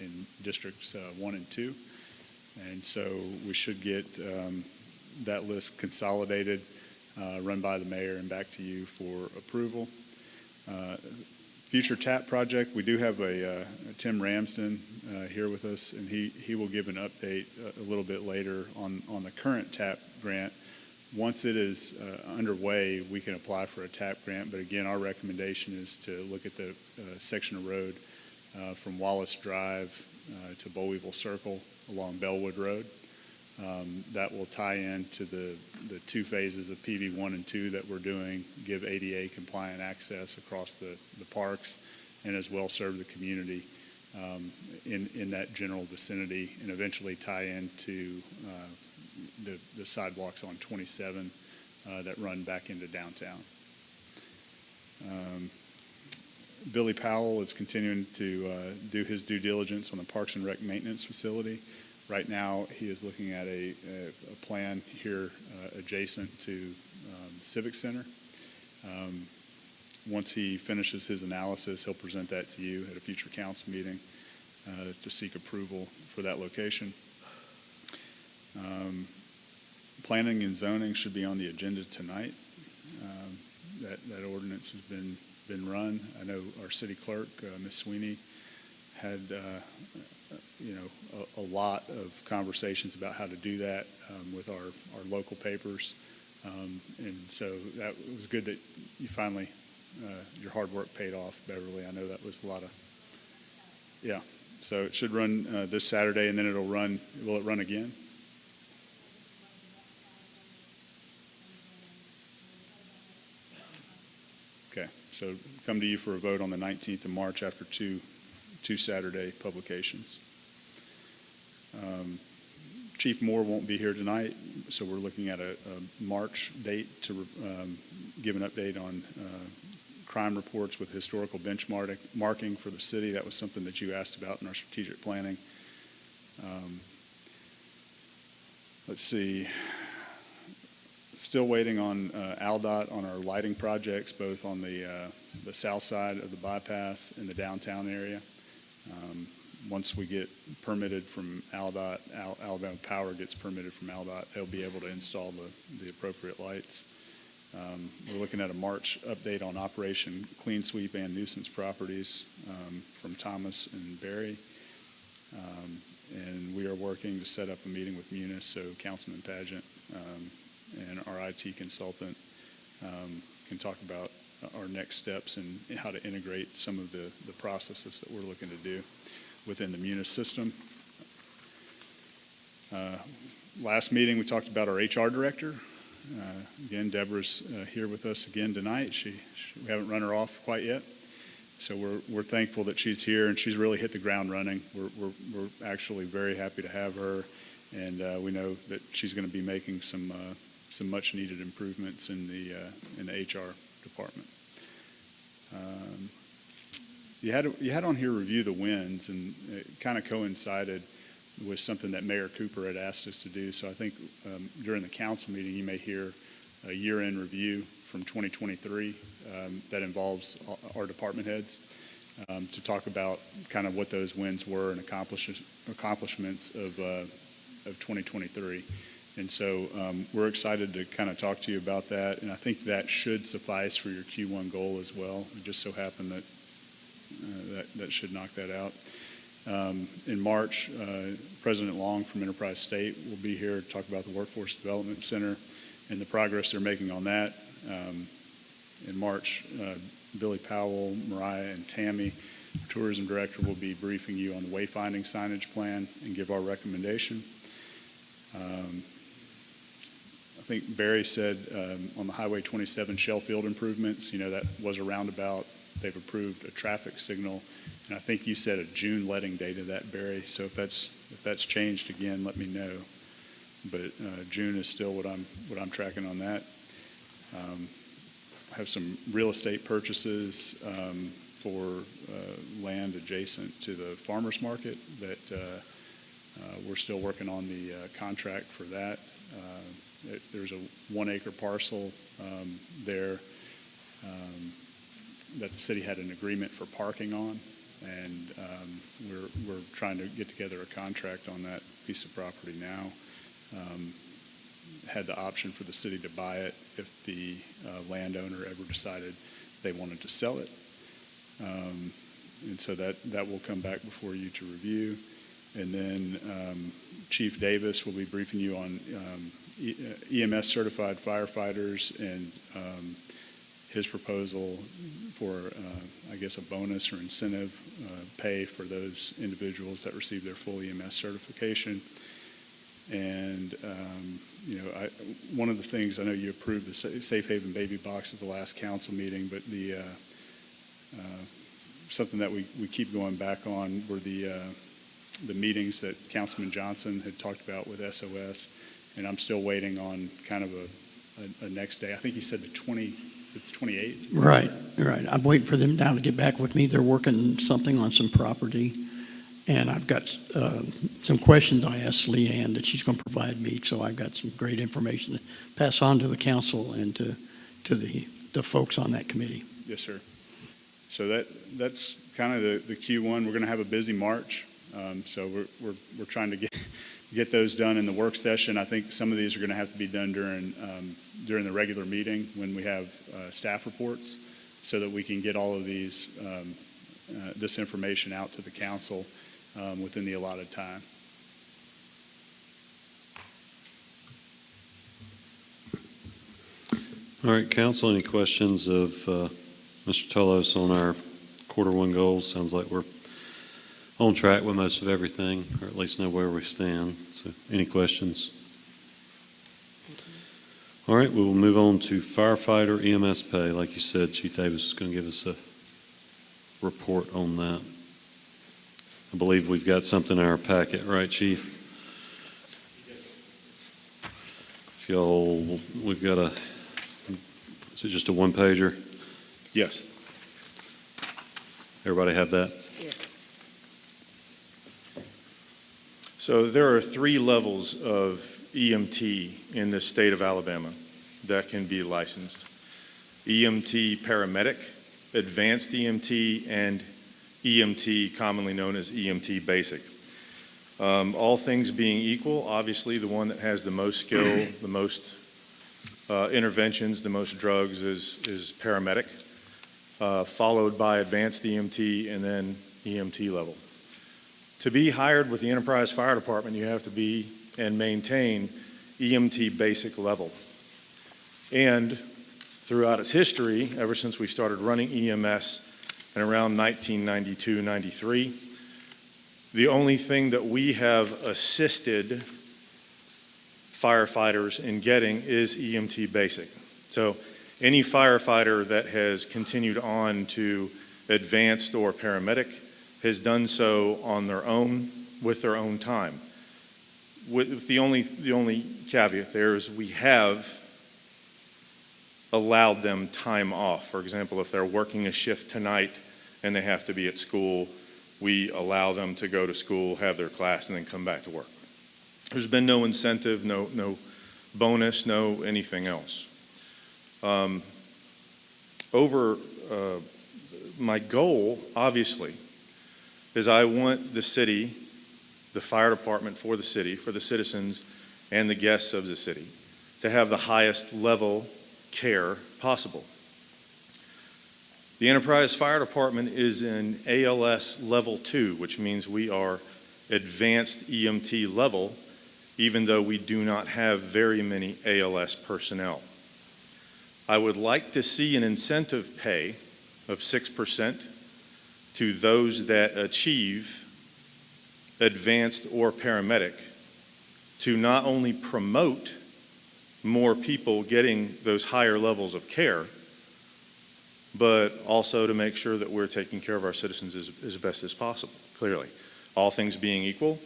in districts 1 and 2. And so we should get that list consolidated, run by the mayor and back to you for approval. Future TAP project, we do have a Tim Ramsden here with us, and he will give an update a little bit later on the current TAP grant. Once it is underway, we can apply for a TAP grant, but again, our recommendation is to look at the section of road from Wallace Drive to Bollweevil Circle along Bellwood Road. That will tie into the 2 phases of PV 1 and 2 that we're doing, give ADA compliant access across the parks, and as well serve the community in that general vicinity, and eventually tie into the sidewalks on 27 that run back into downtown. Billy Powell is continuing to do his due diligence on the Parks and Rec maintenance facility. Right now, he is looking at a plan here adjacent to Civic Center. Once he finishes his analysis, he'll present that to you at a future council meeting to seek approval for that location. Planning and zoning should be on the agenda tonight. That ordinance has been run. I know our city clerk, Ms. Sweeney, had a lot of conversations about how to do that with our local papers, and so that was good that you finally your hard work paid off, Beverly. I know that was a lot of so it should run this Saturday, and then it'll run. Will it run again? Okay, so come to you for a vote on the 19th of March after two Saturday publications. Chief Moore won't be here tonight, so we're looking at a March date to give an update on crime reports with historical benchmarking for the city. That was something that you asked about in our strategic planning. Let's see. Still waiting on ALDOT on our lighting projects, both on the south side of the bypass and the downtown area. Once we get permitted from ALDOT, Alabama Power gets permitted from ALDOT, they'll be able to install the appropriate lights. We're looking at a March update on Operation Clean Sweep and nuisance properties from Thomas and Barry. And we are working to set up a meeting with Munis, so Councilman Pageant and our IT consultant can talk about our next steps and how to integrate some of the processes that we're looking to do within the Munis system. Last meeting, we talked about our HR director. Again, Deborah's here with us again tonight. We haven't run her off quite yet, so we're thankful that she's here, and she's really hit the ground running. We're actually very happy to have her, and we know that she's going to be making some much needed improvements in the HR department. You had on here review the wins, and it kind of coincided with something that Mayor Cooper had asked us to do. So I think during the council meeting, you may hear a year-end review from 2023 that involves our department heads to talk about kind of what those wins were and accomplishments of 2023. And so we're excited to kind of talk to you about that. And I think that should suffice for your Q1 goal as well. It just so happened that that should knock that out. In March, President Long from Enterprise State will be here to talk about the Workforce Development Center and the progress they're making on that. In March, Billy Powell, Mariah, and Tammy, Tourism Director, will be briefing you on the wayfinding signage plan and give our recommendation. I think Barry said on the Highway 27 shell field improvements, that was a roundabout. They've approved a traffic signal, and I think you said a June letting date of that, Barry. So if that's changed again, let me know. But June is still what I'm tracking on that. I have some real estate purchases for land adjacent to the farmers market that we're still working on the contract for that. There's a 1 acre parcel there that the city had an agreement for parking on, and we're trying to get together a contract on that piece of property now. Had the option for the city to buy it if the landowner ever decided they wanted to sell it. And so that will come back before you to review. And then Chief Davis will be briefing you on EMS certified firefighters and his proposal for, I guess, a bonus or incentive pay for those individuals that receive their full EMS certification. And, one of the things, I know you approved the Safe Haven baby box at the last council meeting, but the something that we keep going back on were the meetings that Councilman Johnson had talked about with SOS, and I'm still waiting on kind of a next day. I think he said the 28th? Right. I'm waiting for them now to get back with me. They're working something on some property, and I've got some questions I asked Leanne that she's going to provide me, so I've got some great information to pass on to the council and to the folks on that committee. Yes, sir. So that's kind of the Q1. We're going to have a busy March, so we're trying to get those done in the work session. I think some of these are going to have to be done during the regular meeting when we have staff reports, so that we can get all of these this information out to the council within the allotted time. All right, council, any questions of Mr. Tullos on our Q1 goals? Sounds like we're on track with most of everything, or at least know where we stand. So any questions? All right, we will move on to firefighter EMS pay. Like you said, Chief Davis is going to give us a report on that. I believe we've got something in our packet, right, Chief? We've got is it just a one-pager? Yes. Everybody have that? Yes. So there are 3 levels of EMT in the state of Alabama that can be licensed. EMT paramedic, advanced EMT, and EMT, commonly known as EMT basic. All things being equal, obviously the one that has the most skill, the most interventions, the most drugs is paramedic, followed by advanced EMT and then EMT level. To be hired with the Enterprise Fire Department, you have to be and maintain EMT basic level. And throughout its history, ever since we started running EMS in around 1992-93, the only thing that we have assisted firefighters in getting is EMT basic. So any firefighter that has continued on to advanced or paramedic has done so on their own with their own time. With the only caveat there is we have allowed them time off. For example, if they're working a shift tonight and they have to be at school, we allow them to go to school, have their class, and then come back to work. There's been no incentive, no bonus, no anything else. My goal, obviously, is I want the city, the fire department for the city, for the citizens and the guests of the city, to have the highest level care possible. The Enterprise Fire Department is in ALS level 2, which means we are advanced EMT level, even though we do not have very many ALS personnel. I would like to see an incentive pay of 6% to those that achieve advanced or paramedic, to not only promote more people getting those higher levels of care, but also to make sure that we're taking care of our citizens as best as possible. Clearly, all things being equal,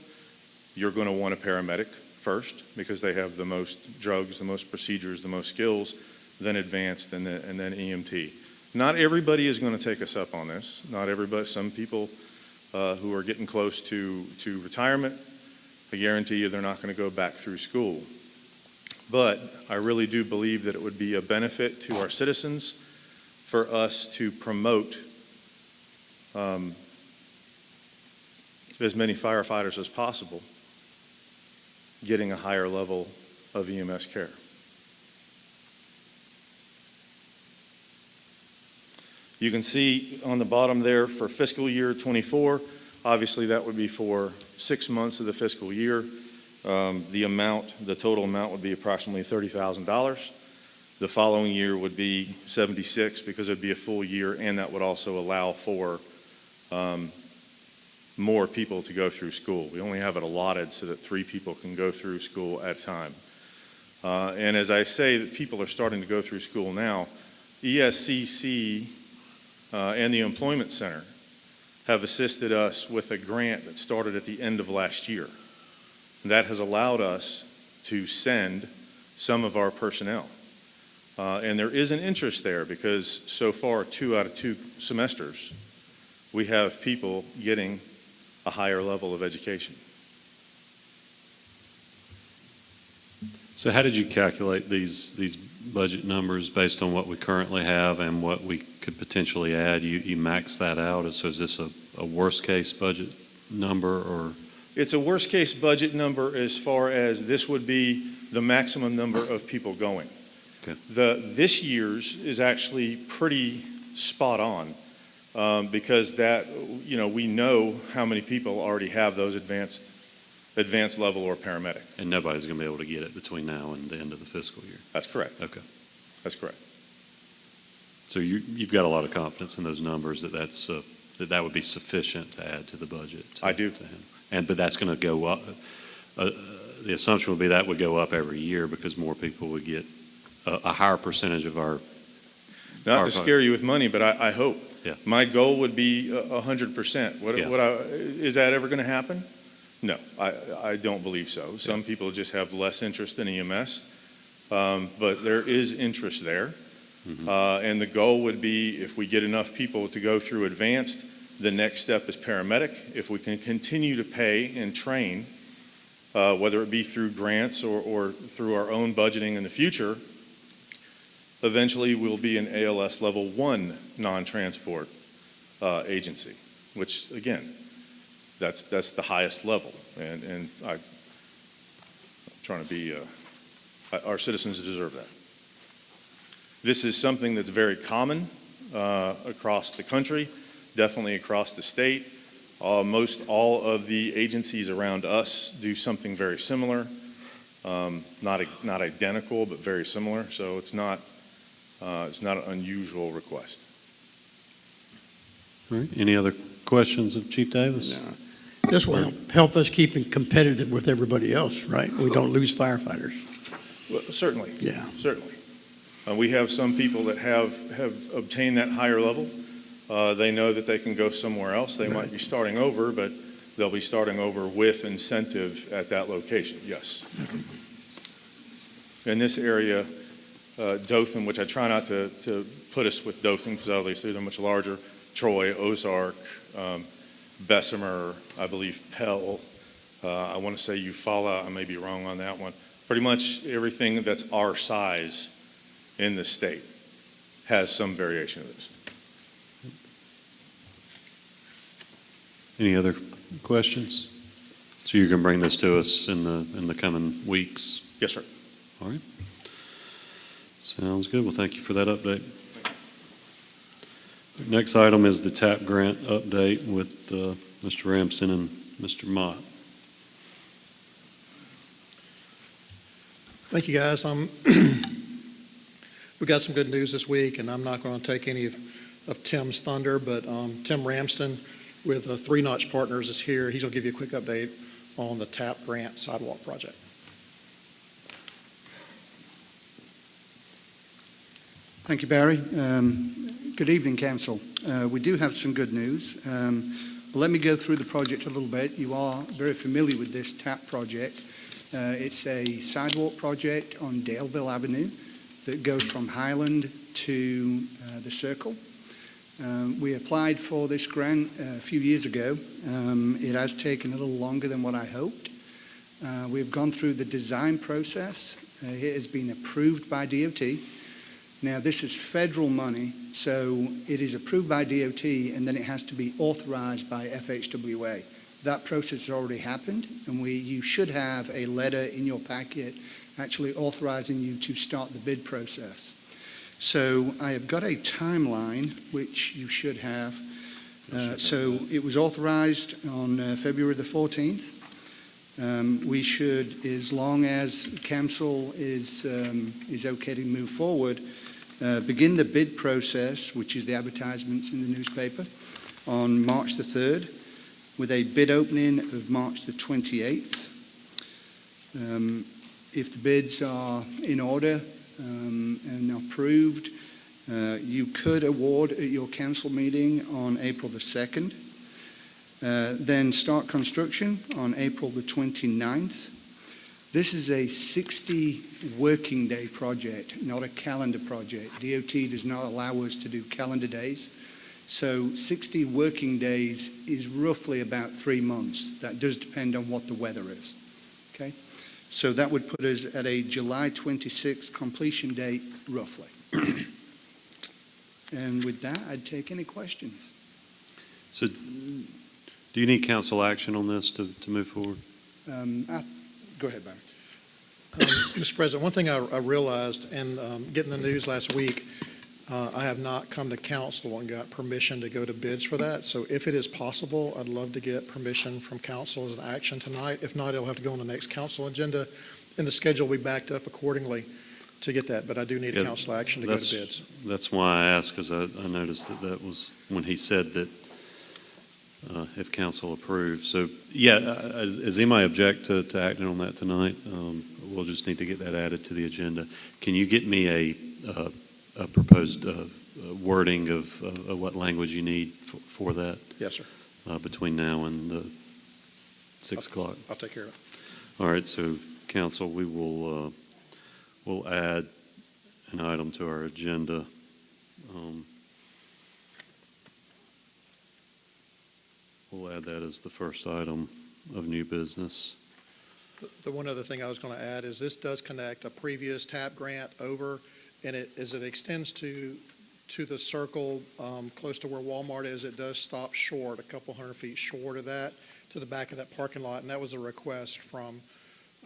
you're going to want a paramedic first because they have the most drugs, the most procedures, the most skills, then advanced, and then EMT. Not everybody is going to take us up on this. Not everybody. Some people who are getting close to retirement, I guarantee you they're not going to go back through school. But I really do believe that it would be a benefit to our citizens for us to promote as many firefighters as possible getting a higher level of EMS care. You can see on the bottom there for fiscal year 24, obviously that would be for 6 months of the fiscal year. The total amount would be approximately $30,000. The following year would be 76 because it'd be a full year, and that would also allow for more people to go through school. We only have it allotted so that 3 people can go through school at a time. And as I say, that people are starting to go through school now, ESCC and the Employment Center have assisted us with a grant that started at the end of last year. That has allowed us to send some of our personnel. And there is an interest there because so far, 2 out of 2 semesters, we have people getting a higher level of education. So how did you calculate these budget numbers based on what we currently have and what we could potentially add? You max that out, so is this a worst-case budget number, or? It's a worst-case budget number as far as this would be the maximum number of people going. Okay. This year's is actually pretty spot on because that, we know how many people already have those advanced level or paramedic. And nobody's going to be able to get it between now and the end of the fiscal year? That's correct. Okay. That's correct. So you've got a lot of confidence in those numbers that would be sufficient to add to the budget? I do. But that's going to go up. The assumption would be that would go up every year because more people would get a higher percentage of our. Not to scare you with money, but I hope. Yeah. My goal would be 100%. Is that ever going to happen? No, I don't believe so. Some people just have less interest in EMS, but there is interest there. Mm-hmm. And the goal would be if we get enough people to go through advanced, the next step is paramedic. If we can continue to pay and train, whether it be through grants or through our own budgeting in the future, eventually we'll be an ALS level 1 non-transport agency, which again, that's the highest level. And I'm trying to be, our citizens deserve that. This is something that's very common across the country, definitely across the state. Most all of the agencies around us do something very similar, not identical, but very similar. So it's not an unusual request. All right. Any other questions of Chief Davis? No. This will help us keep it competitive with everybody else, right? We don't lose firefighters. Well, certainly. Yeah. Certainly. We have some people that have obtained that higher level. They know that they can go somewhere else. They might be starting over, but they'll be starting over with incentive at that location, yes. In this area, Dothan, which I try not to put us with Dothan because obviously they're much larger, Troy, Ozark, Bessemer, I believe Pell, I want to say Eufaula, I may be wrong on that one. Pretty much everything that's our size in the state has some variation of this. Any other questions? So you can bring this to us in the coming weeks? Yes, sir. All right. Sounds good. Well, thank you for that update. Next item is the TAP grant update with Mr. Ramsden and Mr. Mott. Thank you, guys. We got some good news this week, and I'm not going to take any of Tim's thunder, but Tim Ramsden with 3 Notch Partners is here. He's going to give you a quick update on the TAP grant sidewalk project. Thank you, Barry. Good evening, Council. We do have some good news. Let me go through the project a little bit. You are very familiar with this TAP project. It's a sidewalk project on Daleville Avenue that goes from Highland to the Circle. We applied for this grant a few years ago. It has taken a little longer than what I hoped. We've gone through the design process. It has been approved by DOT. Now, this is federal money, so it is approved by DOT, and then it has to be authorized by FHWA. That process has already happened, and you should have a letter in your packet actually authorizing you to start the bid process. So I have got a timeline, which you should have. So it was authorized on February the 14th. We should, as long as council is okay to move forward, begin the bid process, which is the advertisements in the newspaper, on March the 3rd, with a bid opening of March the 28th. If the bids are in order and approved, you could award at your council meeting on April the 2nd. Then start construction on April the 29th. This is a 60 working day project, not a calendar project. DOT does not allow us to do calendar days. So 60 working days is roughly about 3 months. That does depend on what the weather is. Okay? So that would put us at a July 26th completion date, roughly. And with that, I'd take any questions. So do you need council action on this to move forward? Go ahead, Barry. Mr. President, one thing I realized in getting the news last week, I have not come to council and got permission to go to bids for that. So if it is possible, I'd love to get permission from council as an action tonight. If not, it'll have to go on the next council agenda, and the schedule will be backed up accordingly to get that. But I do need council action to go to bids. That's why I asked, because I noticed that was when he said that if council approves. So, yeah, does anybody object to acting on that tonight? We'll just need to get that added to the agenda. Can you get me a proposed wording of what language you need for that? Yes, sir. Between now and 6 o'clock? I'll take care of it. All right, so council, we will we'll add an item to our agenda. We'll add that as the first item of new business. The one other thing I was going to add is this does connect a previous TAP grant over, and it extends to the circle close to where Walmart is. It does stop short, a couple hundred feet short of that, to the back of that parking lot, and that was a request from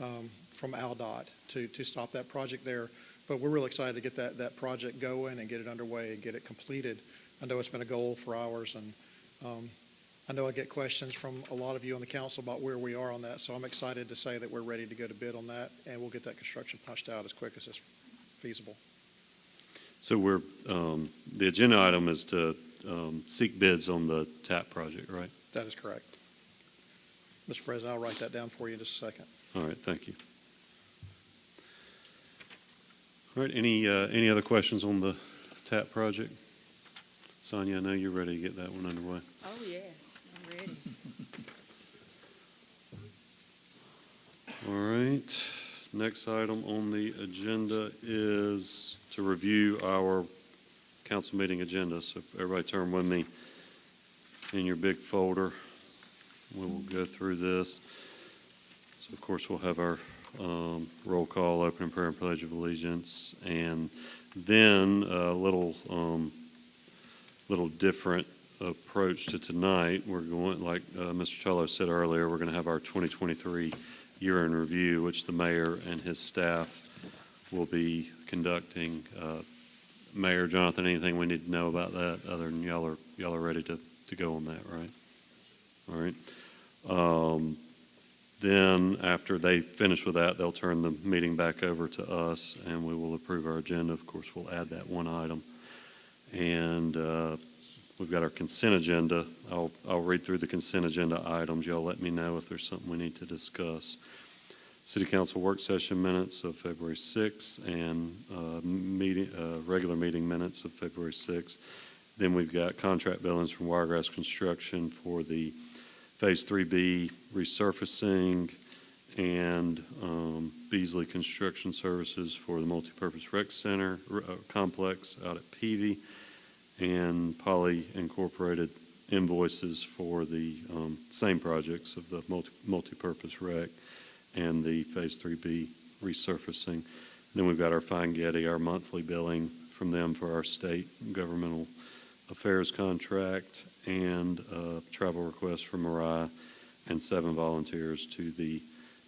AlDOT to stop that project there. But we're really excited to get that project going and get it underway and get it completed. I know it's been a goal for ours, and I know I get questions from a lot of you on the council about where we are on that, so I'm excited to say that we're ready to go to bid on that, and we'll get that construction punched out as quick as it's feasible. So we're, the agenda item is to seek bids on the TAP project, right? That is correct. Mr. President, I'll write that down for you in just a second. All right, thank you. All right, any other questions on the TAP project? Sonia, I know you're ready to get that one underway. Oh, yes, I'm ready. All right, next item on the agenda is to review our council meeting agenda. So if everybody turn with me in your big folder. We will go through this. So of course we'll have our roll call, opening prayer and pledge of allegiance, and then a little different approach to tonight. We're going, like Mr. Cello said earlier, we're going to have our 2023 year in review, which the mayor and his staff will be conducting. Mayor Jonathan, anything we need to know about that other than y'all are ready to go on that, right? All right. Then after they finish with that, they'll turn the meeting back over to us, and we will approve our agenda. Of course, we'll add that one item. And we've got our consent agenda. I'll read through the consent agenda items. Y'all let me know if there's something we need to discuss. City Council work session minutes of February 6th and regular meeting minutes of February 6th. Then we've got contract billings from Wiregrass Construction for the Phase 3B resurfacing and Beasley Construction Services for the Multipurpose Rec Center complex out at Peavy, and Poly Incorporated invoices for the same projects of the multipurpose rec and the Phase 3B resurfacing. Then we've got our Fine Getty, our monthly billing from them for our state governmental affairs contract, and travel request from Mariah, and 7 volunteers to the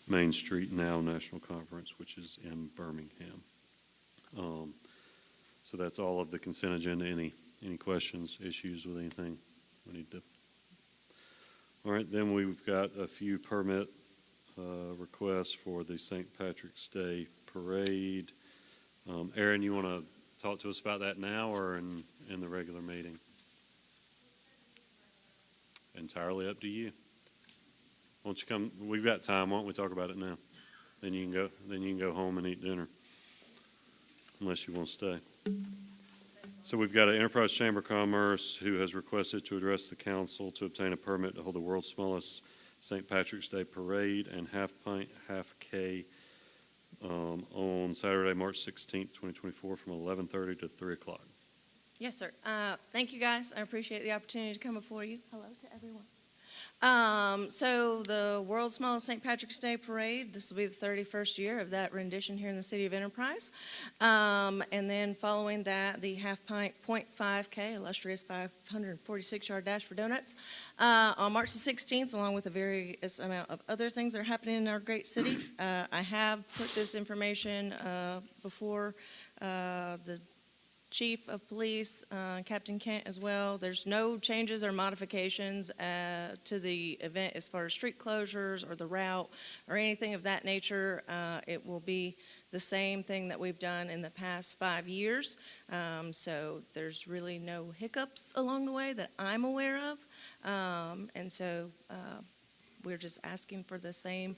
Main Street Now National Conference, which is in Birmingham. So that's all of the consent agenda. Any questions, issues with anything we need to? All right, then we've got a few permit requests for the St. Patrick's Day Parade. Aaron, you want to talk to us about that now or in the regular meeting? Entirely up to you. Why don't you come? We've got time. Why don't we talk about it now? Then you can go. Then you can go home and eat dinner, unless you want to stay. So we've got an Enterprise Chamber of Commerce who has requested to address the council to obtain a permit to hold the world's smallest St. Patrick's Day Parade and half pint, half K on Saturday, March 16th, 2024, from 11:30 to 3 o'clock. Yes, sir. Thank you, guys. I appreciate the opportunity to come before you. Hello to everyone. So the world's smallest St. Patrick's Day Parade, this will be the 31st year of that rendition here in the city of Enterprise. And then following that, the half pint 0.5K, illustrious 546-yard dash for donuts, on March the 16th, along with a various amount of other things that are happening in our great city. I have put this information before the Chief of Police, Captain Kent as well. There's no changes or modifications to the event as far as street closures or the route or anything of that nature. It will be the same thing that we've done in the past 5 years. So there's really no hiccups along the way that I'm aware of. And so we're just asking for the same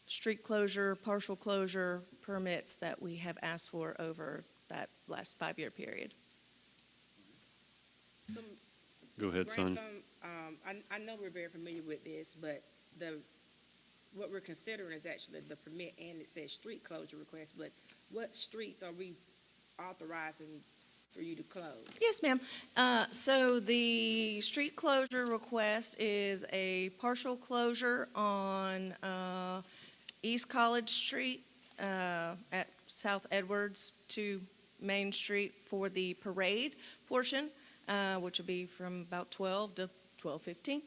street closure, partial closure permits that we have asked for over that last 5-year period. Go ahead, Sonia. I know we're very familiar with this, but what we're considering is actually the permit, and it says street closure request, but what streets are we authorizing for you to close? Yes, ma'am. So the street closure request is a partial closure on East College Street at South Edwards to Main Street for the parade portion, which will be from about 12 to 12:15,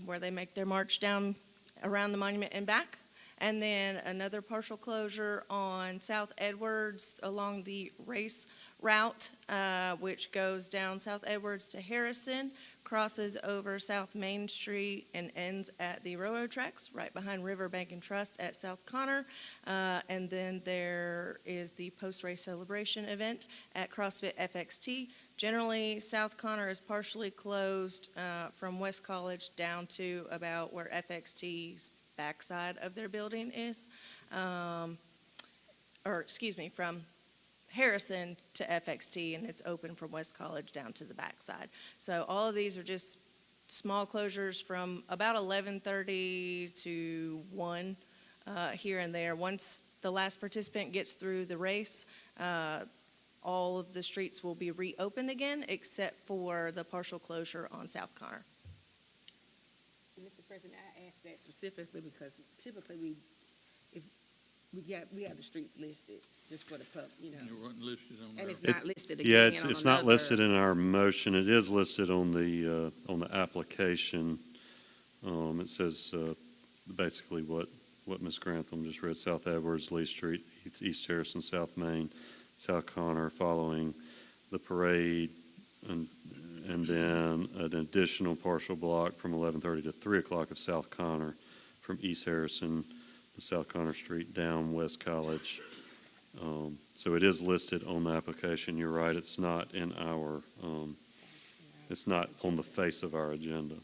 where they make their march down around the monument and back. And then another partial closure on South Edwards along the race route, which goes down South Edwards to Harrison, crosses over South Main Street, and ends at the railroad tracks right behind Riverbank and Trust at South Connor. And then there is the post-race celebration event at CrossFit FXT. Generally, South Connor is partially closed from West College down to about where FXT's backside of their building is. From Harrison to FXT, and it's open from West College down to the backside. So all of these are just small closures from about 11:30 to 1 here and there. Once the last participant gets through the race, all of the streets will be reopened again, except for the partial closure on South Connor. Mr. President, I asked that specifically because typically we have the streets listed just for the pub, you know. It wasn't listed on there. And it's not listed again. Yeah, on it's not another- listed in our motion. It is listed on the application. It says basically what Ms. Grantham just read: South Edwards, Lee Street, East Harrison, South Main, South Connor, following the parade, and then an additional partial block from 11:30 to 3 o'clock of South Connor, from East Harrison to South Connor Street down West College. So it is listed on the application. You're right, it's not in our, it's not on the face of our agenda.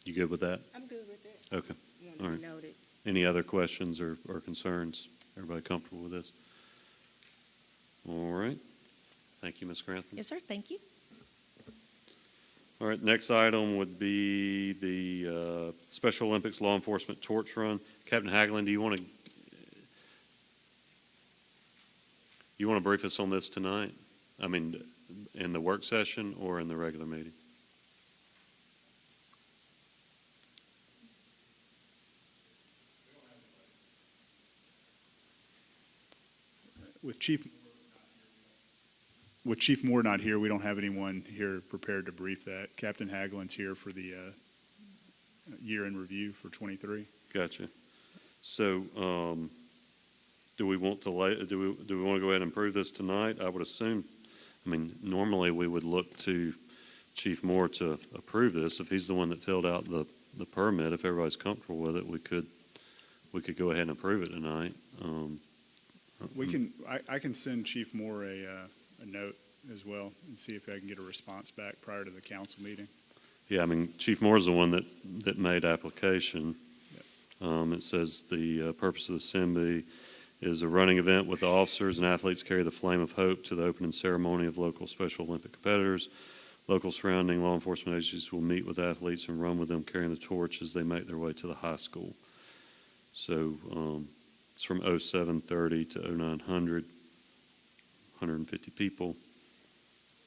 You good with that? I'm good with it. Okay. Wanted All to right. note it. Any other questions or concerns? Everybody comfortable with this? All right. Thank you, Ms. Grantham. Yes, sir. Thank you. All right, next item would be the Special Olympics Law Enforcement Torch Run. Captain Hagelin, do you want to brief us on this tonight? I mean, in the work session or in the regular meeting? With Chief with Chief Moore not here, we don't have anyone here prepared to brief that. Captain Hagelin's here for the year-end review for 23. Gotcha. So, do we want to do we want to go ahead and approve this tonight? I would assume, I mean, normally we would look to Chief Moore to approve this. If he's the one that filled out the permit, if everybody's comfortable with it, we could go ahead and approve it tonight. I can send Chief Moore a note as well and see if I can get a response back prior to the council meeting. Yeah, I mean, Chief Moore's the one that made application. It says the purpose of the SIMB is a running event with the officers and athletes carry the flame of hope to the opening ceremony of local Special Olympic competitors. Local surrounding law enforcement agencies will meet with athletes and run with them carrying the torch as they make their way to the high school. So it's from 0730 to 0900, 150 people.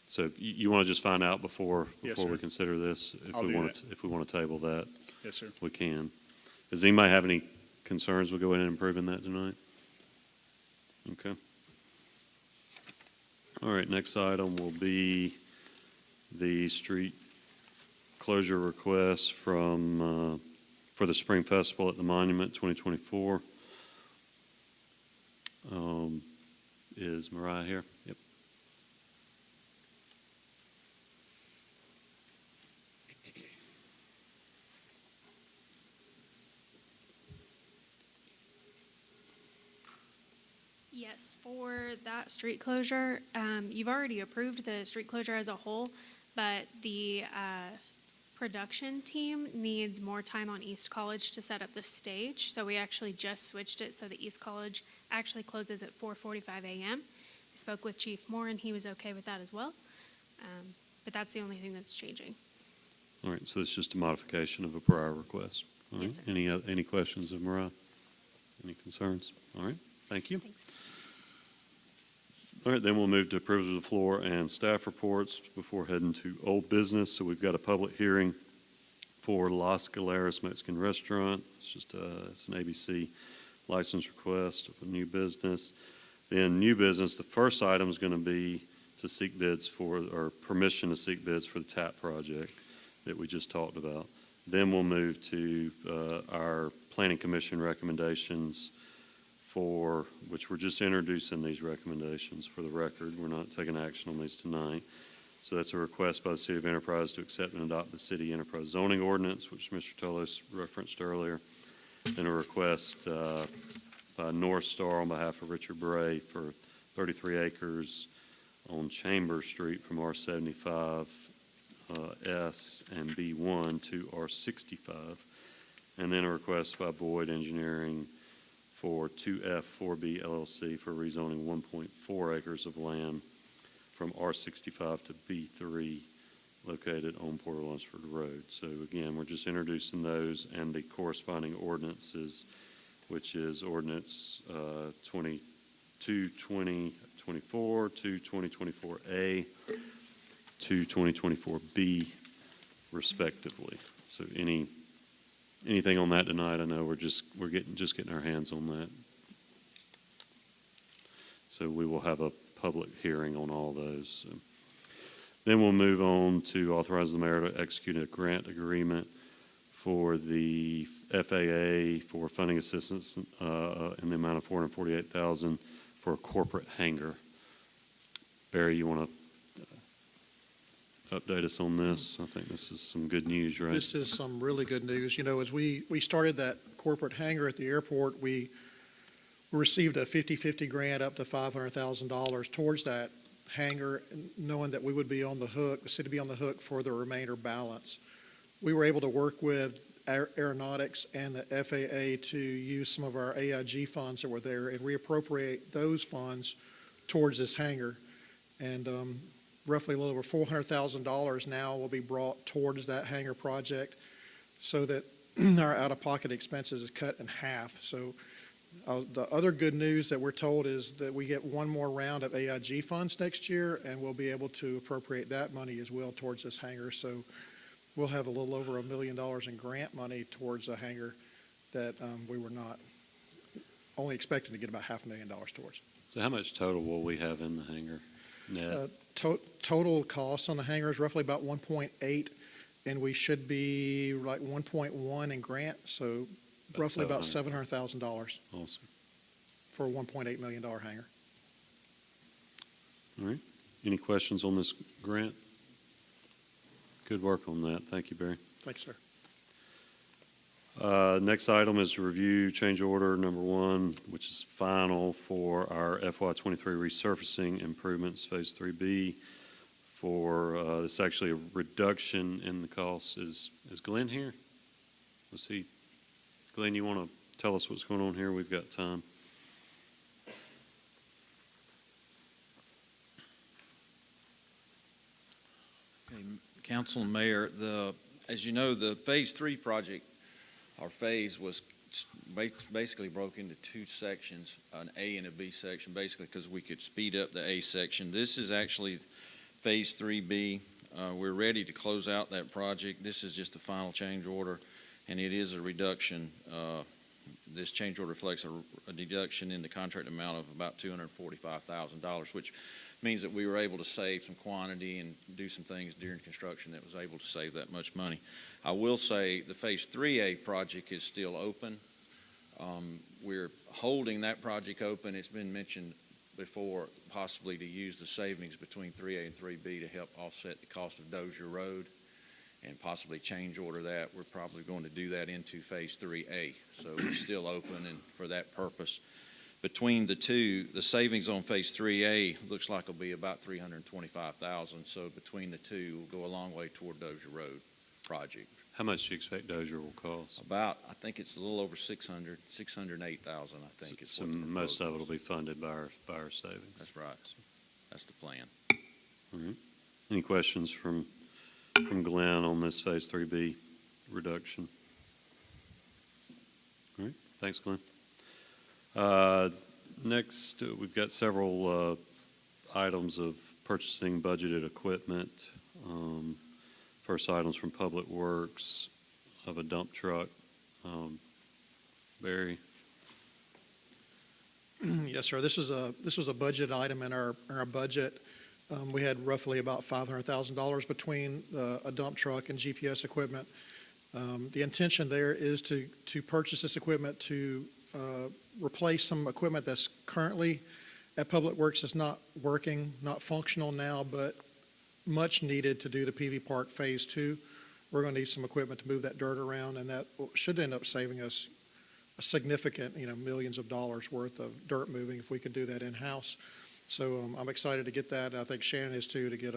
So you want to just find out before Yes, sir. we consider this? I'll do that. If we want to table that, Yes, sir. we can. Does anybody have any concerns? We'll go ahead and approve that tonight. Okay. All right, next item will be the street closure request for the Spring Festival at the Monument 2024. Is Mariah here? Yep. Yes, for that street closure, you've already approved the street closure as a whole, but the production team needs more time on East College to set up the stage. So we actually just switched it so the East College actually closes at 4:45 a.m. I spoke with Chief Moore and he was okay with that as well. But that's the only thing that's changing. All right, so it's just a modification of a prior request. All right. Yes, sir. Any questions of Mariah? Any concerns? All right, thank you. Thanks. All right, then we'll move to approvals of the floor and staff reports before heading to old business. So we've got a public hearing for Las Galeras Mexican Restaurant. It's an ABC license request of a new business. Then new business, the first item is going to be to seek bids for, or permission to seek bids for the TAP project that we just talked about. Then we'll move to our Planning Commission recommendations for, which we're just introducing these recommendations for the record. We're not taking action on these tonight. So that's a request by the City of Enterprise to accept and adopt the City Enterprise zoning ordinance, which Mr. Telos referenced earlier. Then a request by North Star on behalf of Richard Bray for 33 acres on Chambers Street from R75 S and B1 to R65. And then a request by Boyd Engineering for 2F4B LLC for rezoning 1.4 acres of land from R65 to B3 located on Port Lunsford Road. So again, we're just introducing those and the corresponding ordinances, which is ordinance 2024, 22024A, 2024B, respectively. So anything on that tonight? I know we're getting our hands on that. So we will have a public hearing on all those. So then we'll move on to authorize the mayor to execute a grant agreement for the FAA for funding assistance in the amount of $448,000 for a corporate hangar. Barry, you want to update us on this? I think this is some good news, right? This is some really good news. You know, as we started that corporate hangar at the airport, we received a 50-50 grant up to $500,000 towards that hangar, knowing that we would be on the hook, the city be on the hook for the remainder balance. We were able to work with aeronautics and the FAA to use some of our AIG funds that were there and reappropriate those funds towards this hangar. And roughly a little over $400,000 now will be brought towards that hangar project so that our out-of-pocket expenses is cut in half. So the other good news that we're told is that we get one more round of AIG funds next year, and we'll be able to appropriate that money as well towards this hangar. So we'll have a little over $1 million in grant money towards a hangar that we were not only expecting to get about $500,000 towards. So how much total will we have in the hangar net? Total cost on the hangar is roughly about 1.8, and we should be like 1.1 in grant, so roughly about $700,000 Awesome. for a $1.8 million hangar. All right. Any questions on this grant? Good work on that. Thank you, Barry. Thanks, sir. Next item is to review change order number 1, which is final for our FY23 resurfacing improvements, Phase 3B. For it's actually a reduction in the cost. Is Glenn here? Was he? Glenn, you want to tell us what's going on here? We've got time. Okay, Council and Mayor, as you know, the Phase 3 project, our phase was basically broke into 2 sections, an A and a B section, basically because we could speed up the A section. This is actually Phase 3B. We're ready to close out that project. This is just the final change order, and it is a reduction. This change order reflects a deduction in the contract amount of about $245,000, which means that we were able to save some quantity and do some things during construction that was able to save that much money. I will say the Phase 3A project is still open. We're holding that project open. It's been mentioned before, possibly to use the savings between 3A and 3B to help offset the cost of Dozier Road and possibly change order that. We're probably going to do that into Phase 3A. So it's still open and for that purpose. Between the two, the savings on Phase 3A looks like it'll be about $325,000. So between the two, we'll go a long way toward Dozier Road project. How much do you expect Dozier will cost? About, I think it's a little over 608,000, I think. So most of it will be funded by our savings. That's right. That's the plan. All right. Any questions from Glenn on this Phase 3B reduction? All right. Thanks, Glenn. Next, we've got several items of purchasing budgeted equipment. First items from Public Works of a dump truck. Barry? Yes, sir. This was a budget item in our budget. We had roughly about $500,000 between a dump truck and GPS equipment. The intention there is to purchase this equipment to replace some equipment that's currently at Public Works that's not working, not functional now, but much needed to do the PV Park Phase 2. We're going to need some equipment to move that dirt around, and that should end up saving us a significant, millions of dollars worth of dirt moving if we could do that in-house. So I'm excited to get that, and I think Shannon is too, to get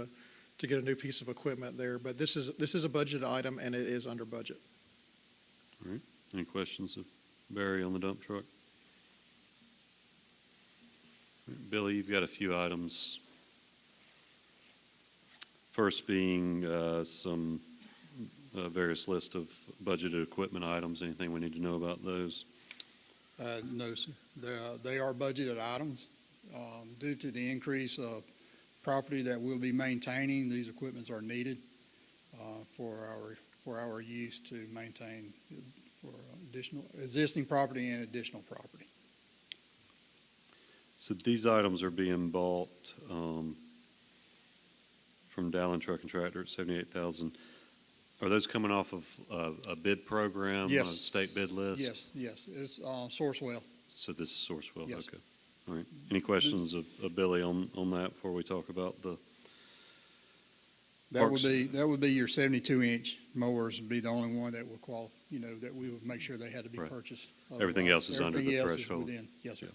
a new piece of equipment there. But this is a budget item, and it is under budget. All right. Any questions of Barry on the dump truck? Billy, you've got a few items. First being some various list of budgeted equipment items. Anything we need to know about those? No, sir. They are budgeted items. Due to the increase of property that we'll be maintaining, these equipments are needed for our use to maintain for additional existing property and additional property. So these items are being bought from Dallin Truck and Tractor at $78,000. Are those coming off of a bid program, Yes. a state bid list? Yes. It's Sourcewell. So this is Sourcewell. Yes. Okay. All right. Any questions of Billy on that before we talk about the? That would be your 72-inch mowers would be the only one that will qualify. That we would make sure they had to be Right. purchased. Everything else is under the Everything else is threshold. within. Yes, sir.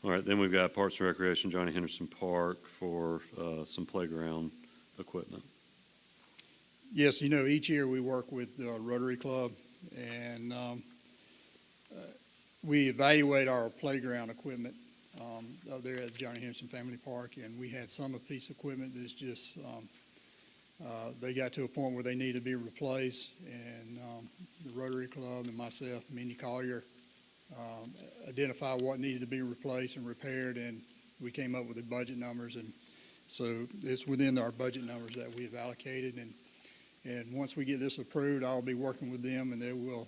All right. Then we've got Parks and Recreation, Johnny Henderson Park for some playground equipment. Yes, each year we work with the Rotary Club, and we evaluate our playground equipment there at Johnny Henderson Family Park, and we had some of piece equipment that's just they got to a point where they need to be replaced, and the Rotary Club and myself, Minnie Collier, identified what needed to be replaced and repaired, and we came up with the budget numbers, and so it's within our budget numbers that we have allocated, and once we get this approved, I'll be working with them, and they will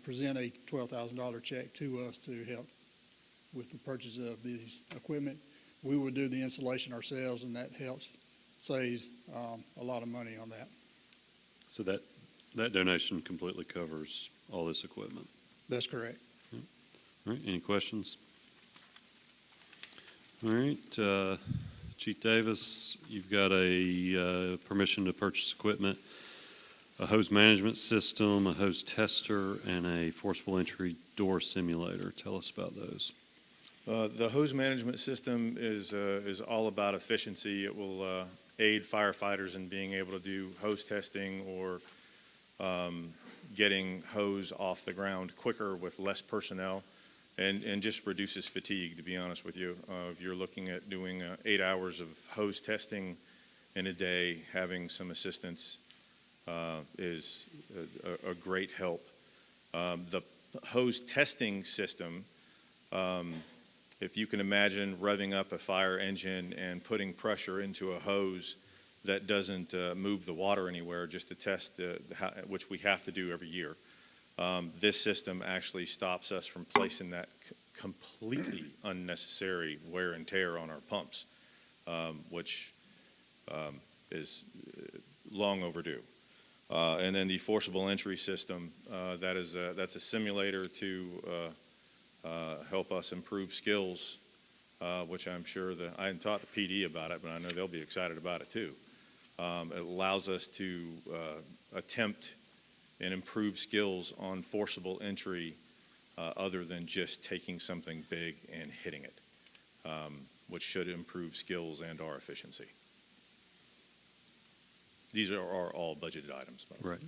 present a $12,000 check to us to help with the purchase of these equipment. We will do the installation ourselves, and that helps saves a lot of money on that. So that donation completely covers all this equipment. That's correct. All right, any questions? All right, Chief Davis, you've got a permission to purchase equipment, a hose management system, a hose tester, and a forcible entry door simulator. Tell us about those. The hose management system is all about efficiency. It will aid firefighters in being able to do hose testing or getting hose off the ground quicker with less personnel, and just reduces fatigue, to be honest with you. If you're looking at doing 8 hours of hose testing in a day, having some assistance is a great help. The hose testing system, if you can imagine revving up a fire engine and putting pressure into a hose that doesn't move the water anywhere, just to test which we have to do every year. This system actually stops us from placing that completely unnecessary wear and tear on our pumps, which is long overdue. And then the forcible entry system, that's a simulator to help us improve skills, which I'm sure I hadn't taught the PD about it, but I know they'll be excited about it too. It allows us to attempt and improve skills on forcible entry other than just taking something big and hitting it, which should improve skills and our efficiency. These are all budgeted items, by the way. Right.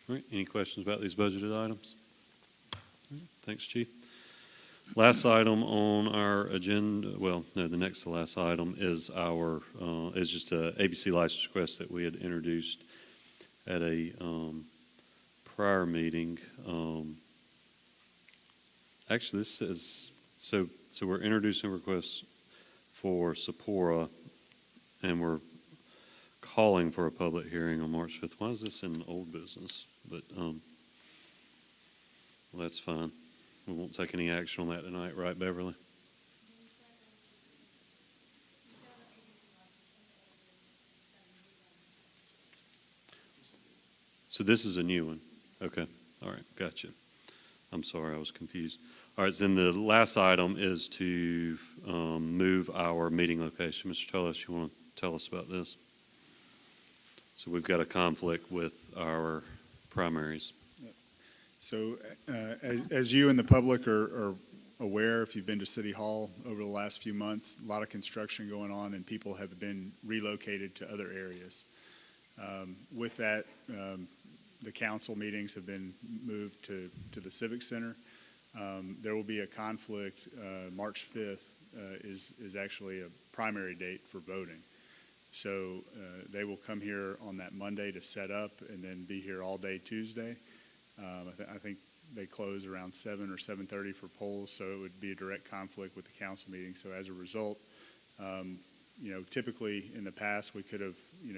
All right, any questions about these budgeted items? All right, thanks, Chief. Last item on our agenda, well, no, the next to last item is is just a ABC license request that we had introduced at a prior meeting. Actually, this says, so we're introducing requests for Sephora, and we're calling for a public hearing on March 5th. Why is this in old business? But, well, that's fine. We won't take any action on that tonight, right, Beverly? So this is a new one. Okay. All right. Gotcha. I'm sorry. I was confused. All right. So then the last item is to move our meeting location. Mr. Tullis, you want to tell us about this? So we've got a conflict with our primaries. So as you and the public are aware, if you've been to City Hall over the last few months, a lot of construction going on and people have been relocated to other areas. With that, the council meetings have been moved to the Civic Center. There will be a conflict. March 5th is actually a primary date for voting. So they will come here on that Monday to set up and then be here all day Tuesday. I think they close around 7 or 7:30 for polls, so it would be a direct conflict with the council meeting. So as a result, typically in the past we could have,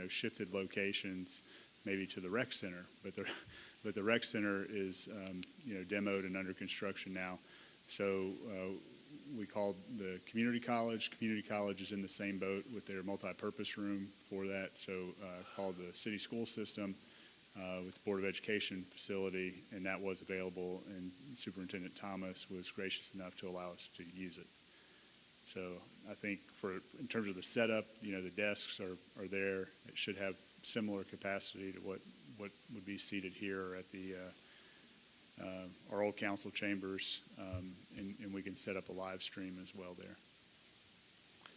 shifted locations maybe to the rec center, but the rec center is, demoed and under construction now. So we called the community college. Community college is in the same boat with their multi-purpose room for that. So called the city school system. With the Board of Education facility, and that was available, and Superintendent Thomas was gracious enough to allow us to use it. So I think in terms of the setup, the desks are there. It should have similar capacity to what would be seated here at the our old council chambers, and we can set up a live stream as well there.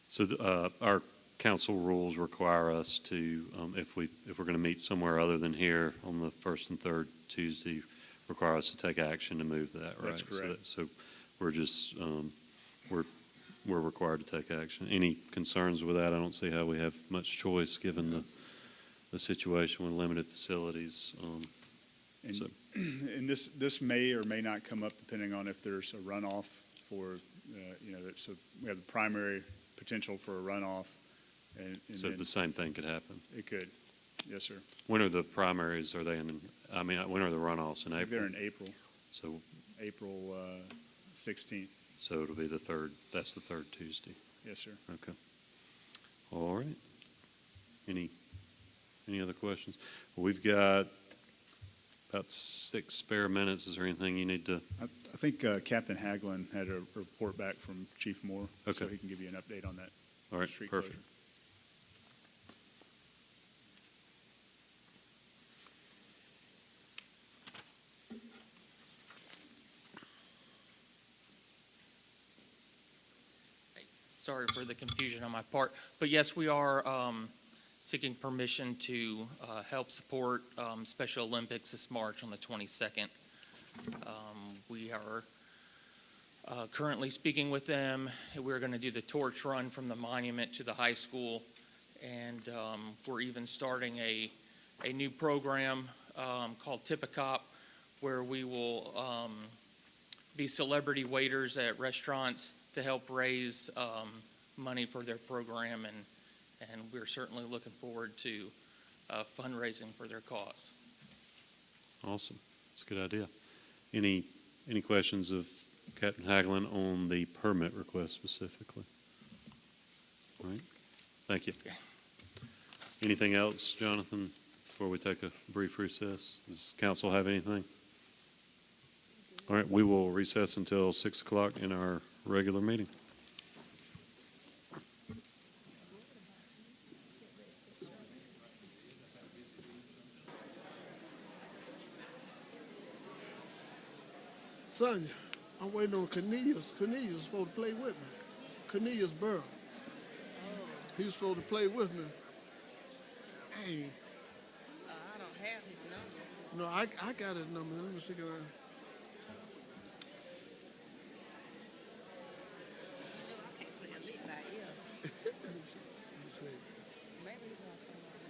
So our council rules require us to, if we're going to meet somewhere other than here on the first and third Tuesday, require us to take action to move that, right? That's correct. So we're just, we're required to take action. Any concerns with that? I don't see how we have much choice given the situation with limited facilities. And this may or may not come up depending on if there's a runoff for, so we have the primary potential for a runoff. And so the same thing could happen? It could, yes, sir. When are the primaries, when are the runoffs, in April? They're in April. So April 16th. So it'll be that's the third Tuesday. Yes, sir. Okay. All right. Any other questions? We've got about 6 spare minutes. Is there anything you need to? I think Captain Haglund had a report back from Chief Moore, so Okay. he can give you an update on that. All right, Street perfect. closure. Sorry for the confusion on my part, but yes, we are seeking permission to help support Special Olympics this March on the 22nd. We are currently speaking with them. We're going to do the torch run from the monument to the high school, and we're even starting a new program called Tip-A-Cop, where we will be celebrity waiters at restaurants to help raise money for their program, and we're certainly looking forward to fundraising for their cause. Awesome. That's a good idea. Any questions of Captain Haglund on the permit request specifically? All right. Thank you. Okay. Anything else, Jonathan, before we take a brief recess? Does council have anything? All right, we will recess until 6 o'clock in our regular meeting. Son, I'm waiting on Cornelius. Cornelius is supposed to play with me. Cornelius Burrow. He was supposed to play with me. Hey, I don't have his number. no, I got his number. Let me see. I can't play a lick by ear. Let me see. Maybe he's gonna come on.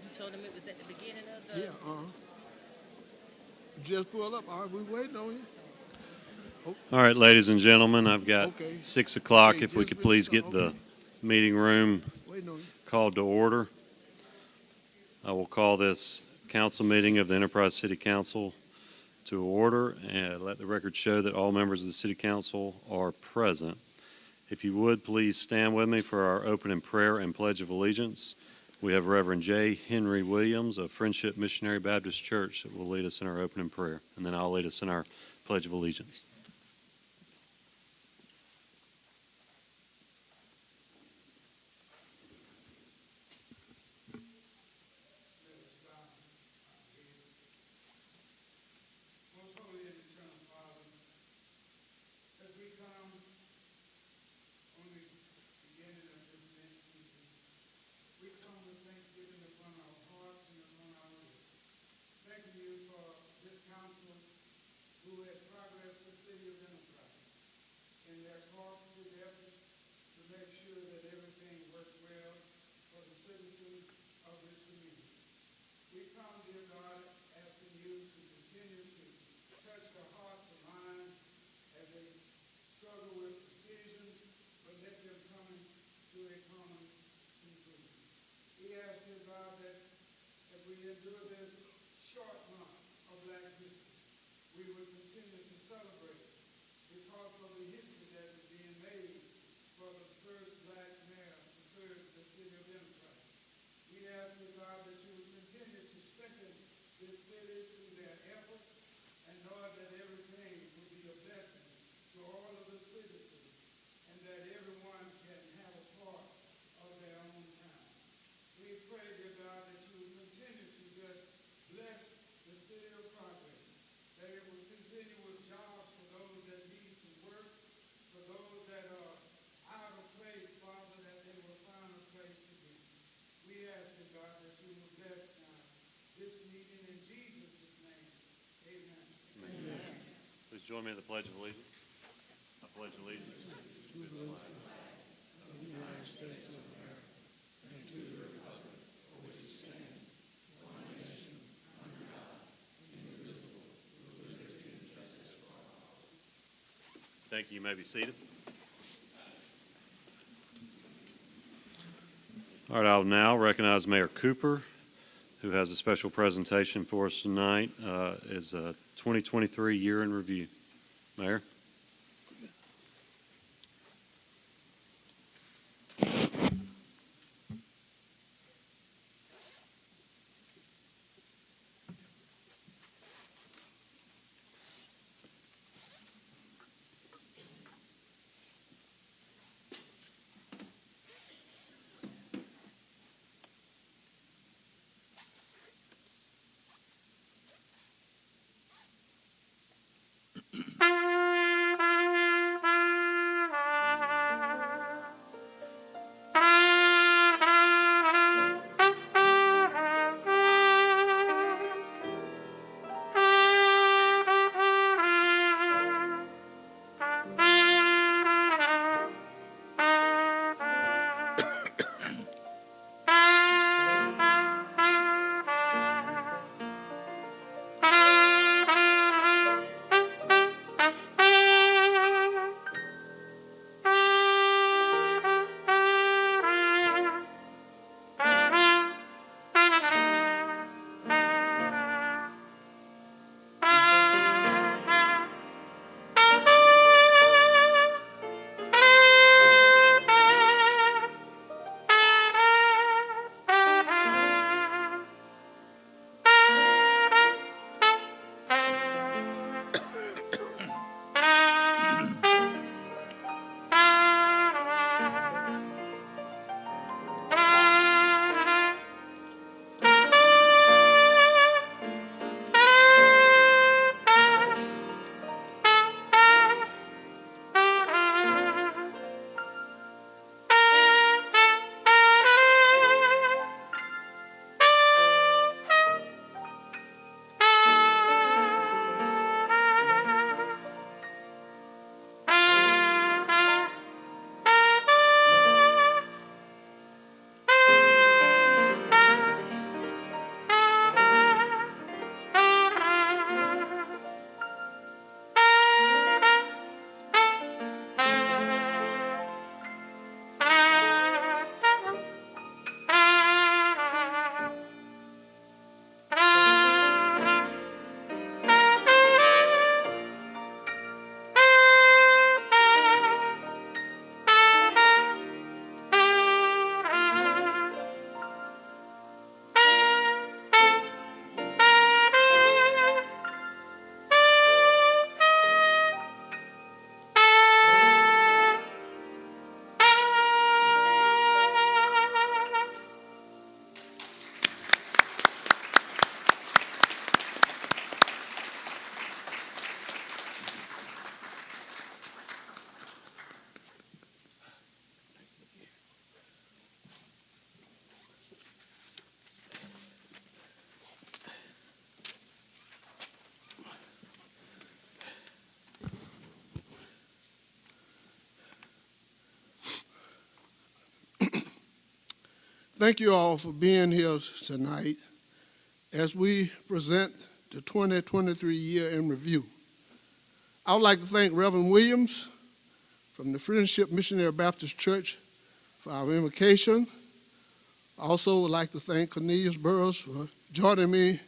You told him it was at the beginning of the. Yeah, just pull up. All right, we waiting on you. All right, ladies and gentlemen, I've got Okay. 6 o'clock. Okay, If we just could please really- get the meeting room Waiting on you. called to order. I will call this council meeting of the Enterprise City Council to order and let the record show that all members of the City Council are present. If you would, please stand with me for our opening prayer and pledge of allegiance. We have Reverend J. Henry Williams of Friendship Missionary Baptist Church that will lead us in our opening prayer, and then I'll lead us in our pledge of allegiance. Most holy and eternal Father, as we come on the beginning of this next season, we come with thanksgiving upon our hearts and upon our lips. Thanking you for this council who has progressed the city of Enterprise in their cooperative efforts to make sure that everything works well for the citizens of this community. We come, dear God, asking you to continue to touch their hearts and minds as they struggle with decisions, but let them come to a common conclusion. We ask, dear God, that as we endure this short month of Black history, we will continue to celebrate because of the history that is being made for the first Black mayor to serve the city of Enterprise. We ask, dear God, that you will continue to strengthen this city through their efforts, and Lord, that everything will be a blessing to all of the citizens, and that everyone can have a part of their own town. We pray, dear God, that you will continue to just bless the city of Progress, that it will continue with jobs for those that need some work, for those that are out of place, Father, that they will find a place to be. We ask, dear God, that you will bless this meeting in Jesus' name. Amen. Please join me in the Pledge of Allegiance. I pledge allegiance. Thank you. You may be seated. All right, I'll now recognize Mayor Cooper, who has a special presentation for us tonight. Is a 2023 year in review. Mayor? thank you all for being here tonight as we present the 2023 year in review. I would like to thank Reverend Williams from the Friendship Missionary Baptist Church for our invocation. I also would like to thank Cornelius Burroughs for joining me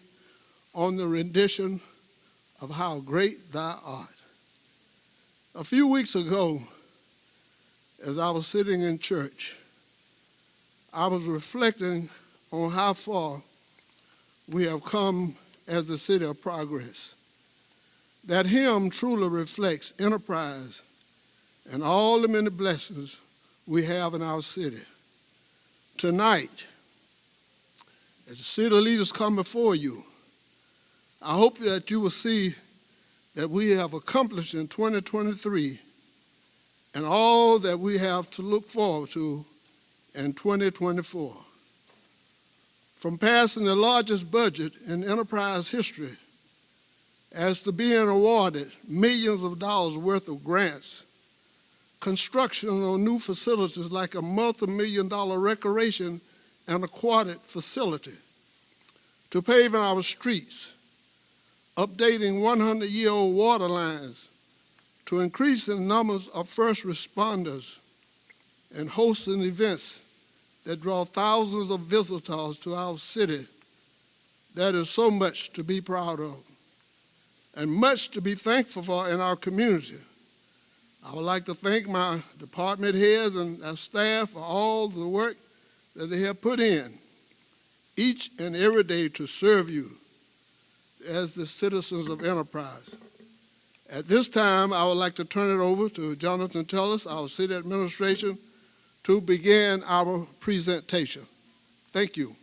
on the rendition of How Great Thou Art. A few weeks ago, as I was sitting in church, I was reflecting on how far we have come as the city of progress. That hymn truly reflects enterprise and all the many blessings we have in our city. Tonight, as the city leaders come before you, I hope that you will see that we have accomplished in 2023 and all that we have to look forward to in 2024. From passing the largest budget in enterprise history as to being awarded millions of dollars worth of grants, construction on new facilities like a multi-million-dollar recreation and aquatic facility, to paving our streets, updating 100-year-old water lines, to increasing numbers of first responders, and hosting events that draw thousands of visitors to our city. That is so much to be proud of and much to be thankful for in our community. I would like to thank my department heads and our staff for all the work that they have put in each and every day to serve you as the citizens of Enterprise. At this time, I would like to turn it over to Jonathan Tellis, our city administration, to begin our presentation. Thank you.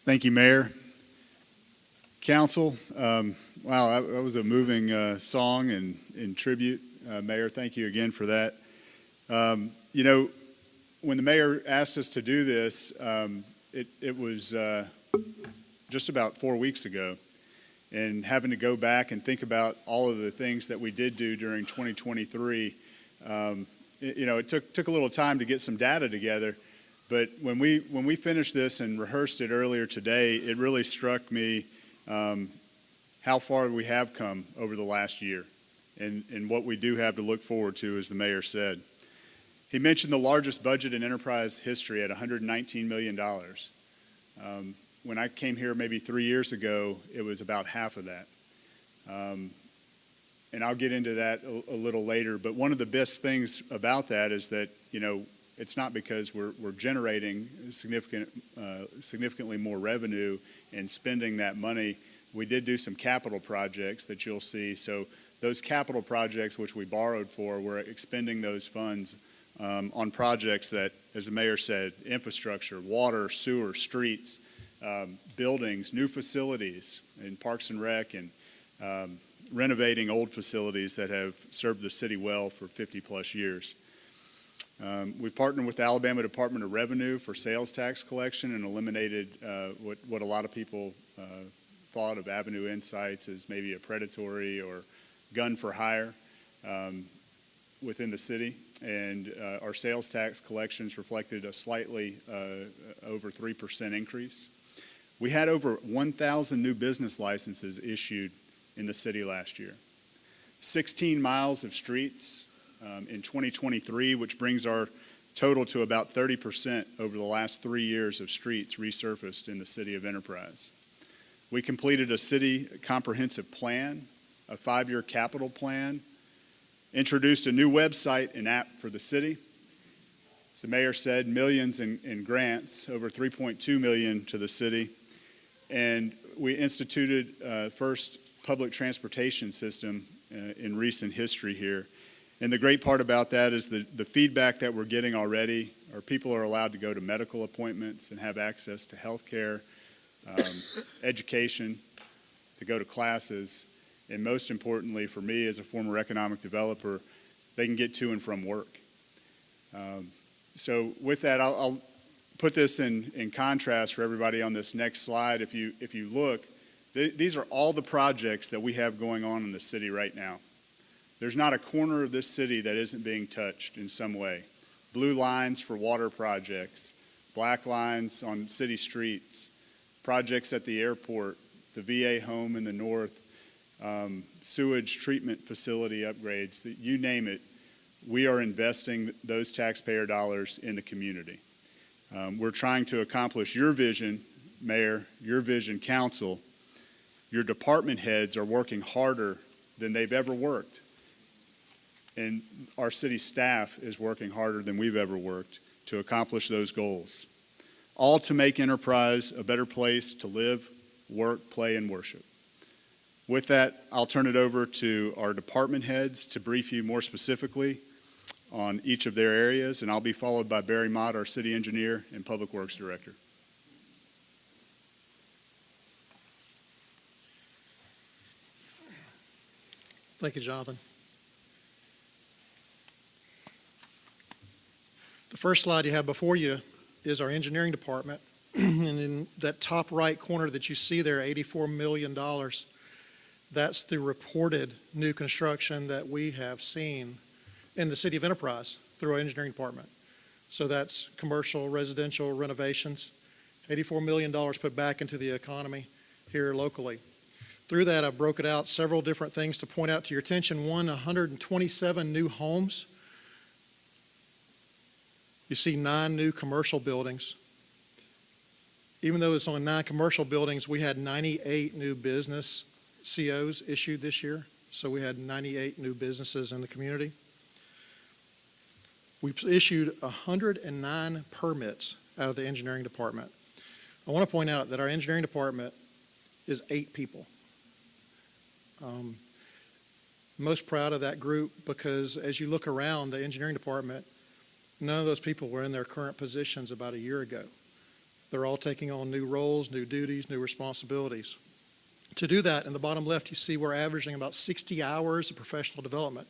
Thank you, Mayor. Council, wow, that was a moving song and in tribute. Mayor, thank you again for that. You know, when the mayor asked us to do this, it was just about 4 weeks ago. And having to go back and think about all of the things that we did do during 2023, you know, it took a little time to get some data together. But when we finished this and rehearsed it earlier today, it really struck me how far we have come over the last year and what we do have to look forward to, as the mayor said. He mentioned the largest budget in enterprise history at $119 million. When I came here maybe 3 years ago, it was about half of that. And I'll get into that a little later. But one of the best things about that is that, you know, it's not because we're generating significantly more revenue and spending that money. We did do some capital projects that you'll see. So those capital projects which we borrowed for, we're expending those funds on projects that, as the mayor said, infrastructure, water, sewer, streets, buildings, new facilities in Parks and Rec, and renovating old facilities that have served the city well for 50-plus years. We partnered with the Alabama Department of Revenue for sales tax collection and eliminated what a lot of people thought of Avenue Insights as maybe a predatory or gun for hire within the city. And our sales tax collections reflected a slightly over 3% increase. We had over 1,000 new business licenses issued in the city last year. 16 miles of streets in 2023, which brings our total to about 30% over the last 3 years of streets resurfaced in the city of Enterprise. We completed a city comprehensive plan, a 5-year capital plan, introduced a new website and app for the city. As the mayor said, millions in grants, over $3.2 million to the city. And we instituted first public transportation system in recent history here. And the great part about that is the feedback that we're getting already, or people are allowed to go to medical appointments and have access to health care, education, to go to classes, and most importantly for me as a former economic developer, they can get to and from work. So with that, I'll put this in contrast for everybody on this next slide. If you look, these are all the projects that we have going on in the city right now. There's not a corner of this city that isn't being touched in some way. Blue lines for water projects, black lines on city streets, projects at the airport, the VA home in the north, sewage treatment facility upgrades, you name it. We are investing those taxpayer dollars in the community. We're trying to accomplish your vision, Mayor, your vision, Council. Your department heads are working harder than they've ever worked. And our city staff is working harder than we've ever worked to accomplish those goals. All to make Enterprise a better place to live, work, play, and worship. With that, I'll turn it over to our department heads to brief you more specifically on each of their areas, and I'll be followed by Barry Mott, our city engineer and public works director. Thank you, Jonathan. The first slide you have before you is our engineering department. And in that top right corner that you see there, $84 million, that's the reported new construction that we have seen in the city of Enterprise through our engineering department. So that's commercial, residential renovations, $84 million put back into the economy here locally. Through that, I've broken out several different things to point out to your attention. One, 127 new homes. You see 9 new commercial buildings. Even though it's only 9 commercial buildings, we had 98 new business COs issued this year. So we had 98 new businesses in the community. We've issued 109 permits out of the engineering department. I want to point out that our engineering department is 8 people. Most proud of that group because as you look around the engineering department, none of those people were in their current positions about a year ago. They're all taking on new roles, new duties, new responsibilities. To do that, in the bottom left, you see we're averaging about 60 hours of professional development.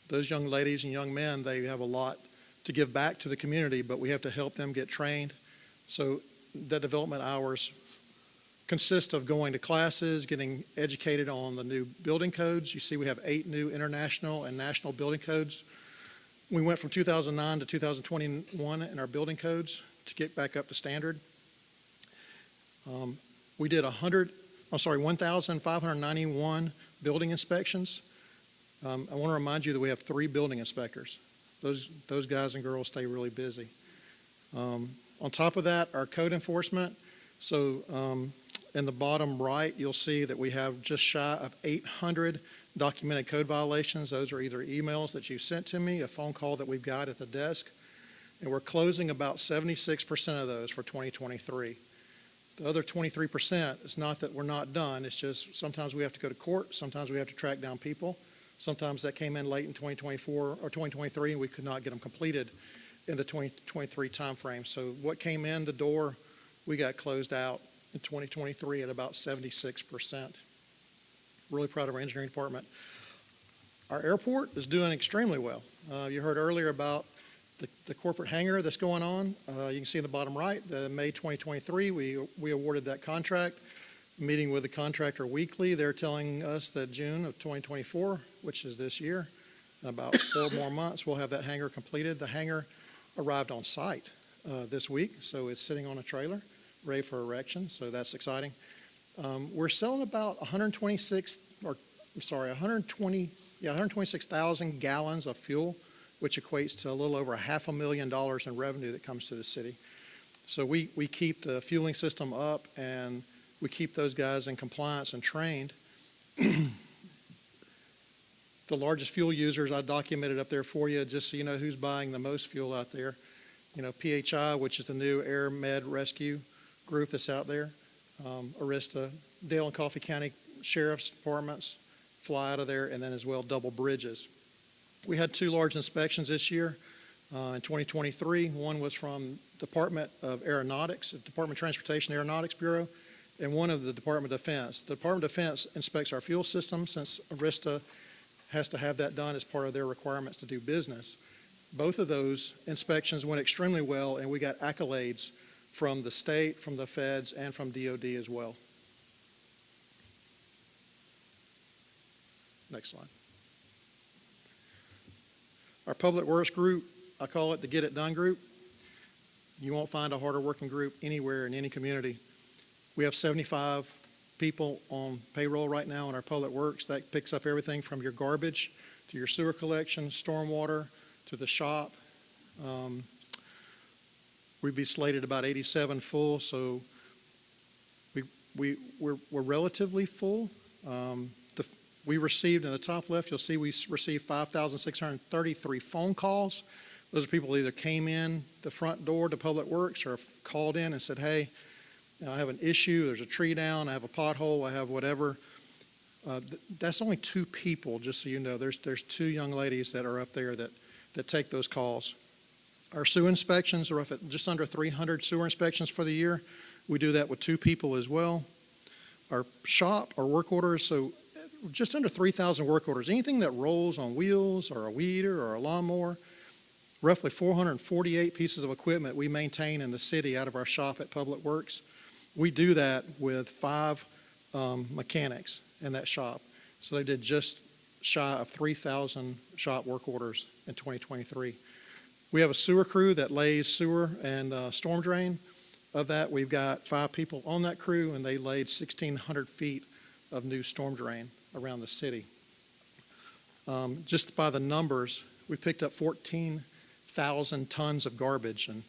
Those young ladies and young men, they have a lot to give back to the community, but we have to help them get trained. So the development hours consist of going to classes, getting educated on the new building codes. You see we have 8 new international and national building codes. We went from 2009 to 2021 in our building codes to get back up to standard. We did 1,591 building inspections. I want to remind you that we have 3 building inspectors. Those guys and girls stay really busy. On top of that, our code enforcement. So in the bottom right, you'll see that we have just shy of 800 documented code violations. Those are either emails that you sent to me, a phone call that we've got at the desk, and we're closing about 76% of those for 2023. The other 23% is not that we're not done. It's just sometimes we have to go to court. Sometimes we have to track down people. Sometimes that came in late in 2024 or 2023, and we could not get them completed in the 2023 timeframe. So what came in the door, we got closed out in 2023 at about 76%. Really proud of our engineering department. Our airport is doing extremely well. You heard earlier about the corporate hangar that's going on. You can see in the bottom right, the May 2023, we awarded that contract. Meeting with the contractor weekly, they're telling us that June of 2024, which is this year, in about 4 more months, we'll have that hangar completed. The hangar arrived on site this week, so it's sitting on a trailer, ready for erection, so that's exciting. We're selling about 126,000 gallons of fuel, which equates to a little over $500,000 in revenue that comes to the city. So we keep the fueling system up and we keep those guys in compliance and trained. The largest fuel users I documented up there for you, just so you know who's buying the most fuel out there. You know, PHI, which is the new Air Med Rescue group that's out there. Arista, Dale and Coffee County Sheriff's Departments fly out of there, and then as well Double Bridges. We had 2 large inspections this year in 2023. One was from Department of Aeronautics, Department of Transportation Aeronautics Bureau, and one of the Department of Defense. The Department of Defense inspects our fuel system since Arista has to have that done as part of their requirements to do business. Both of those inspections went extremely well, and we got accolades from the state, from the feds, and from DOD as well. Next slide. Our Public Works group, I call it the Get It Done group. You won't find a harder working group anywhere in any community. We have 75 people on payroll right now in our Public Works. That picks up everything from your garbage to your sewer collection, stormwater, to the shop. We'd be slated about 87 full, so we're relatively full. We received, in the top left, you'll see we received 5,633 phone calls. Those are people who either came in the front door to Public Works or called in and said, hey, I have an issue, there's a tree down, I have a pothole, I have whatever. That's only 2 people, just so you know. There's 2 young ladies that are up there that take those calls. Our sewer inspections are up at just under 300 sewer inspections for the year. We do that with 2 people as well. Our shop, our work orders, so just under 3,000 work orders. Anything that rolls on wheels or a weeder or a lawnmower, roughly 448 pieces of equipment we maintain in the city out of our shop at Public Works. We do that with 5 mechanics in that shop. So they did just shy of 3,000 shop work orders in 2023. We have a sewer crew that lays sewer and storm drain. Of that, we've got 5 people on that crew, and they laid 1,600 feet of new storm drain around the city. Just by the numbers, we picked up 14,000 tons of garbage, and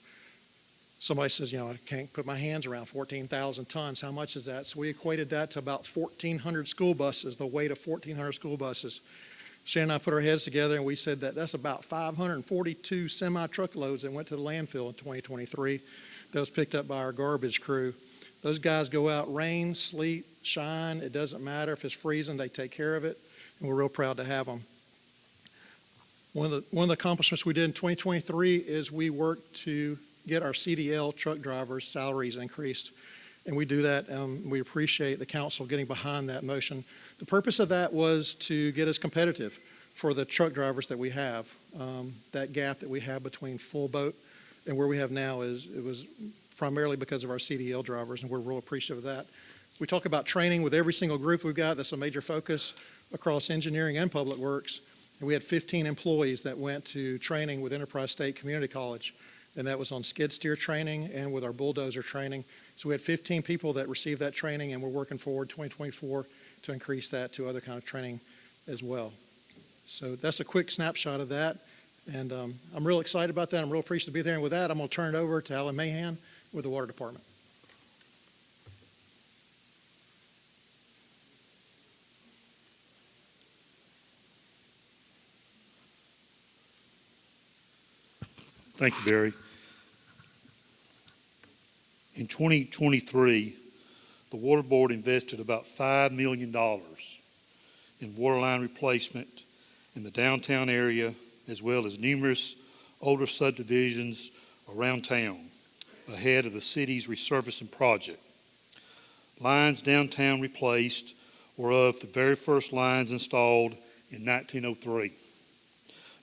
somebody says, I can't put my hands around 14,000 tons. How much is that? So we equated that to about 1,400 school buses, the weight of 1,400 school buses. Shannon and I put our heads together, and we said that's about 542 semi-truckloads that went to the landfill in 2023 that was picked up by our garbage crew. Those guys go out, rain, sleet, shine. It doesn't matter if it's freezing. They take care of it, and we're real proud to have them. One of the accomplishments we did in 2023 is we worked to get our CDL truck drivers' salaries increased. And we do that, we appreciate the council getting behind that motion. The purpose of that was to get us competitive for the truck drivers that we have. That gap that we have between full boat and where we have now it was primarily because of our CDL drivers, and we're real appreciative of that. We talk about training with every single group we've got. That's a major focus across engineering and Public Works. And we had 15 employees that went to training with Enterprise State Community College, and that was on skid steer training and with our bulldozer training. So we had 15 people that received that training, and we're working forward 2024 to increase that to other kind of training as well. So that's a quick snapshot of that, and I'm real excited about that. I'm real appreciative to be there. And with that, I'm going to turn it over to Alan Mahan with the Water Department. Thank you, Barry. In 2023, the Water Board invested about $5 million in water line replacement in the downtown area, as well as numerous older subdivisions around town ahead of the city's resurfacing project. Lines downtown replaced were of the very first lines installed in 1903.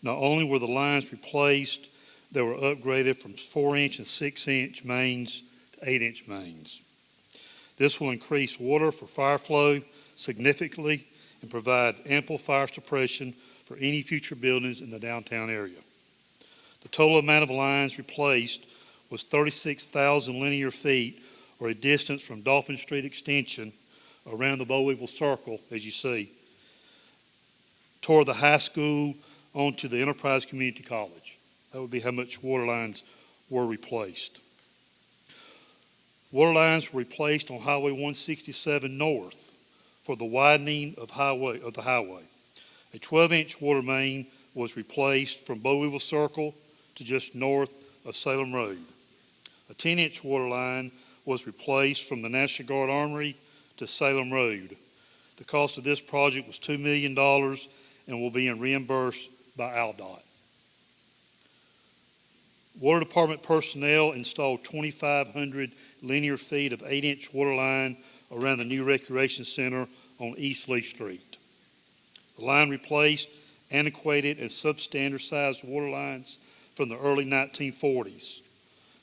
Not only were the lines replaced, they were upgraded from 4-inch and 6-inch mains to 8-inch mains. This will increase water for fire flow significantly and provide ample fire suppression for any future buildings in the downtown area. The total amount of lines replaced was 36,000 linear feet, or a distance from Dolphin Street Extension around the Bow-Weevil Circle, as you see, toward the high school onto the Enterprise Community College. That would be how much water lines were replaced. Water lines were replaced on Highway 167 North for the widening of the highway. A 12-inch water main was replaced from Bow-Weevil Circle to just north of Salem Road. A 10-inch water line was replaced from the National Guard Armory to Salem Road. The cost of this project was $2 million and will be reimbursed by ALDOT. Water Department personnel installed 2,500 linear feet of 8-inch water line around the new Recreation Center on East Lee Street. The line replaced antiquated and substandard sized water lines from the early 1940s.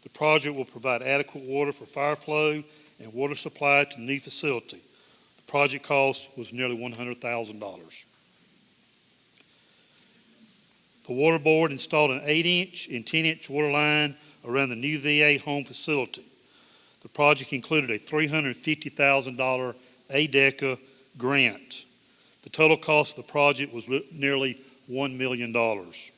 The project will provide adequate water for fire flow and water supply to the new facility. The project cost was nearly $100,000. The Water Board installed an 8-inch and 10-inch water line around the new VA home facility. The project included a $350,000 ADECA grant. The total cost of the project was nearly $1 million. The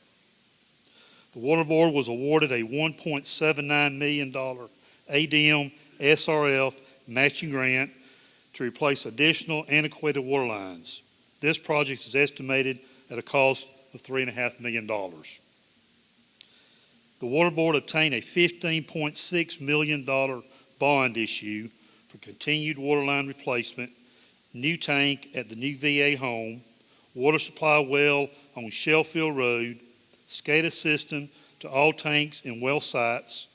Water Board was awarded a $1.79 million ADM SRF matching grant to replace additional antiquated water lines. This project is estimated at a cost of $3.5 million. The Water Board obtained a $15.6 million bond issue for continued water line replacement, new tank at the new VA home, water supply well on Shellfield Road, SCADA system to all tanks and well sites,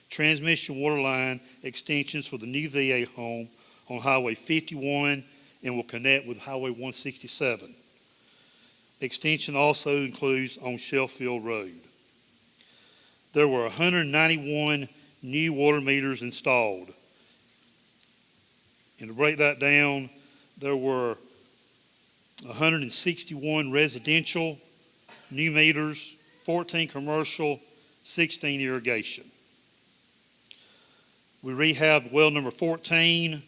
transmission water line extensions for the new VA home on Highway 51 and will connect with Highway 167. Extension also includes on Shellfield Road. There were 191 new water meters installed. And to break that down, there were 161 residential new meters, 14 commercial, 16 irrigation. We rehabbed well number 14,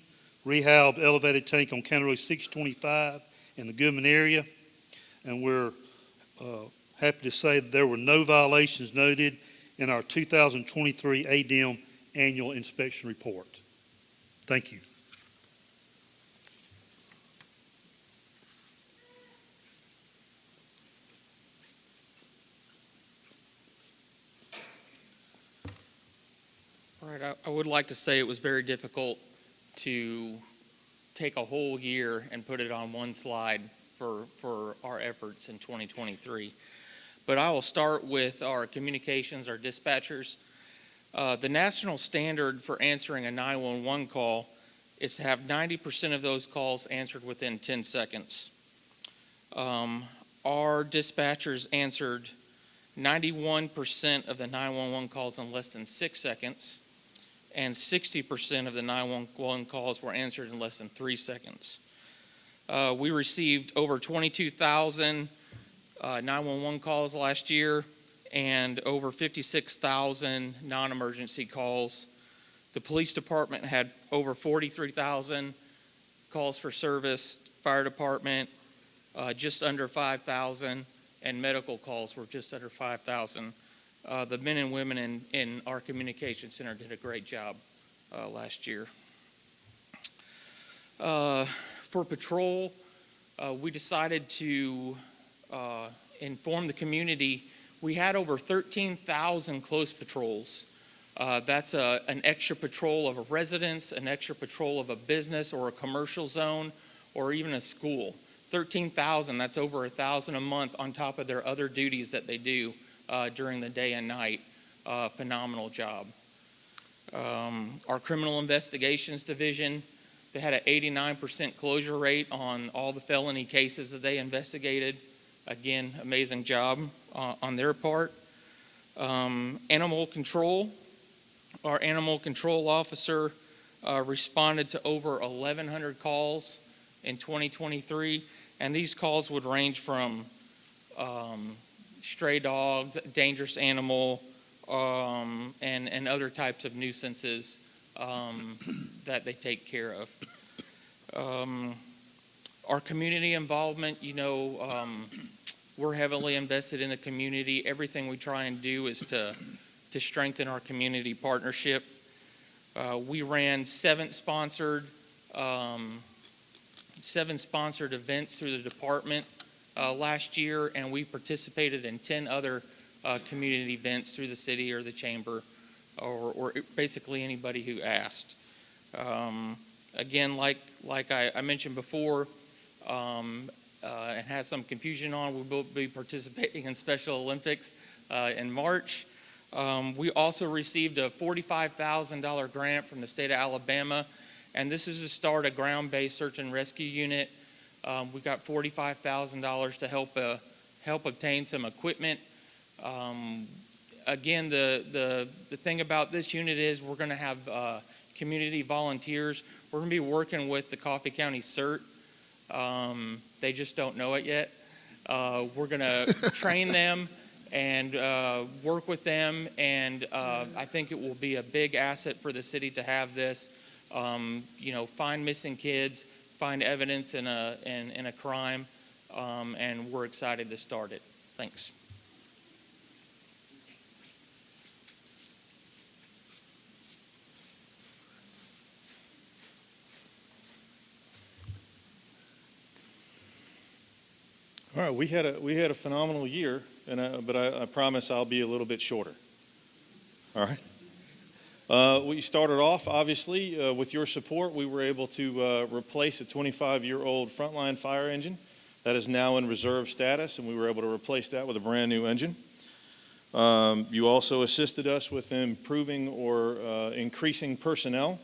rehabbed elevated tank on County Road 625 in the Goodman area, and we're happy to say that there were no violations noted in our 2023 ADM annual inspection report. Thank you. All right, I would like to say it was very difficult to take a whole year and put it on one slide for our efforts in 2023. But I will start with our communications, our dispatchers. The national standard for answering a 911 call is to have 90% of those calls answered within 10 seconds. Our dispatchers answered 91% of the 911 calls in less than 6 seconds, and 60% of the 911 calls were answered in less than 3 seconds. We received over 22,000 911 calls last year and over 56,000 non-emergency calls. The police department had over 43,000 calls for service, fire department just under 5,000, and medical calls were just under 5,000. The men and women in our communication center did a great job last year. For patrol, we decided to inform the community. We had over 13,000 close patrols. That's an extra patrol of a residence, an extra patrol of a business or a commercial zone, or even a school. 13,000, that's over 1,000 a month on top of their other duties that they do during the day and night. Phenomenal job. Our criminal investigations division, they had an 89% closure rate on all the felony cases that they investigated. Again, amazing job on their part. Animal control, our animal control officer responded to over 1,100 calls in 2023, and these calls would range from stray dogs, dangerous animal, and other types of nuisances that they take care of. Our community involvement, we're heavily invested in the community. Everything we try and do is to strengthen our community partnership. We ran 7 sponsored events through the department last year, and we participated in 10 other community events through the city or the chamber, or basically anybody who asked. Again, like I mentioned before, and had some confusion on, we will be participating in Special Olympics in March. We also received a $45,000 grant from the state of Alabama, and this is to start a ground-based search and rescue unit. We got $45,000 to help obtain some equipment. Again, the thing about this unit is we're going to have community volunteers. We're going to be working with the Coffee County CERT. They just don't know it yet. We're going to train them and work with them. And I think it will be a big asset for the city to have this. Find missing kids, find evidence in a crime, and we're excited to start it. Thanks. All right, we had a phenomenal year, but I promise I'll be a little bit shorter. All right. We started off, obviously, with your support. We were able to replace a 25-year-old frontline fire engine that is now in reserve status, and we were able to replace that with a brand new engine. You also assisted us with improving or increasing personnel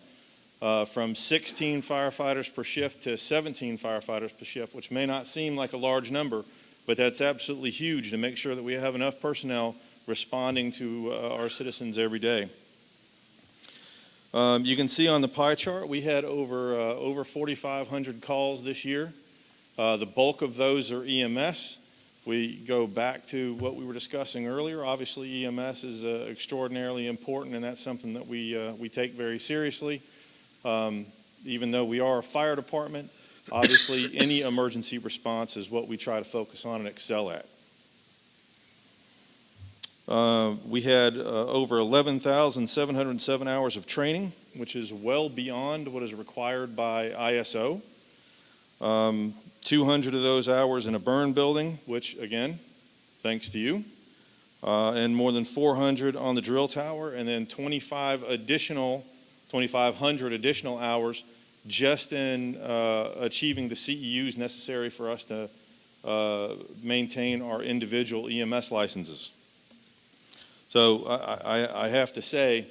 from 16 firefighters per shift to 17 firefighters per shift, which may not seem like a large number, but that's absolutely huge to make sure that we have enough personnel responding to our citizens every day. You can see on the pie chart we had over 4,500 calls this year. The bulk of those are EMS. We go back to what we were discussing earlier. Obviously, EMS is extraordinarily important, and that's something that we take very seriously. Even though we are a fire department, obviously any emergency response is what we try to focus on and excel at. We had over 11,707 hours of training, which is well beyond what is required by ISO. 200 of those hours in a burn building, which again, thanks to you. And more than 400 on the drill tower, and then 2,500 additional hours just in achieving the CEUs necessary for us to maintain our individual EMS licenses. So I have to say,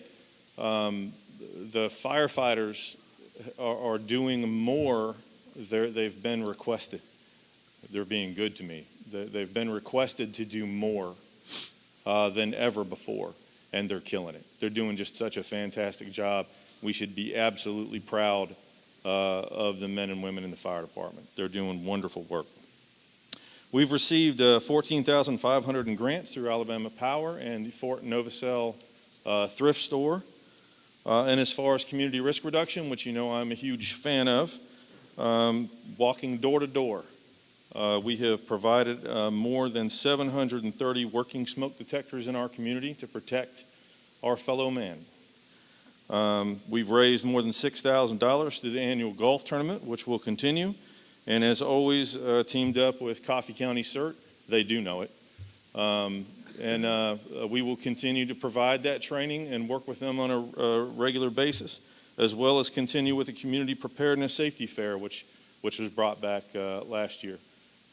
the firefighters are doing more. They've been requested. They're being good to me. They've been requested to do more than ever before, and they're killing it. They're doing just such a fantastic job. We should be absolutely proud of the men and women in the fire department. They're doing wonderful work. We've received 14,500 in grants through Alabama Power and the Fort Novacell thrift store. And as far as community risk reduction, which you know I'm a huge fan of, walking door to door, we have provided more than 730 working smoke detectors in our community to protect our fellow man. We've raised more than $6,000 through the annual golf tournament, which will continue. And as always, teamed up with Coffee County CERT. They do know it. And we will continue to provide that training and work with them on a regular basis, as well as continue with the Community Preparedness Safety Fair, which was brought back last year.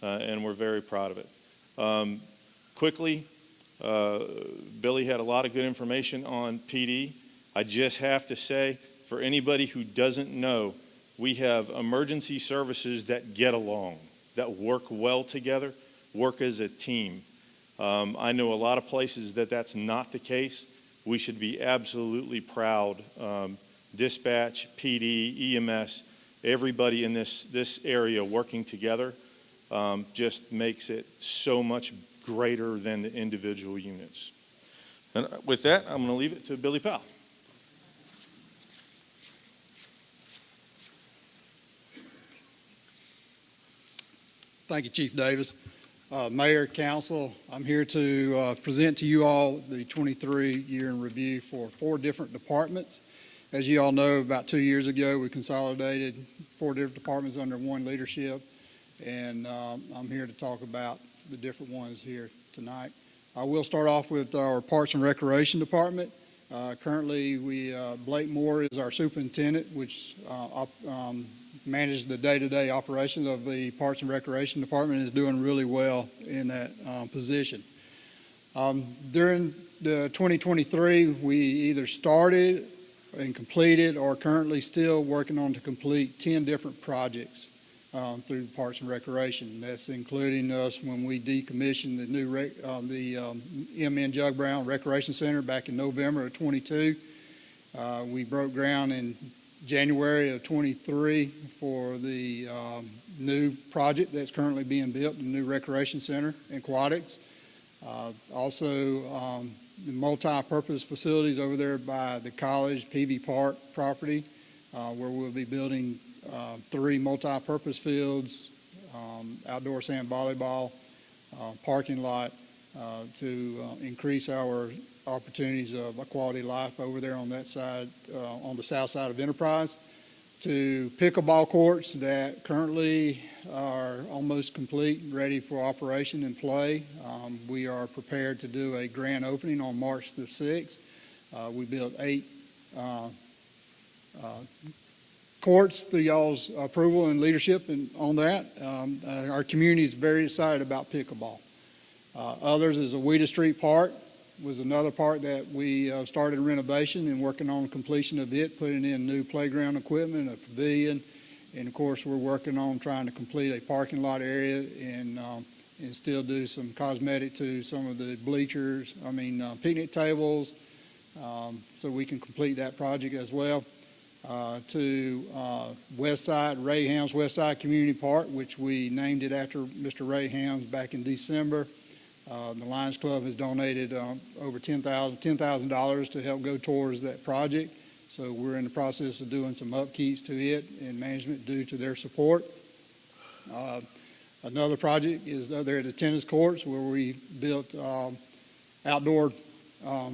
And we're very proud of it. Quickly, Billy had a lot of good information on PD. I just have to say, for anybody who doesn't know, we have emergency services that get along, that work well together, work as a team. I know a lot of places that that's not the case. We should be absolutely proud. Dispatch, PD, EMS, everybody in this area working together just makes it so much greater than the individual units. And with that, I'm going to leave it to Billy Powell. Thank you, Chief Davis. Mayor, Council, I'm here to present to you all the 23 year in review for 4 different departments. As you all know, about 2 years ago, we consolidated 4 different departments under one leadership, and I'm here to talk about the different ones here tonight. I will start off with our Parks and Recreation Department. Currently, Blake Moore is our superintendent, which manages the day-to-day operations of the Parks and Recreation Department and is doing really well in that position. During the 2023, we either started and completed or currently still working on to complete 10 different projects through the Parks and Recreation. That's including us when we decommissioned the new MN Jug Brown Recreation Center back in November of 22. We broke ground in January of 23 for the new project that's currently being built, the new recreation center, aquatics. Also, the multi-purpose facilities over there by the college, PV Park property, where we'll be building 3 multi-purpose fields, outdoor sand volleyball, parking lot, to increase our opportunities of a quality of life over there on that side, on the south side of Enterprise, to pickleball courts that currently are almost complete, ready for operation and play. We are prepared to do a grand opening on March the 6th. We built 8 courts through y'all's approval and leadership on that. Our community is very excited about pickleball. Others is a Weeda Street Park was another part that we started renovation and working on completion of it, putting in new playground equipment, a pavilion, and of course we're working on trying to complete a parking lot area and still do some cosmetic to some of the bleachers, picnic tables, so we can complete that project as well. To West Side, Ray Ham's West Side Community Park, which we named it after Mr. Ray Ham's back in December. The Lions Club has donated over $10,000 to help go towards that project. So we're in the process of doing some upkeeps to it and management due to their support. Another project is there at the tennis courts where we built outdoor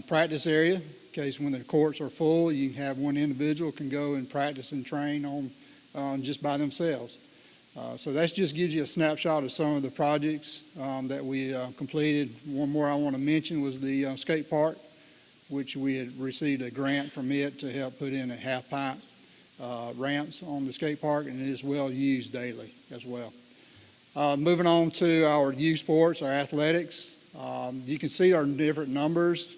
practice area. In case when the courts are full, you can have one individual can go and practice and train on just by themselves. So that just gives you a snapshot of some of the projects that we completed. One more I want to mention was the skate park, which we had received a grant from it to help put in a half-pipe ramps on the skate park, and it is well used daily as well. Moving on to our youth sports, our athletics. You can see our different numbers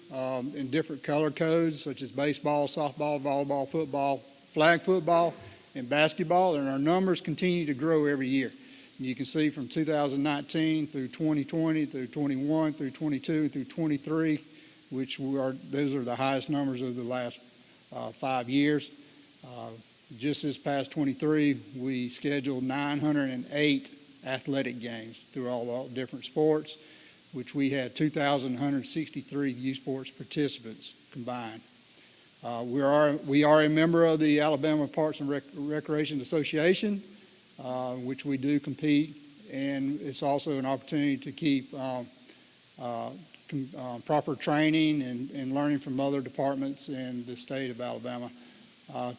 in different color codes, such as baseball, softball, volleyball, football, flag football, and basketball, and our numbers continue to grow every year. And you can see from 2019 through 2020 through 21 through 22 through 23, which those are the highest numbers of the last 5 years. Just this past 23, we scheduled 908 athletic games through all the different sports, which we had 2,163 youth sports participants combined. We are a member of the Alabama Parks and Recreation Association, which we do compete, and it's also an opportunity to keep proper training and learning from other departments in the state of Alabama.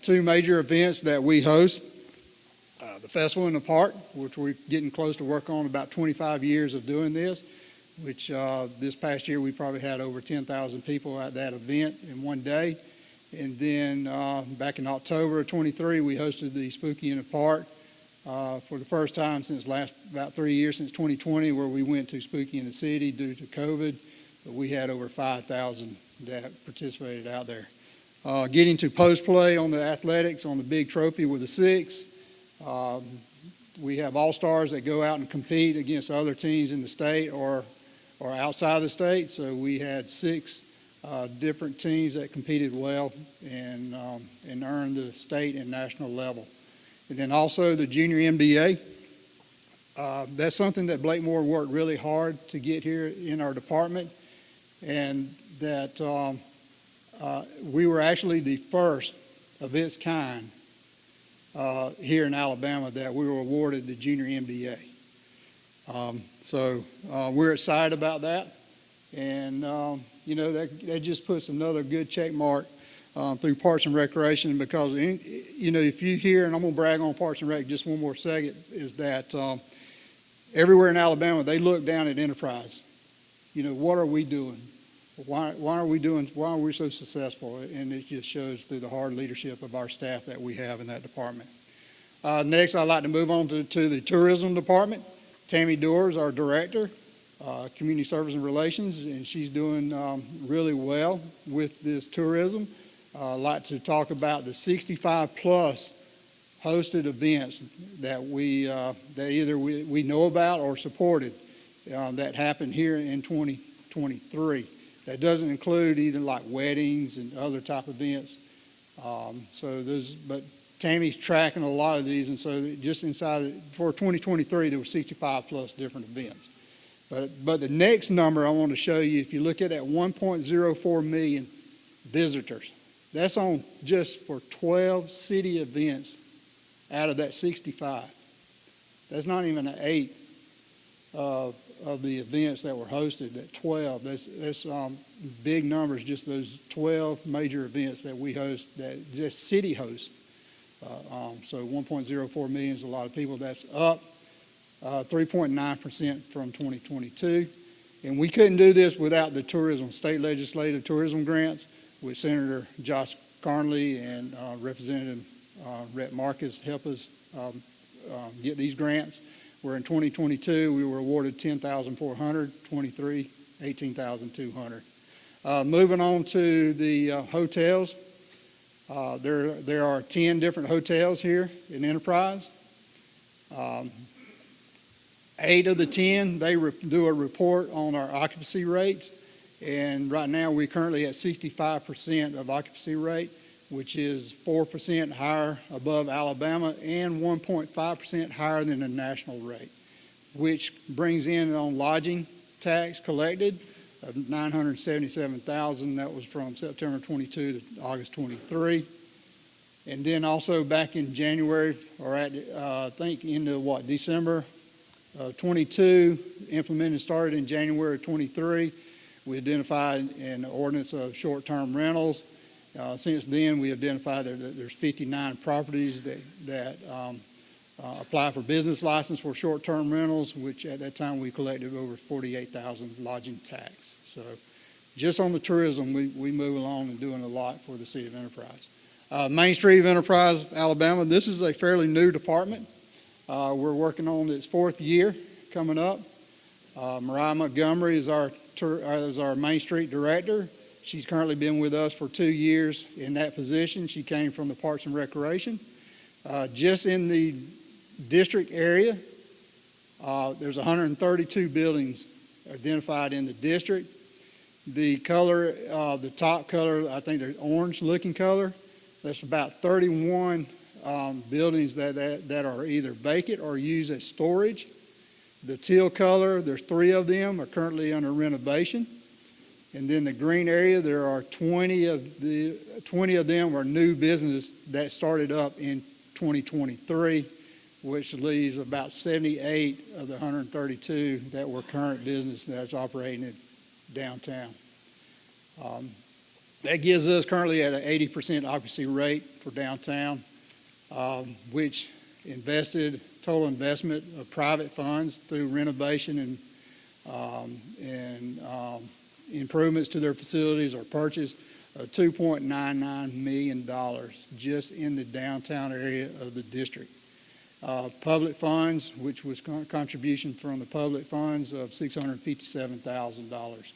2 major events that we host, the Festival in the Park, which we're getting close to work on about 25 years of doing this, which this past year we probably had over 10,000 people at that event in one day. And then back in October of 23, we hosted the Spooky in the Park for the first time since about 3 years, since 2020, where we went to Spooky in the City due to COVID. But we had over 5,000 that participated out there. Getting to post play on the athletics on the big trophy with the 6. We have all-stars that go out and compete against other teams in the state or outside the state. So we had 6 different teams that competed well and earned the state and national level. And then also the junior MBA. That's something that Blakemore worked really hard to get here in our department, and that we were actually the first of its kind here in Alabama that we were awarded the junior MBA. So we're excited about that, and that just puts another good check mark through Parks and Recreation, because if you hear, and I'm going to brag on Parks and Rec just one more second, is that everywhere in Alabama they look down at Enterprise. What are we doing? Why are we so successful? And it just shows through the hard leadership of our staff that we have in that department. Next, I'd like to move on to the tourism department. Tammy Doers, our director, Community Service and Relations, and she's doing really well with this tourism. I'd like to talk about the 65-plus hosted events that either we know about or supported that happened here in 2023. That doesn't include even like weddings and other type of events. But Tammy's tracking a lot of these, and so just for 2023, there were 65 plus different events. But the next number I want to show you, if you look at that 1.04 million visitors, that's on just for 12 city events out of that 65. That's not even an eighth of the events that were hosted, that 12. That's big numbers, just those 12 major events that we host, that just city hosts. So 1.04 million is a lot of people. That's up 3.9% from 2022. And we couldn't do this without the state legislative tourism grants, with Senator Josh Carnley and Representative Rhett Marcus help us get these grants. Where in 2022, we were awarded $10,400, 23, $18,200. Moving on to the hotels. There are 10 different hotels here in Enterprise. 8 of the 10, they do a report on our occupancy rates. And right now, we're currently at 65% of occupancy rate, which is 4% higher above Alabama and 1.5% higher than the national rate, which brings in on lodging tax collected of $977,000. That was from September 22 to August 23. And then also back in January, or at I think into December 22, implemented started in January 23. We identified an ordinance of short-term rentals. Since then, we identified that there's 59 properties that apply for business license for short-term rentals, which at that time we collected over 48,000 lodging tax. So just on the tourism, we move along and doing a lot for the city of Enterprise. Main Street of Enterprise, Alabama, this is a fairly new department. We're working on its 4th year coming up. Mariah Montgomery is our Main Street director. She's currently been with us for 2 years in that position. She came from the Parks and Recreation. Just in the district area, there's 132 buildings identified in the district. The color, the top color, I think they're orange-looking color. That's about 31 buildings that are either vacant or used as storage. The teal color, there's 3 of them are currently under renovation. And then the green area, there are 20 of them are new business that started up in 2023, which leaves about 78 of the 132 that were current business that's operating in downtown. That gives us currently at an 80% occupancy rate for downtown, which total investment of private funds through renovation and improvements to their facilities or purchase of $2.99 million just in the downtown area of the district. Public funds, which was contribution from the public funds of $657,000.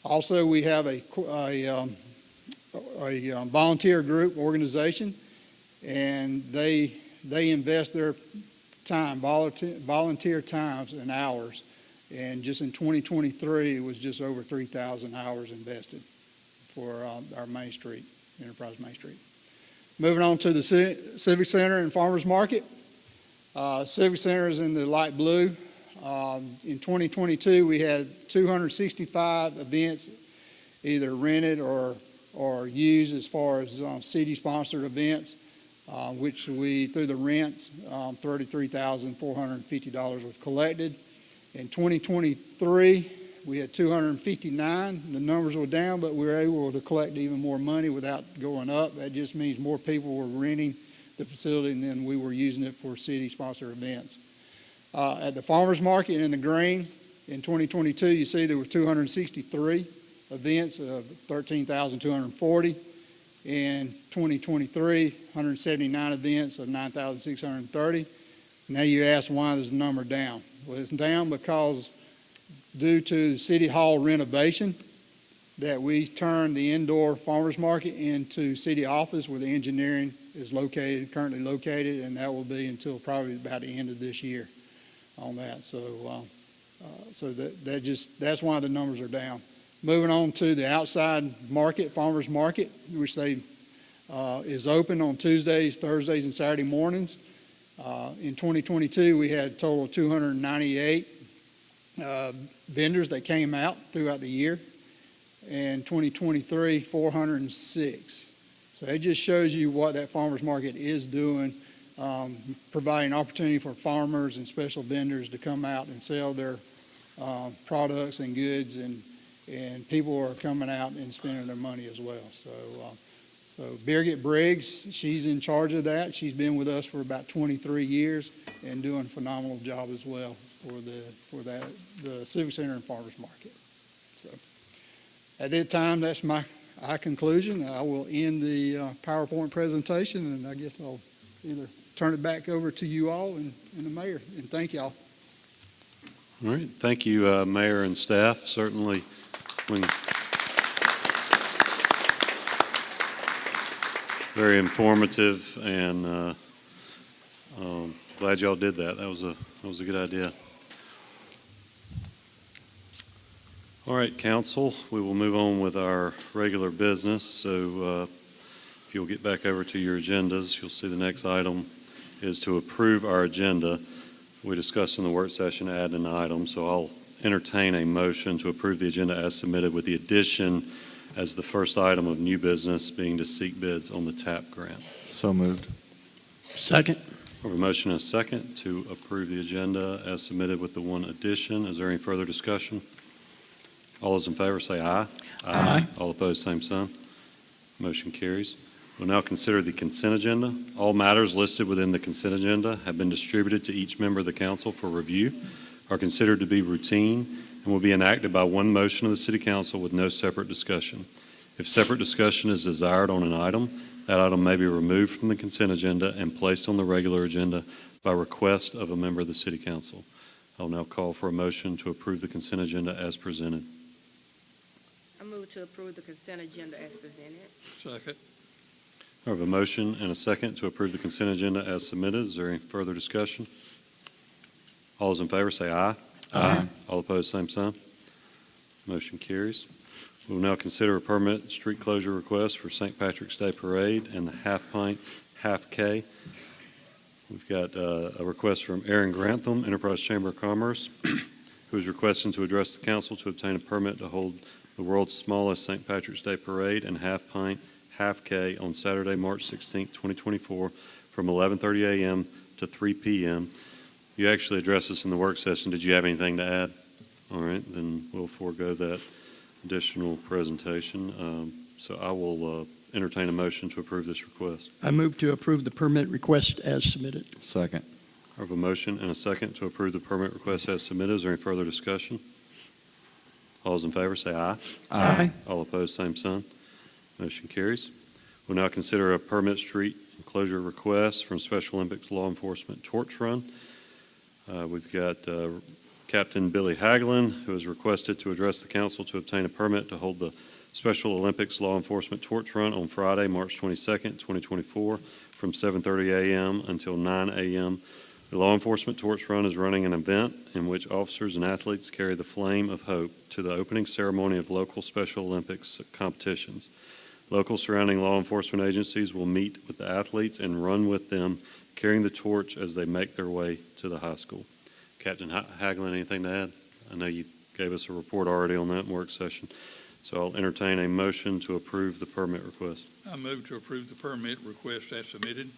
Also, we have a volunteer group organization, and they invest their time, volunteer times and hours. And just in 2023, it was just over 3,000 hours invested for our Main Street, Enterprise Main Street. Moving on to the Civic Center and Farmers Market. Civic Center is in the light blue. In 2022, we had 265 events either rented or used as far as city-sponsored events, which we, through the rents, $33,450 was collected. In 2023, we had 259. The numbers were down, but we were able to collect even more money without going up. That just means more people were renting the facility than we were using it for city-sponsored events. At the farmers market in the green, in 2022, you see there were 263 events of 13,240. In 2023, 179 events of 9,630. Now you ask, why is the number down? Well, it's down because due to City Hall renovation, that we turned the indoor farmers market into city office where the engineering is currently located, and that will be until probably about the end of this year on that. So that's why the numbers are down. Moving on to the outside market, farmers market, which is open on Tuesdays, Thursdays, and Saturday mornings. In 2022, we had a total of 298 vendors that came out throughout the year. And 2023, 406. So it just shows you what that farmers market is doing, providing opportunity for farmers and special vendors to come out and sell their products and goods, and people are coming out and spending their money as well. So Birgit Briggs, she's in charge of that. She's been with us for about 23 years and doing a phenomenal job as well for the Civic Center and Farmers Market. So at that time, that's my conclusion. I will end the PowerPoint presentation, and I guess I'll either turn it back over to you all and the mayor. And thank y'all. All right, thank you, Mayor and staff. Certainly, very informative, and glad y'all did that. That was a good idea. All right, council, we will move on with our regular business. So if you'll get back over to your agendas, you'll see the next item is to approve our agenda. We discussed in the work session add an item, so I'll entertain a motion to approve the agenda as submitted, with the addition as the first item of new business being to seek bids on the TAP grant. So moved. Second. We have a motion and a second to approve the agenda as submitted with the one addition. Is there any further discussion? All those in favor say aye. Aye. All opposed, same sign. Motion carries. We'll now consider the consent agenda. All matters listed within the consent agenda have been distributed to each member of the council for review, are considered to be routine, and will be enacted by one motion of the City Council with no separate discussion. If separate discussion is desired on an item, that item may be removed from the consent agenda and placed on the regular agenda by request of a member of the City Council. I'll now call for a motion to approve the consent agenda as presented. I move to approve the consent agenda as presented. Second. I have a motion and a second to approve the consent agenda as submitted. Is there any further discussion? All those in favor say aye. Aye. All opposed, same sign. Motion carries. We will now consider a permit street closure request for St. Patrick's Day Parade and the Half Pint Half K. We've got a request from Aaron Grantham, Enterprise Chamber of Commerce, who is requesting to address the council to obtain a permit to hold the world's smallest St. Patrick's Day Parade and Half Pint Half K on Saturday, March 16, 2024, from 11:30 a.m. to 3 p.m. You actually addressed this in the work session. Did you have anything to add? All right, then we'll forego that additional presentation. So I will entertain a motion to approve this request. I move to approve the permit request as submitted. Second. I have a motion and a second to approve the permit request as submitted. Is there any further discussion? All those in favor say aye. Aye. All opposed, same sign. Motion carries. We'll now consider a permit street closure request from Special Olympics Law Enforcement Torch Run. We've got Captain Billy Hagelin, who has requested to address the council to obtain a permit to hold the Special Olympics Law Enforcement Torch Run on Friday, March 22nd, 2024, from 7:30 a.m. until 9 a.m. The Law Enforcement Torch Run is running an event in which officers and athletes carry the flame of hope to the opening ceremony of local Special Olympics competitions. Local surrounding law enforcement agencies will meet with the athletes and run with them, carrying the torch as they make their way to the high school. Captain Hagelin, anything to add? I know you gave us a report already on that work session, so I'll entertain a motion to approve the permit request. I move to approve the permit request as submitted.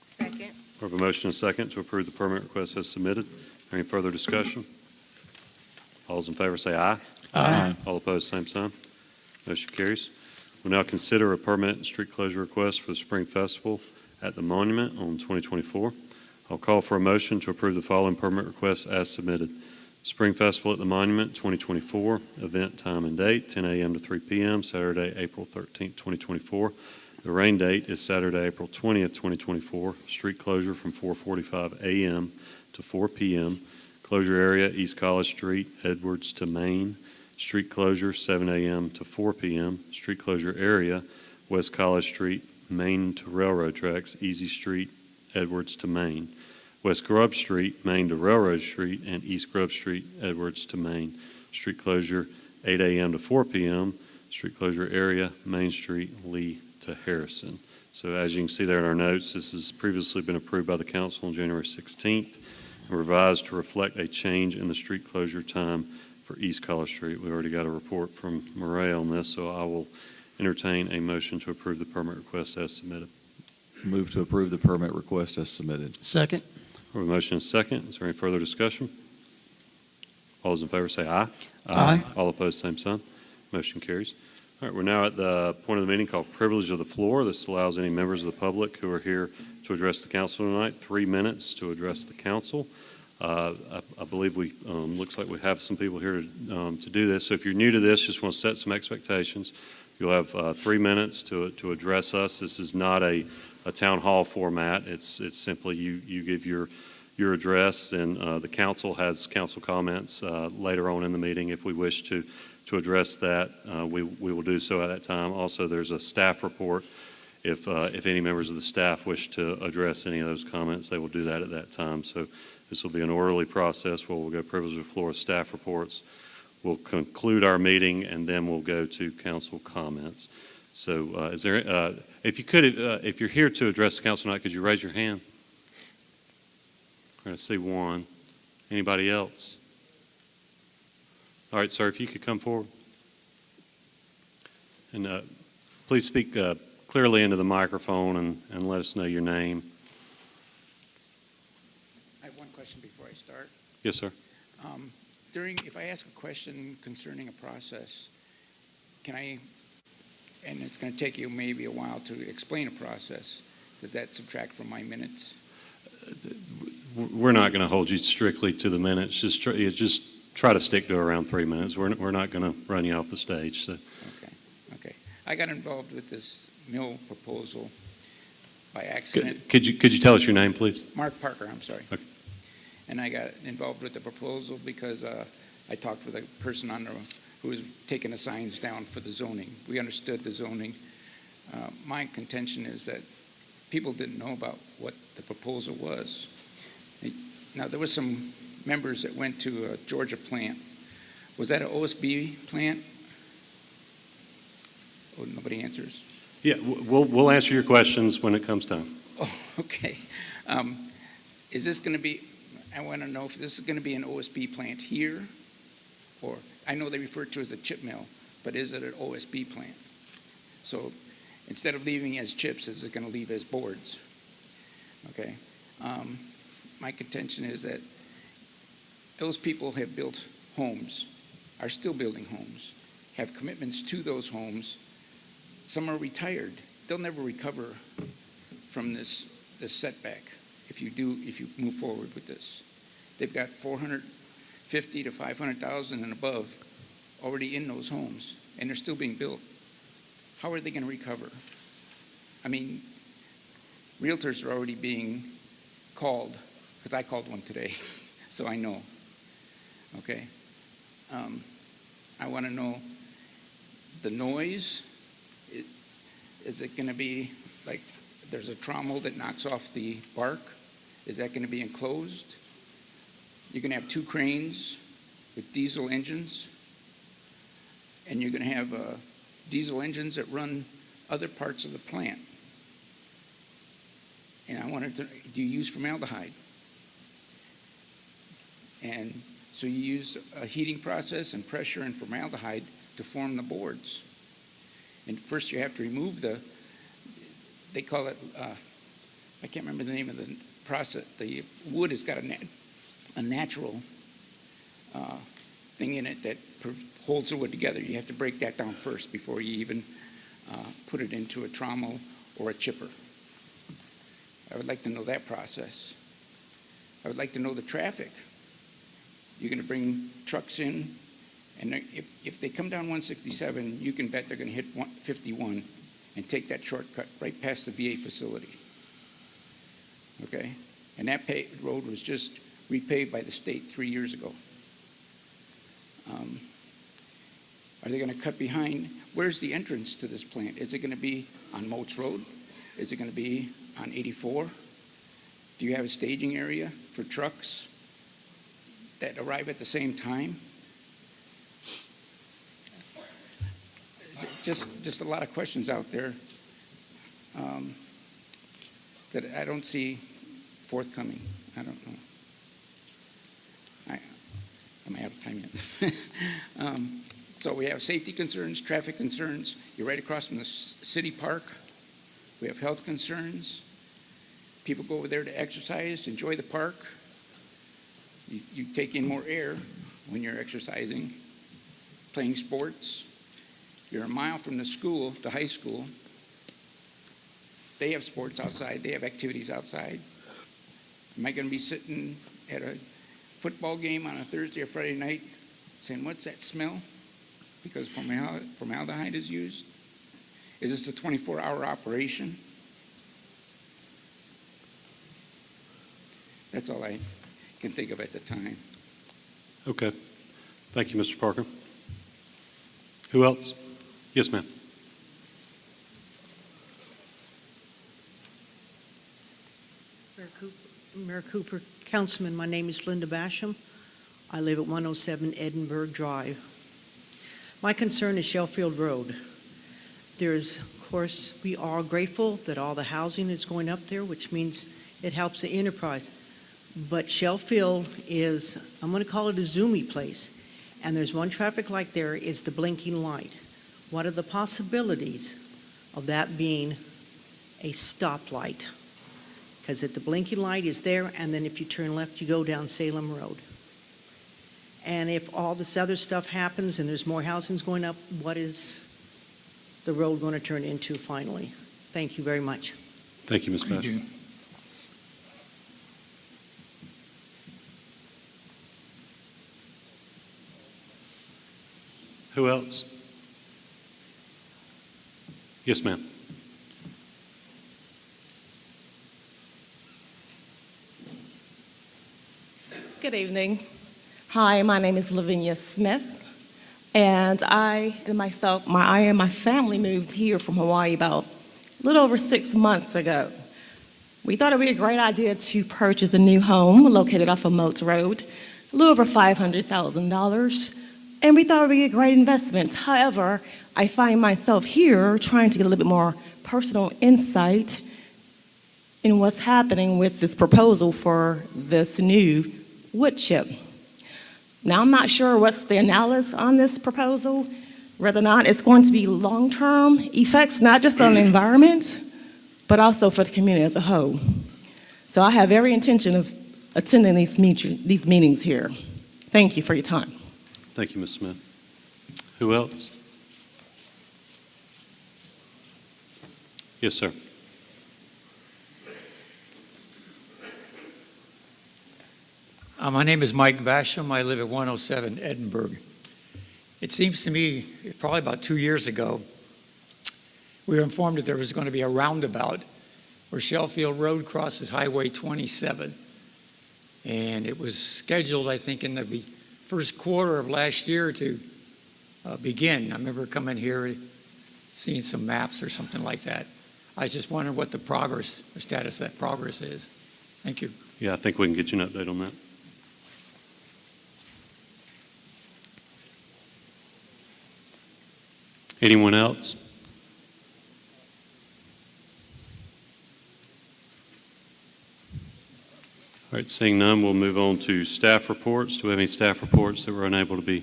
Second. We have a motion and a second to approve the permit request as submitted. Any further discussion? All those in favor say aye. Aye. All opposed, same sign. Motion carries. We'll now consider a permit street closure request for the Spring Festival at the Monument on 2024. I'll call for a motion to approve the following permit requests as submitted. Spring Festival at the Monument 2024, event time and date, 10 a.m. to 3 p.m., Saturday, April 13th, 2024. The rain date is Saturday, April 20th, 2024. Street closure from 4:45 a.m. to 4 p.m. Closure area, East College Street, Edwards to Main. Street closure, 7 a.m. to 4 p.m. Street closure area, West College Street, Main to Railroad Tracks, Easy Street, Edwards to Main. West Grub Street, Main to Railroad Street, and East Grub Street, Edwards to Main. Street closure, 8 a.m. to 4 p.m. Street closure area, Main Street, Lee to Harrison. So as you can see there in our notes, this has previously been approved by the council on January 16th, and revised to reflect a change in the street closure time for East College Street. We already got a report from Murray on this, so I will entertain a motion to approve the permit request as submitted. Move to approve the permit request as submitted. Second? We have a motion and a second. Is there any further discussion? All those in favor say aye. Aye. All opposed, same sign. Motion carries. All right, we're now at the point of the meeting called privilege of the floor. This allows any members of the public who are here to address the council tonight 3 minutes to address the council. I believe looks like we have some people here to do this. So if you're new to this, just want to set some expectations. You'll have 3 minutes to address us. This is not a town hall format. It's simply you give your address, and the council has council comments later on in the meeting. If we wish to address that, we will do so at that time. Also, there's a staff report. If any members of the staff wish to address any of those comments, they will do that at that time. So this will be an orderly process where we'll go privilege of the floor, staff reports. We'll conclude our meeting, and then we'll go to council comments. So is there, if you're here to address the council tonight, could you raise your hand? I see one. Anybody else? All right, sir, if you could come forward. And please speak clearly into the microphone and let us know your name. I have one question before I start. Yes, sir. If I ask a question concerning a process, and it's going to take you maybe a while to explain a process, does that subtract from my minutes? We're not going to hold you strictly to the minutes. Just try to stick to around 3 minutes. We're not going to run you off the stage. So. Okay. I got involved with this mill proposal by accident. Could you tell us your name, please? Mark Parker, I'm sorry. Okay. And I got involved with the proposal because I talked with a person who was taking the signs down for the zoning. We understood the zoning. My contention is that people didn't know about what the proposal was. Now, there were some members that went to a Georgia plant. Was that an OSB plant? Oh, nobody answers? Yeah, we'll answer your questions when it comes time. Oh, okay. Is this going to be, I want to know if this is going to be an OSB plant here, or, I know they refer to it as a chip mill, but is it an OSB plant? So instead of leaving as chips, is it going to leave as boards? Okay. My contention is that those people have built homes, are still building homes, have commitments to those homes. Some are retired. They'll never recover from this setback if you move forward with this. They've got $450,000 to $500,000 and above already in those homes, and they're still being built. How are they going to recover? I mean, realtors are already being called, because I called one today, so I know. Okay. I want to know the noise. Is it going to be like there's a trommel that knocks off the bark? Is that going to be enclosed? You're going to have 2 cranes with diesel engines, and you're going to have diesel engines that run other parts of the plant. And I wanted to, do you use formaldehyde? And so you use a heating process and pressure and formaldehyde to form the boards. And first you have to remove they call it, I can't remember the name of the process. The wood has got a natural thing in it that holds the wood together. You have to break that down first before you even put it into a trommel or a chipper. I would like to know that process. I would like to know the traffic. You're going to bring trucks in, and if they come down 167, you can bet they're going to hit 51 and take that shortcut right past the VA facility. Okay? And that road was just repaved by the state 3 years ago. Are they going to cut behind? Where's the entrance to this plant? Is it going to be on Moats Road? Is it going to be on 84? Do you have a staging area for trucks that arrive at the same time? Just a lot of questions out there that I don't see forthcoming. I don't know. chime in. So we have safety concerns, traffic concerns. You're right across from the city park. We have health concerns. People go over there to exercise, to enjoy the park. You take in more air when you're exercising, playing sports. You're a mile from the school, the high school. They have sports outside. They have activities outside. Am I going to be sitting at a football game on a Thursday or Friday night saying, what's that smell? Because formaldehyde is used? Is this a 24-hour operation? That's all I can think of at the time. Okay. Thank you, Mr. Parker. Who else? Yes, ma'am. Mayor Cooper, Councilman, my name is Linda Basham. I live at 107 Edinburgh Drive. My concern is Sheffield Road. There's, of course, we are grateful that all the housing is going up there, which means it helps the enterprise. But Sheffield is, I'm going to call it a zoomy place. And there's one traffic light there, it's the blinking light. What are the possibilities of that being a stoplight? Because the blinking light is there, and then if you turn left, you go down Salem Road. And if all this other stuff happens and there's more housings going up, what is the road going to turn into finally? Thank you very much. Thank you, Ms. Bash. Who else? Yes, ma'am. Good evening. Hi, my name is Lavinia Smith, and I and my family moved here from Hawaii about a little over 6 months ago. We thought it would be a great idea to purchase a new home located off of Moats Road, a little over $500,000, and we thought it would be a great investment. However, I find myself here trying to get a little bit more personal insight in what's happening with this proposal for this new wood chip. Now, I'm not sure what's the analysis on this proposal, whether or not it's going to be long-term effects, not just on the environment, but also for the community as a whole. So I have every intention of attending these meetings here. Thank you for your time. Thank you, Ms. Smith. Who else? Yes, sir. My name is Mike Basham. I live at 107 Edinburgh. It seems to me, probably about 2 years ago, we were informed that there was going to be a roundabout where Sheffield Road crosses Highway 27. And it was scheduled, I think, in the first quarter of last year to begin. I remember coming here, seeing some maps or something like that. I was just wondering what the status of that progress is. Thank you. Yeah, I think we can get you an update on that. Anyone else? All right, seeing none, we'll move on to staff reports. Do we have any staff reports that were unable to be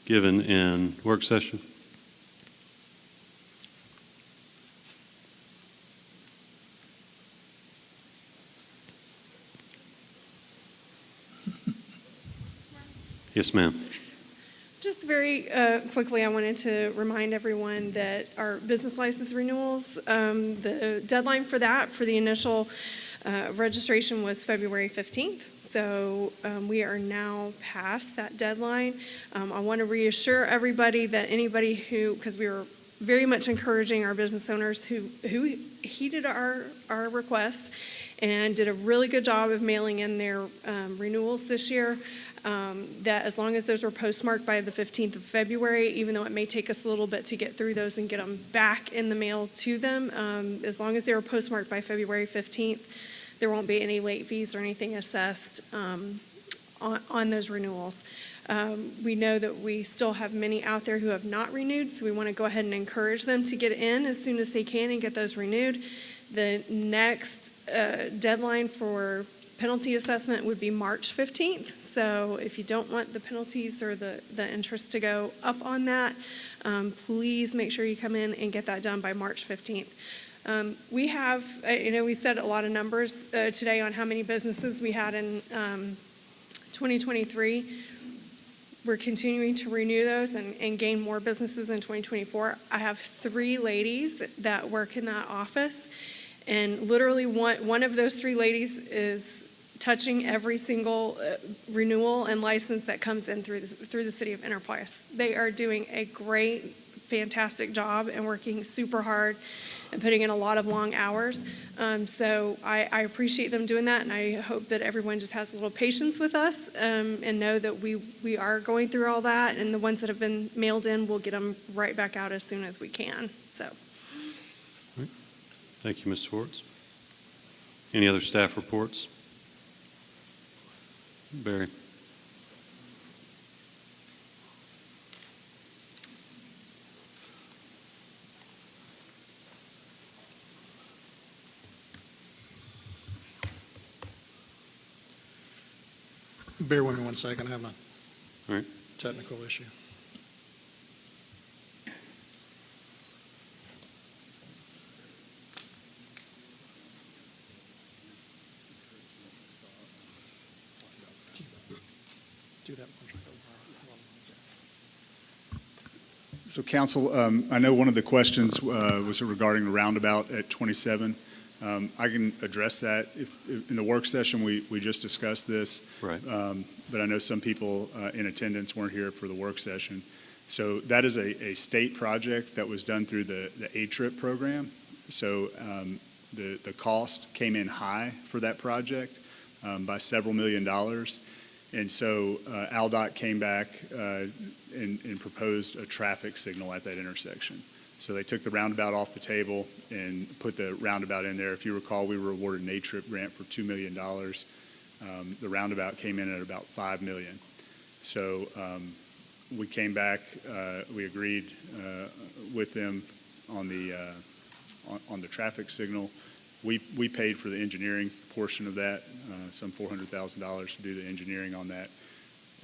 given in work session? Yes, ma'am. Just very quickly, I wanted to remind everyone that our business license renewals, the deadline for that, for the initial registration was February 15th. So we are now past that deadline. I want to reassure everybody that anybody who, because we were very much encouraging our business owners who heeded our request and did a really good job of mailing in their renewals this year, that as long as those were postmarked by the 15th of February, even though it may take us a little bit to get through those and get them back in the mail to them, as long as they were postmarked by February 15th, there won't be any late fees or anything assessed on those renewals. We know that we still have many out there who have not renewed, so we want to go ahead and encourage them to get in as soon as they can and get those renewed. The next deadline for penalty assessment would be March 15th. So if you don't want the penalties or the interest to go up on that, please make sure you come in and get that done by March 15th. We have, we said a lot of numbers today on how many businesses we had in 2023. We're continuing to renew those and gain more businesses in 2024. I have 3 ladies that work in that office, and literally one of those 3 ladies is touching every single renewal and license that comes in through the city of Enterprise. They are doing a great, fantastic job and working super hard and putting in a lot of long hours. So I appreciate them doing that, and I hope that everyone just has a little patience with us and know that we are going through all that, and the ones that have been mailed in, we'll get them right back out as soon as we can. So. Thank you, Ms. Schwartz. Any other staff reports? Barry. Bear with me 1 second, I have a All right. technical issue. Do that. So council, I know one of the questions was regarding the roundabout at 27. I can address that. If in the work session, we just discussed this. Right. But I know some people in attendance weren't here for the work session. So that is a state project that was done through the A-TRIP program. So the cost came in high for that project by several $1 million. And so ALDOT came back and proposed a traffic signal at that intersection. So they took the roundabout off the table and put the roundabout in there. If you recall, we were awarded an A-TRIP grant for $2 million. The roundabout came in at about $5 million. So we came back, we agreed with them on the traffic signal. We paid for the engineering portion of that, some $400,000 to do the engineering on that.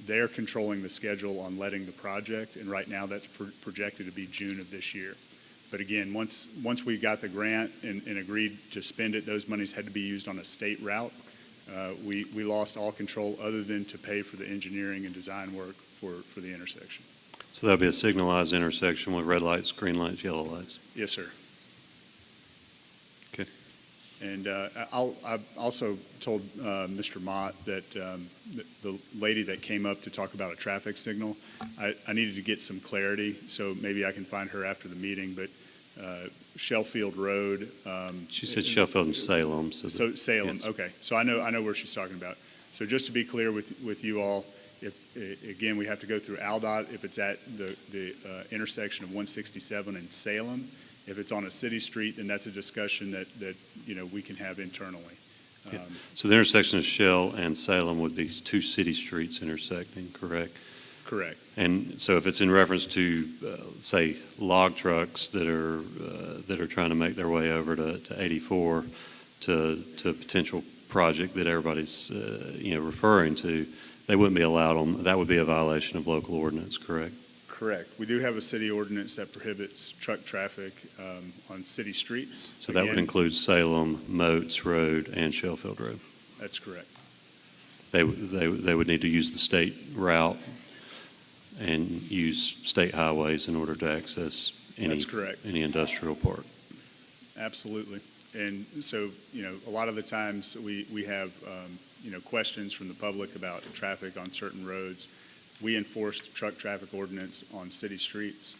They're controlling the schedule on letting the project, and right now that's projected to be June of this year. But again, once we got the grant and agreed to spend it, those monies had to be used on a state route. We lost all control other than to pay for the engineering and design work for the intersection. So that'll be a signalized intersection with red lights, green lights, yellow lights. Yes, sir. Okay. And I also told Mr. Mott that the lady that came up to talk about a traffic signal, I needed to get some clarity, so maybe I can find her after the meeting, but Shellfield Road. She said Sheffield and Salem. So Salem, yes. Okay. So I know where she's talking about. So just to be clear with you all, if again, we have to go through ALDOT if it's at the intersection of 167 and Salem. If it's on a city street, then that's a discussion that we can have internally. Yeah. So the intersection of Shell and Salem would be 2 city streets intersecting, correct? Correct. And so if it's in reference to, say, log trucks that are trying to make their way over to 84 to a potential project that everybody's referring to, they wouldn't be allowed on. That would be a violation of local ordinance, correct? Correct. We do have a city ordinance that prohibits truck traffic on city streets. So that would include Salem, Moats Road, and Shellfield Road. That's correct. They would need to use the state route and use state highways in order to access That's correct. any industrial park. Absolutely. And so, a lot of the times we have, questions from the public about traffic on certain roads. We enforce truck traffic ordinance on city streets.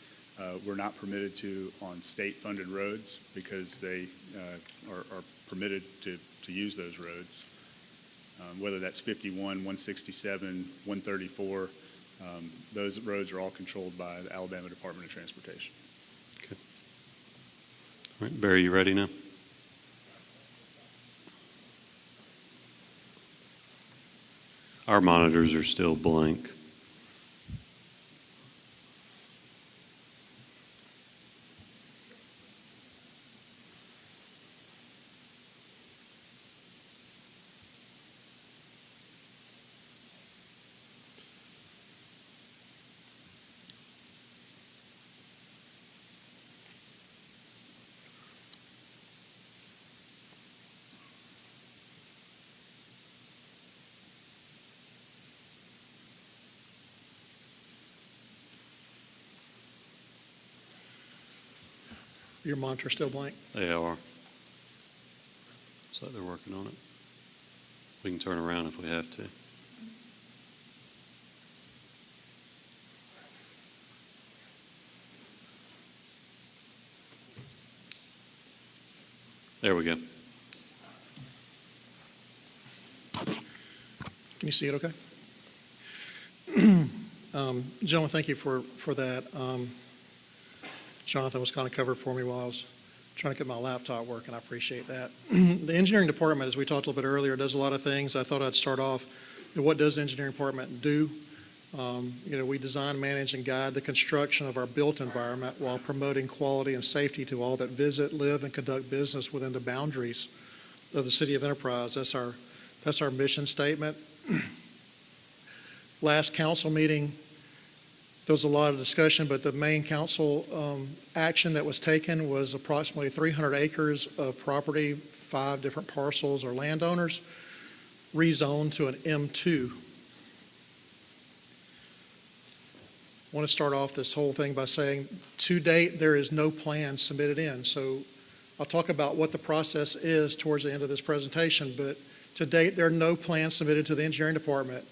We're not permitted to on state-funded roads because they are permitted to use those roads. Whether that's 51, 167, 134, those roads are all controlled by the Alabama Department of Transportation. Okay. All right, Barry, you ready now? Our monitors are still blank. Your monitor still blank? They are. So they're working on it. We can turn around if we have to. There we go. Can you see it okay? Gentlemen, thank you for that. Jonathan was kind of covered for me while I was trying to get my laptop working. I appreciate that. The engineering department, as we talked a little bit earlier, does a lot of things. I thought I'd start off, what does the engineering department do? We design, manage, and guide the construction of our built environment while promoting quality and safety to all that visit, live, and conduct business within the boundaries of the City of Enterprise. That's our mission statement. Last council meeting, there was a lot of discussion, but the main council action that was taken was approximately 300 acres of property, 5 different parcels or landowners, rezoned to an M2. I want to start off this whole thing by saying, to date, there is no plan submitted in. So I'll talk about what the process is towards the end of this presentation, but to date, there are no plans submitted to the engineering department.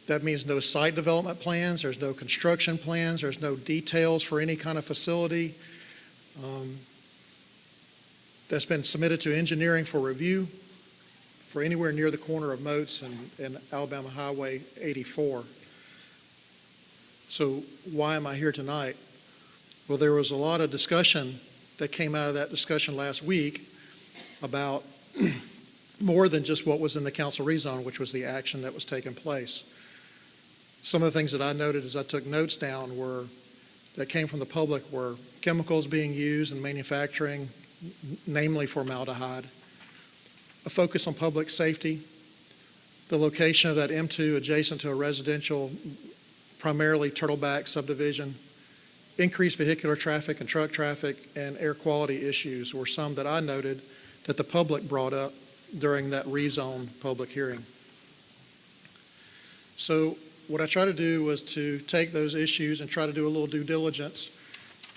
That means no site development plans, there's no construction plans, there's no details for any kind of facility. That's been submitted to engineering for review for anywhere near the corner of Moats and Alabama Highway 84. So why am I here tonight? Well, there was a lot of discussion that came out of that discussion last week about more than just what was in the council rezone, which was the action that was taking place. Some of the things that I noted as I took notes down that came from the public were chemicals being used in manufacturing, namely formaldehyde, a focus on public safety, the location of that M2 adjacent to a residential, primarily Turtleback subdivision, increased vehicular traffic and truck traffic, and air quality issues were some that I noted that the public brought up during that rezone public hearing. So what I tried to do was to take those issues and try to do a little due diligence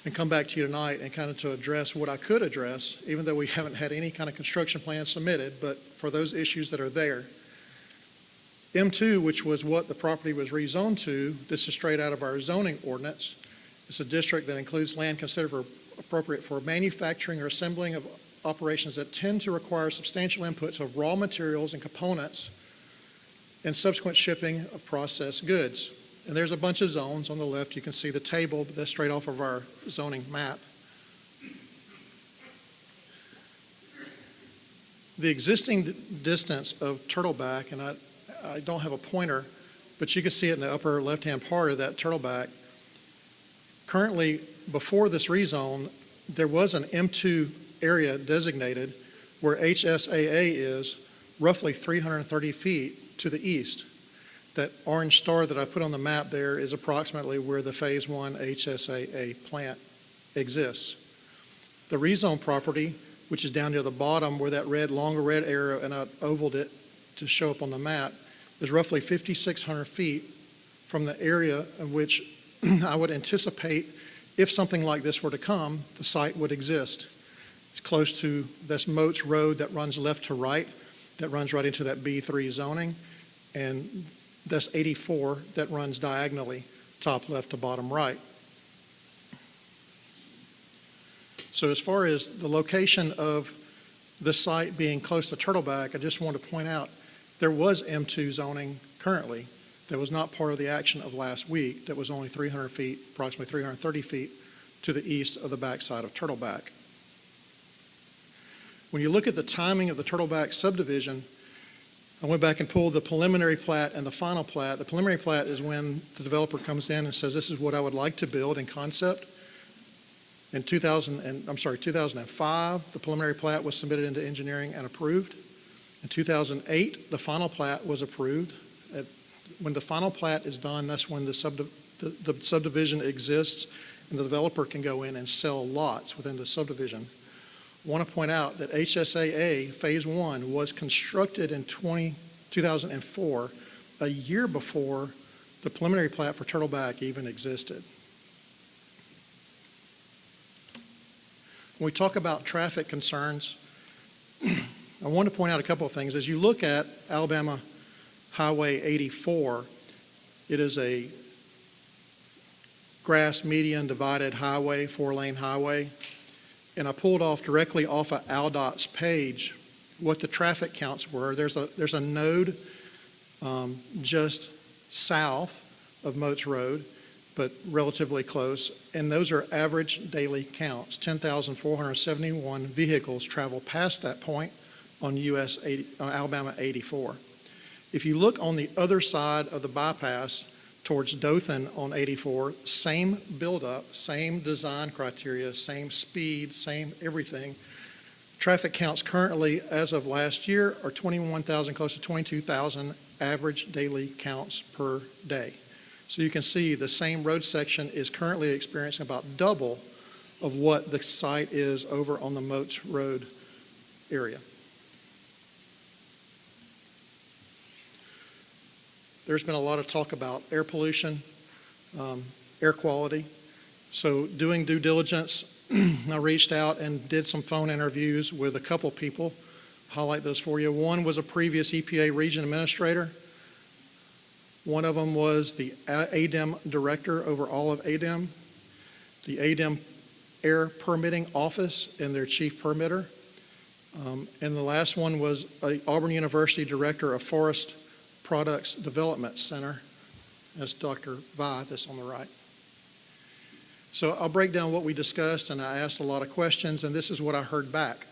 and come back to you tonight and kind of to address what I could address, even though we haven't had any kind of construction plan submitted, but for those issues that are there. M2, which was what the property was rezoned to, this is straight out of our zoning ordinance. It's a district that includes land considered appropriate for manufacturing or assembling of operations that tend to require substantial inputs of raw materials and components and subsequent shipping of processed goods. And there's a bunch of zones on the left. You can see the table, but that's straight off of our zoning map. The existing distance of Turtleback, and I don't have a pointer, but you can see it in the upper left-hand part of that Turtleback. Currently, before this rezone, there was an M2 area designated where HSAA is roughly 330 feet to the east. That orange star that I put on the map there is approximately where the Phase 1 HSAA plant exists. The rezone property, which is down near the bottom where that longer red arrow, and I ovaled it to show up on the map, is roughly 5,600 feet from the area in which I would anticipate if something like this were to come, the site would exist. It's close to this Moats Road that runs left to right, that runs right into that B3 zoning, and that's 84 that runs diagonally, top left to bottom right. So as far as the location of the site being close to Turtleback, I just want to point out there was M2 zoning currently that was not part of the action of last week, that was only 300 feet, approximately 330 feet to the east of the backside of Turtleback. When you look at the timing of the Turtleback subdivision, I went back and pulled the preliminary plat and the final plat. The preliminary plat is when the developer comes in and says, this is what I would like to build in concept. In 2005, the preliminary plat was submitted into engineering and approved. In 2008, the final plat was approved. When the final plat is done, that's when the subdivision exists and the developer can go in and sell lots within the subdivision. I want to point out that HSAA Phase 1 was constructed in 2004, a year before the preliminary plat for Turtleback even existed. When we talk about traffic concerns, I want to point out a couple of things. As you look at Alabama Highway 84, it is a grass median divided highway, 4-lane highway. And I pulled off directly off of ALDOT's page what the traffic counts were. There's a node just south of Moats Road, but relatively close, and those are average daily counts. 10,471 vehicles travel past that point on Alabama 84. If you look on the other side of the bypass towards Dothan on 84, same buildup, same design criteria, same speed, same everything. Traffic counts currently, as of last year, are 21,000, close to 22,000 average daily counts per day. So you can see the same road section is currently experiencing about double of what the site is over on the Moats Road area. There's been a lot of talk about air pollution, air quality. So doing due diligence, I reached out and did some phone interviews with a couple people. Highlight those for you. One was a previous EPA region administrator. One of them was the ADEM director over all of ADEM, the ADEM air permitting office and their chief permitter. And the last one was a Auburn University director of Forest Products Development Center. That's Dr. Vi, that's on the right. So I'll break down what we discussed, and I asked a lot of questions, and this is what I heard back.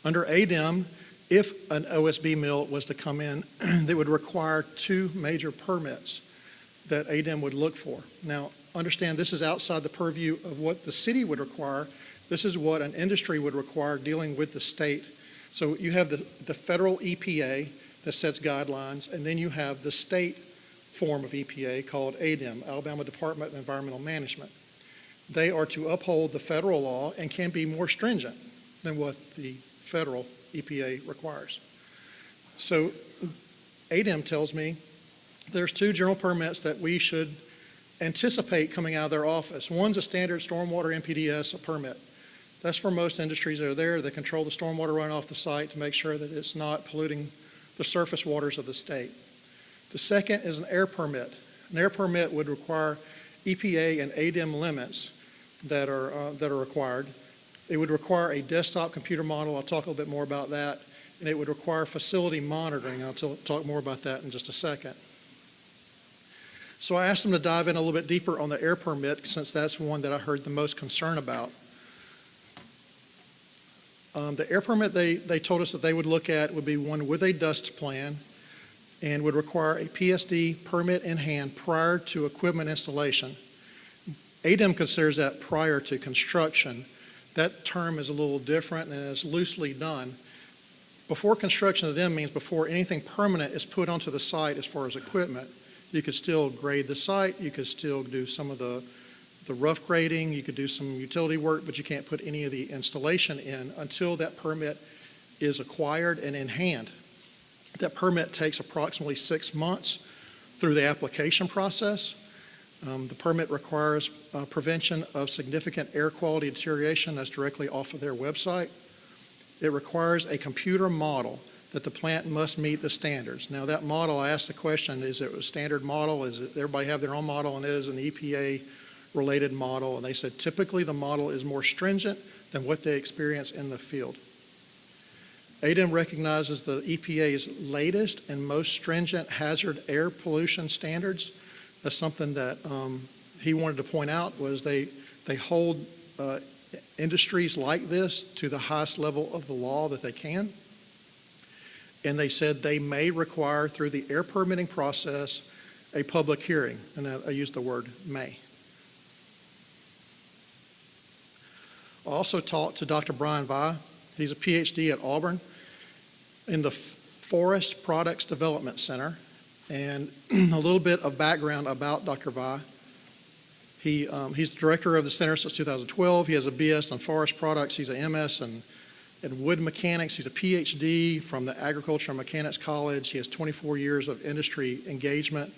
Under ADEM, if an OSB mill was to come in, they would require 2 major permits that ADEM would look for. Now, understand this is outside the purview of what the city would require. This is what an industry would require dealing with the state. So you have the federal EPA that sets guidelines, and then you have the state form of EPA called ADEM, Alabama Department of Environmental Management. They are to uphold the federal law and can be more stringent than what the federal EPA requires. So ADEM tells me there's 2 general permits that we should anticipate coming out of their office. One's a standard stormwater NPDES permit. That's for most industries that are there. They control the stormwater runoff the site to make sure that it's not polluting the surface waters of the state. The second is an air permit. An air permit would require EPA and ADEM limits that are required. It would require a desktop computer model. I'll talk a little bit more about that. And it would require facility monitoring. I'll talk more about that in just a second. So I asked them to dive in a little bit deeper on the air permit, since that's one that I heard the most concern about. The air permit they told us that they would look at would be one with a dust plan and would require a PSD permit in hand prior to equipment installation. ADEM considers that prior to construction. That term is a little different and is loosely done. Before construction to them means before anything permanent is put onto the site as far as equipment. You could still grade the site, you could still do some of the rough grading, you could do some utility work, but you can't put any of the installation in until that permit is acquired and in hand. That permit takes approximately 6 months through the application process. The permit requires prevention of significant air quality deterioration. That's directly off of their website. It requires a computer model that the plant must meet the standards. Now that model, I asked the question, is it a standard model? Is it everybody have their own model, and it is an EPA related model? And they said typically the model is more stringent than what they experience in the field. ADEM recognizes the EPA's latest and most stringent hazard air pollution standards. That's something that he wanted to point out, was they hold industries like this to the highest level of the law that they can. And they said they may require, through the air permitting process, a public hearing. And I use the word may. I also talked to Dr. Brian Vi. He's a PhD at Auburn in the Forest Products Development Center. And a little bit of background about Dr. Vi. He's the director of the center since 2012. He has a BS in forest products. He's an MS in wood mechanics. He's a PhD from the Agriculture and Mechanics College. He has 24 years of industry engagement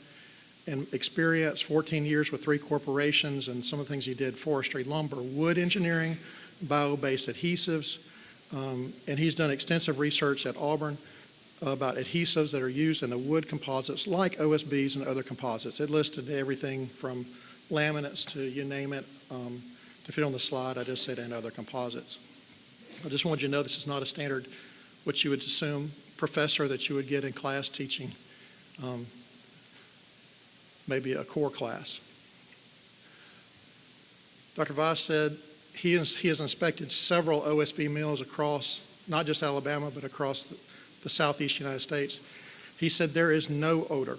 and experience, 14 years with 3 corporations, and some of the things he did: forestry, lumber, wood engineering, bio-based adhesives, and he's done extensive research at Auburn about adhesives that are used in the wood composites like OSBs and other composites. It listed everything from laminates to you name it. To fit on the slide, I just said and other composites. I just wanted you to know this is not a standard, what you would assume, professor that you would get in class teaching, maybe a core class. Dr. Weiss said he has inspected several OSB mills across, not just Alabama, but across the southeast United States. He said there is no odor.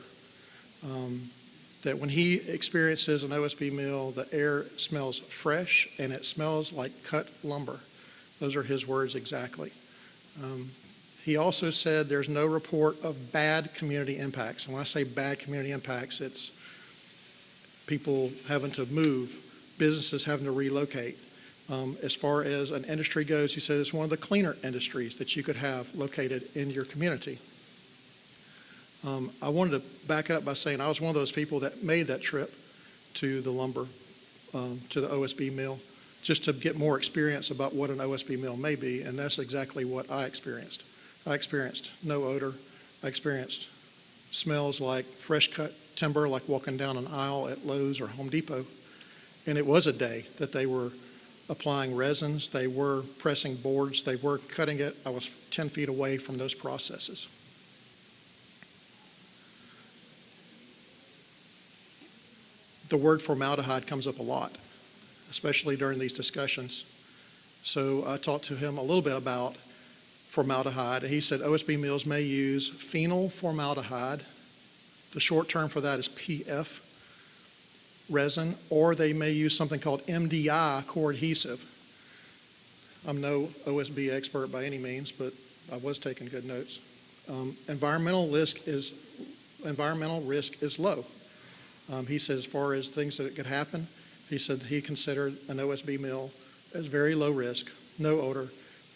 That when he experiences an OSB mill, the air smells fresh and it smells like cut lumber. Those are his words exactly. He also said there's no report of bad community impacts. And when I say bad community impacts, it's people having to move, businesses having to relocate. As far as an industry goes, he said it's one of the cleaner industries that you could have located in your community. I wanted to back up by saying I was one of those people that made that trip to the lumber, to the OSB mill, just to get more experience about what an OSB mill may be, and that's exactly what I experienced. I experienced no odor. I experienced smells like fresh cut timber, like walking down an aisle at Lowe's or Home Depot. And it was a day that they were applying resins, they were pressing boards, they were cutting it. I was 10 feet away from those processes. The word formaldehyde comes up a lot, especially during these discussions. So I talked to him a little bit about formaldehyde, and he said OSB mills may use phenyl formaldehyde. The short term for that is PF resin, or they may use something called MDI core adhesive. I'm no OSB expert by any means, but I was taking good notes. Environmental risk is low. He said as far as things that could happen, he said he considered an OSB mill as very low risk, no odor,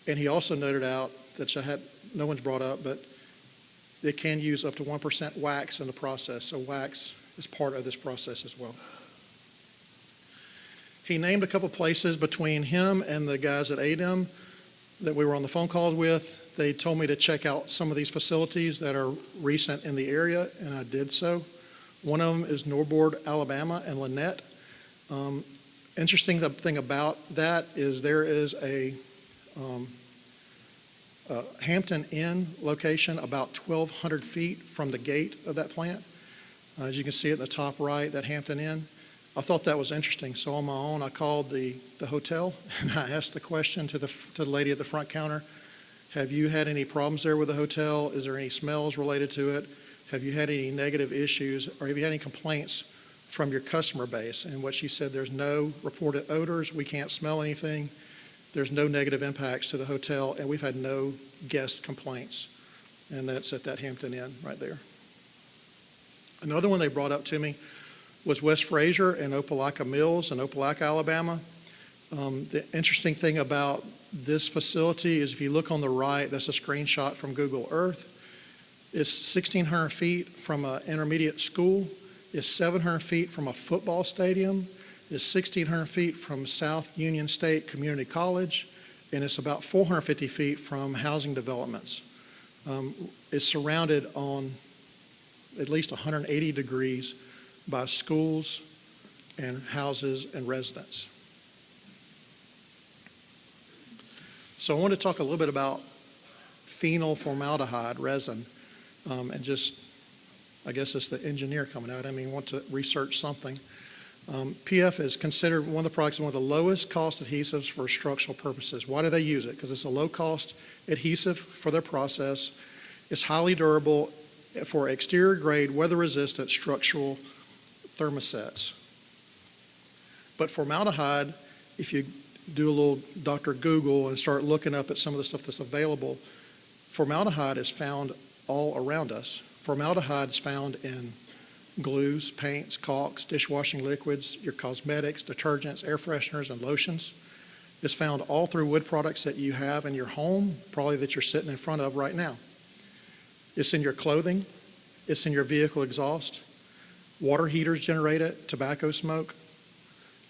and he also noted out that no one's brought up, but they can use up to 1% wax in the process, so wax is part of this process as well. He named a couple places between him and the guys at ADEM that we were on the phone calls with. They told me to check out some of these facilities that are recent in the area, and I did so. One of them is Norboard, Alabama, and Lynette. Interesting thing about that is there is a Hampton Inn location about 1,200 feet from the gate of that plant. As you can see at the top right, that Hampton Inn. I thought that was interesting, so on my own I called the hotel and I asked the question to the lady at the front counter, have you had any problems there with the hotel? Is there any smells related to it? Have you had any negative issues, or have you had any complaints from your customer base? And what she said, there's no reported odors, we can't smell anything, there's no negative impacts to the hotel, and we've had no guest complaints. And that's at that Hampton Inn right there. Another one they brought up to me was West Fraser and Opelika Mills in Opelika, Alabama. The interesting thing about this facility is if you look on the right, that's a screenshot from Google Earth. It's 1,600 feet from an intermediate school. It's 700 feet from a football stadium. It's 1,600 feet from South Union State Community College. And it's about 450 feet from housing developments. It's surrounded on at least 180 degrees by schools and houses and residents. So I want to talk a little bit about phenyl formaldehyde resin. And just, I guess it's the engineer coming out. I mean, want to research something. PF is considered one of the products, one of the lowest cost adhesives for structural purposes. Why do they use it? Because it's a low cost adhesive for their process. It's highly durable for exterior grade, weather resistant structural thermosets. But formaldehyde, if you do a little Dr. Google and start looking up at some of the stuff that's available, formaldehyde is found all around us. Formaldehyde is found in glues, paints, caulks, dishwashing liquids, your cosmetics, detergents, air fresheners, and lotions. It's found all through wood products that you have in your home, probably that you're sitting in front of right now. It's in your clothing. It's in your vehicle exhaust. Water heaters generate it, tobacco smoke.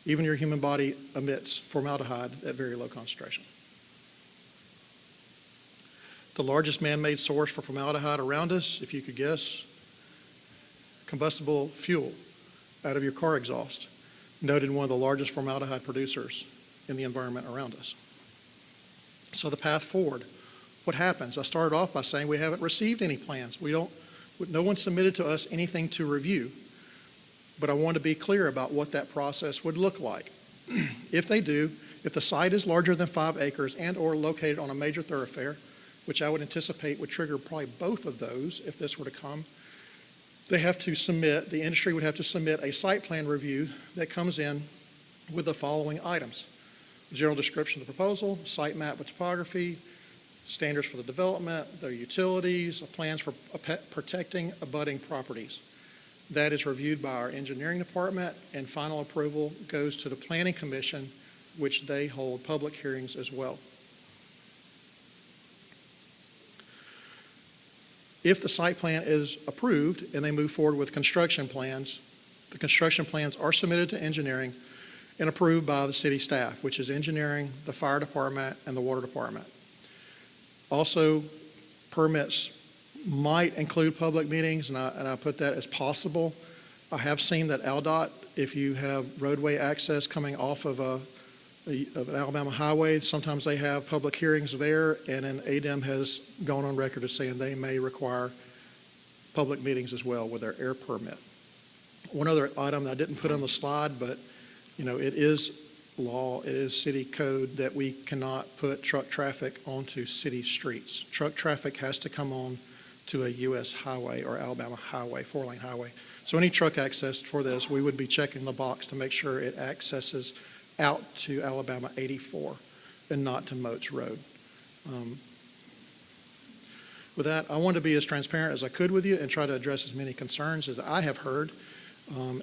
Even your human body emits formaldehyde at very low concentration. The largest man-made source for formaldehyde around us, if you could guess, combustible fuel out of your car exhaust, noted one of the largest formaldehyde producers in the environment around us. So the path forward, what happens? I started off by saying we haven't received any plans. No one submitted to us anything to review, but I want to be clear about what that process would look like. If they do, if the site is larger than 5 acres and or located on a major thoroughfare, which I would anticipate would trigger probably both of those if this were to come, they have to submit, the industry would have to submit a site plan review that comes in with the following items: general description of the proposal, site map with topography, standards for the development, their utilities, plans for protecting abutting properties. That is reviewed by our engineering department, and final approval goes to the Planning Commission, which they hold public hearings as well. If the site plan is approved and they move forward with construction plans, the construction plans are submitted to engineering and approved by the city staff, which is engineering, the fire department, and the water department. Also, permits might include public meetings, and I put that as possible. I have seen that ALDOT, if you have roadway access coming off of an Alabama highway, sometimes they have public hearings there, and then ADEM has gone on record as saying they may require public meetings as well with their air permit. One other item that I didn't put on the slide, but it is law, it is city code that we cannot put truck traffic onto city streets. Truck traffic has to come on to a U.S. highway or Alabama highway, 4-lane highway. So any truck access for this, we would be checking the box to make sure it accesses out to Alabama 84 and not to Moats Road. With that, I want to be as transparent as I could with you and try to address as many concerns as I have heard,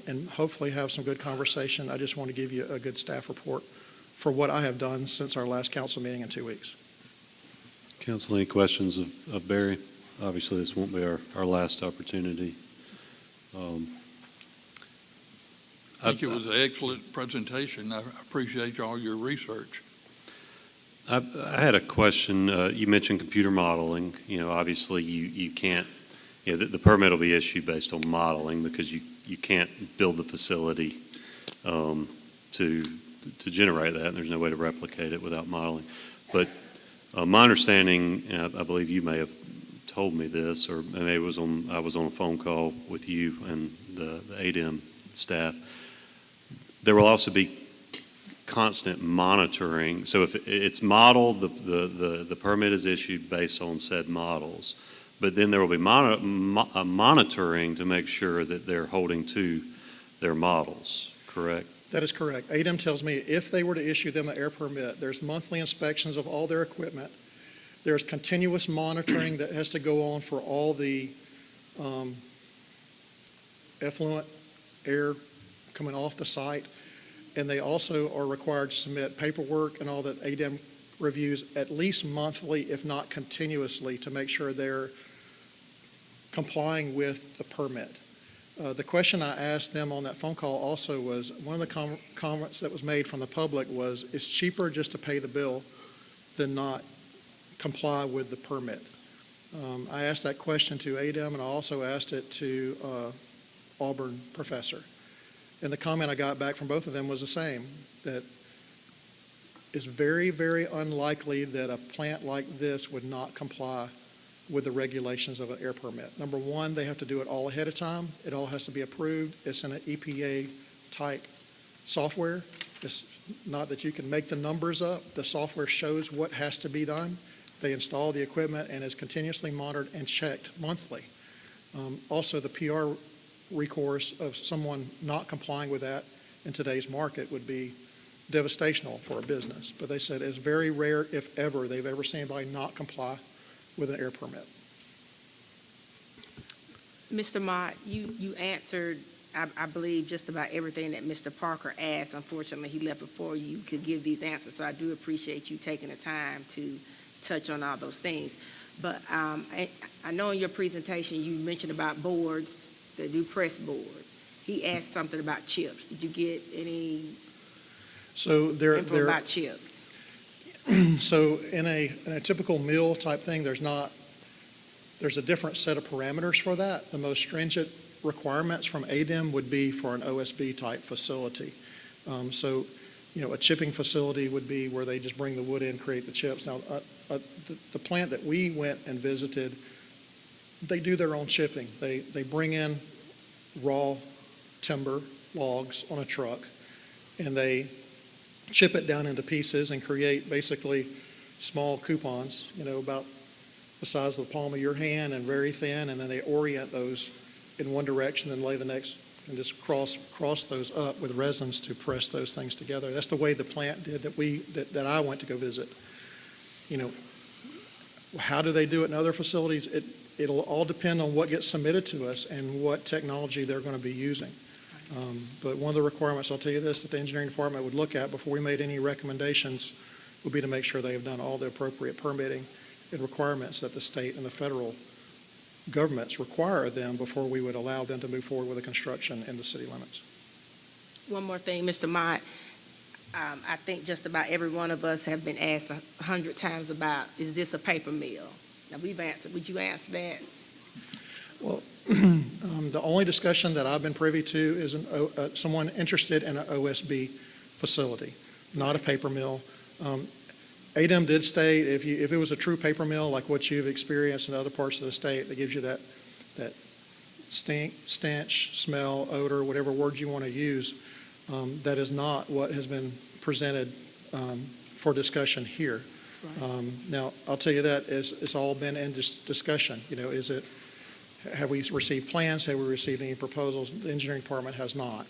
and hopefully have some good conversation. I just want to give you a good staff report for what I have done since our last council meeting in 2 weeks. Council, any questions of Barry? Obviously, this won't be our last opportunity. I think it was an excellent presentation. I appreciate all your research. I had a question. You mentioned computer modeling. Obviously you can't, the permit will be issued based on modeling because you can't build the facility to generate that, and there's no way to replicate it without modeling. But my understanding, and I believe you may have told me this, or maybe I was on a phone call with you and the ADEM staff. There will also be constant monitoring. So if it's modeled, the permit is issued based on said models, but then there will be monitoring to make sure that they're holding to their models, correct? That is correct. ADEM tells me if they were to issue them an air permit, there's monthly inspections of all their equipment. There's continuous monitoring that has to go on for all the effluent air coming off the site. And they also are required to submit paperwork and all that ADEM reviews at least monthly, if not continuously, to make sure they're complying with the permit. The question I asked them on that phone call also was, one of the comments that was made from the public was, it's cheaper just to pay the bill than not comply with the permit. I asked that question to ADEM, and I also asked it to Auburn professor. And the comment I got back from both of them was the same, that it's very, very unlikely that a plant like this would not comply with the regulations of an air permit. Number one, they have to do it all ahead of time. It all has to be approved. It's in an EPA-type software. It's not that you can make the numbers up. The software shows what has to be done. They install the equipment and is continuously monitored and checked monthly. Also, the PR recourse of someone not complying with that in today's market would be devastational for a business. But they said it's very rare, if ever, they've ever seen anybody not comply with an air permit. Mr. Mott, you answered, I believe, just about everything that Mr. Parker asked. Unfortunately, he left before you could give these answers, so I do appreciate you taking the time to touch on all those things. But I know in your presentation you mentioned about boards that do press boards. He asked something about chips. Did you get any So there, info there, about chips? so in a typical mill type thing, there's a different set of parameters for that. The most stringent requirements from ADEM would be for an OSB type facility. So, a chipping facility would be where they just bring the wood in, create the chips. Now, the plant that we went and visited, they do their own chipping. They bring in raw timber, logs on a truck, and they chip it down into pieces and create basically small coupons, about the size of the palm of your hand and very thin, and then they orient those in one direction and lay the next, and just cross those up with resins to press those things together. That's the way the plant did that I went to go visit. How do they do it in other facilities? It'll all depend on what gets submitted to us and what technology they're going to be using. But one of the requirements, I'll tell you this, that the engineering department would look at before we made any recommendations would be to make sure they have done all the appropriate permitting and requirements that the state and the federal governments require of them before we would allow them to move forward with the construction in the city limits. One more thing, Mr. Mott. I think just about every one of us have been asked 100 times about, is this a paper mill? Now, we've answered. Would you answer that? Well, the only discussion that I've been privy to is someone interested in an OSB facility, not a paper mill. ADEM did state if it was a true paper mill like what you've experienced in other parts of the state, that gives you that stink, stench, smell, odor, whatever words you want to use, that is not what has been presented for discussion here. Now, I'll tell you that it's all been in discussion. Have we received plans? Have we received any proposals? The engineering department has not.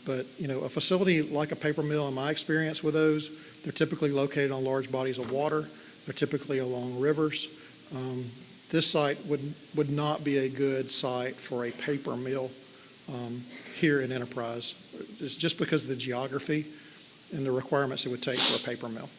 But a facility like a paper mill, in my experience with those, they're typically located on large bodies of water. They're typically along rivers. This site would not be a good site for a paper mill here in Enterprise. It's just because of the geography and the requirements it would take for a paper mill.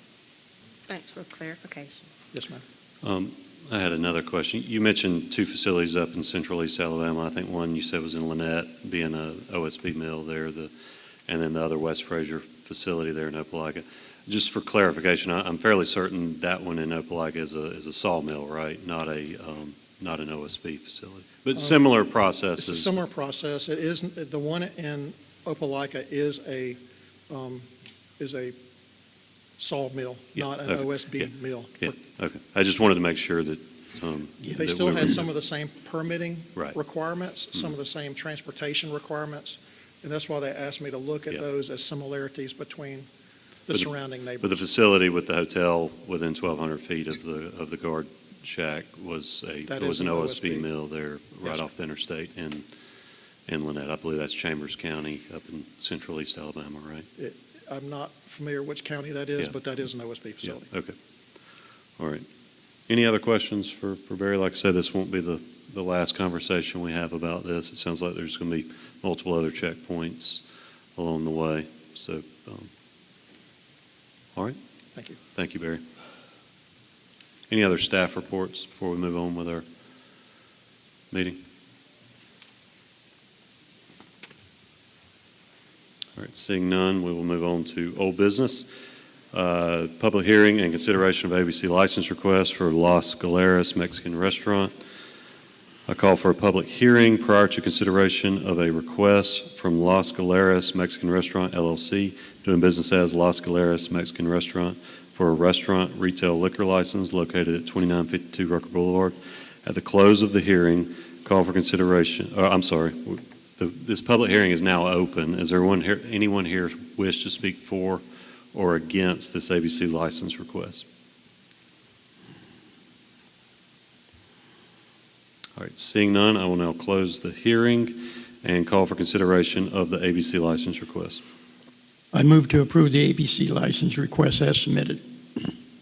Thanks for clarification. Yes, ma'am. I had another question. You mentioned two facilities up in Central East Alabama. I think one you said was in Lynette, being a OSB mill there, and then the other West Fraser facility there in Opelika. Just for clarification, I'm fairly certain that one in Opelika is a sawmill, right? Not an OSB facility, but similar processes. It's a similar process. It is the one in Opelika is a sawmill, not an OSB mill. Yeah, okay. I just wanted to make sure that They still had some of the same permitting Right. requirements, some of the same transportation requirements, and that's why they asked me to look at those as similarities between the surrounding neighborhoods. But the facility with the hotel within 1,200 feet of the guard shack was an OSB mill there right off the interstate in Lynette. I believe that's Chambers County up in Central East Alabama, right? I'm not familiar which county that is, but that is an OSB facility. Yeah, okay. All right. Any other questions for Barry? Like I said, this won't be the last conversation we have about this. It sounds like there's going to be multiple other checkpoints along the way. So, all right. Thank you. Thank you, Barry. Any other staff reports before we move on with our meeting? All right, seeing none, we will move on to old business. Public hearing and consideration of ABC license request for Las Galeras Mexican Restaurant. I call for a public hearing prior to consideration of a request from Las Galeras Mexican Restaurant LLC, doing business as Las Galeras Mexican Restaurant, for a restaurant retail liquor license located at 2952 Rucker Boulevard. At the close of the hearing, call for consideration. This public hearing is now open. Is there anyone here wish to speak for or against this ABC license request? All right, seeing none, I will now close the hearing and call for consideration of the ABC license request. I move to approve the ABC license request as submitted.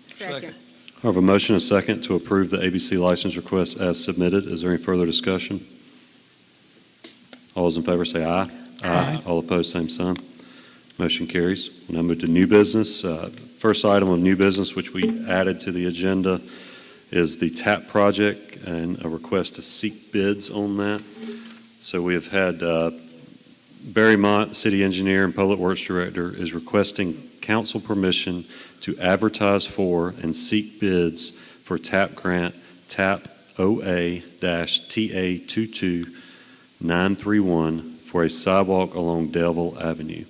Second. I have a motion and a second to approve the ABC license request as submitted. Is there any further discussion? All those in favor say aye. Aye. All opposed, same sign. Motion carries. We'll now move to new business. First item of new business, which we added to the agenda, is the TAP project and a request to seek bids on that. So we have had Barry Mott, City Engineer and Public Works Director, is requesting council permission to advertise for and seek bids for TAP grant TAP OA-TA22931 for a sidewalk along Delville Avenue.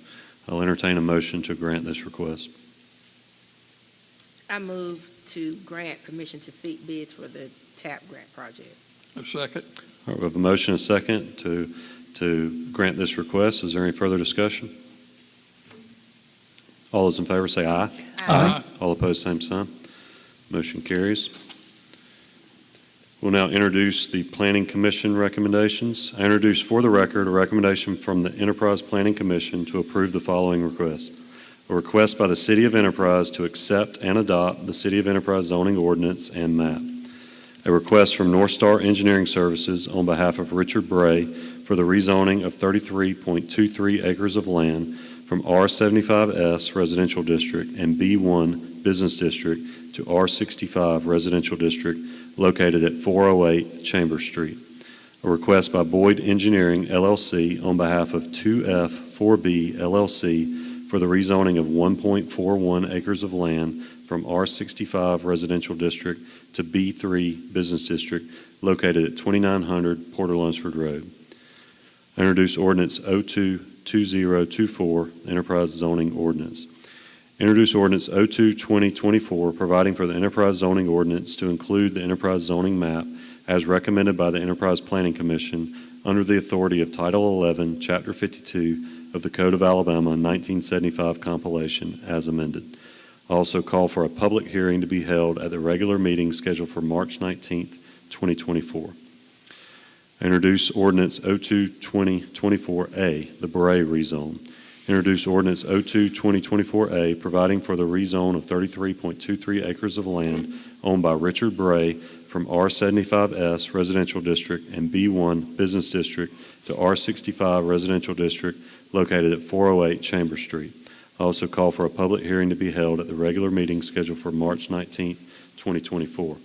I'll entertain a motion to grant this request. I move to grant permission to seek bids for the TAP grant project. A second. All right, we have a motion and a second to grant this request. Is there any further discussion? All those in favor say aye. Aye. All opposed, same sign. Motion carries. We'll now introduce the Planning Commission recommendations. I introduce for the record a recommendation from the Enterprise Planning Commission to approve the following request. A request by the City of Enterprise to accept and adopt the City of Enterprise zoning ordinance and map. A request from North Star Engineering Services on behalf of Richard Bray for the rezoning of 33.23 acres of land from R75S Residential District and B1 Business District to R65 Residential District located at 408 Chambers Street. A request by Boyd Engineering, LLC on behalf of 2F4B LLC for the rezoning of 1.41 acres of land from R65 Residential District to B3 Business District located at 2900 Porter Lunsford Road. I introduce Ordinance 022024, Enterprise Zoning Ordinance. Introduce Ordinance 02-2024, providing for the Enterprise Zoning Ordinance to include the Enterprise Zoning Map as recommended by the Enterprise Planning Commission under the authority of Title 11, Chapter 52 of the Code of Alabama 1975 compilation as amended. I also call for a public hearing to be held at the regular meeting scheduled for March 19th, 2024. Introduce Ordinance 02-2024A, the Bray rezone. Introduce Ordinance 02-2024A, providing for the rezone of 33.23 acres of land owned by Richard Bray from R75S Residential District and B1 Business District to R65 Residential District located at 408 Chambers Street. I also call for a public hearing to be held at the regular meeting scheduled for March 19th, 2024.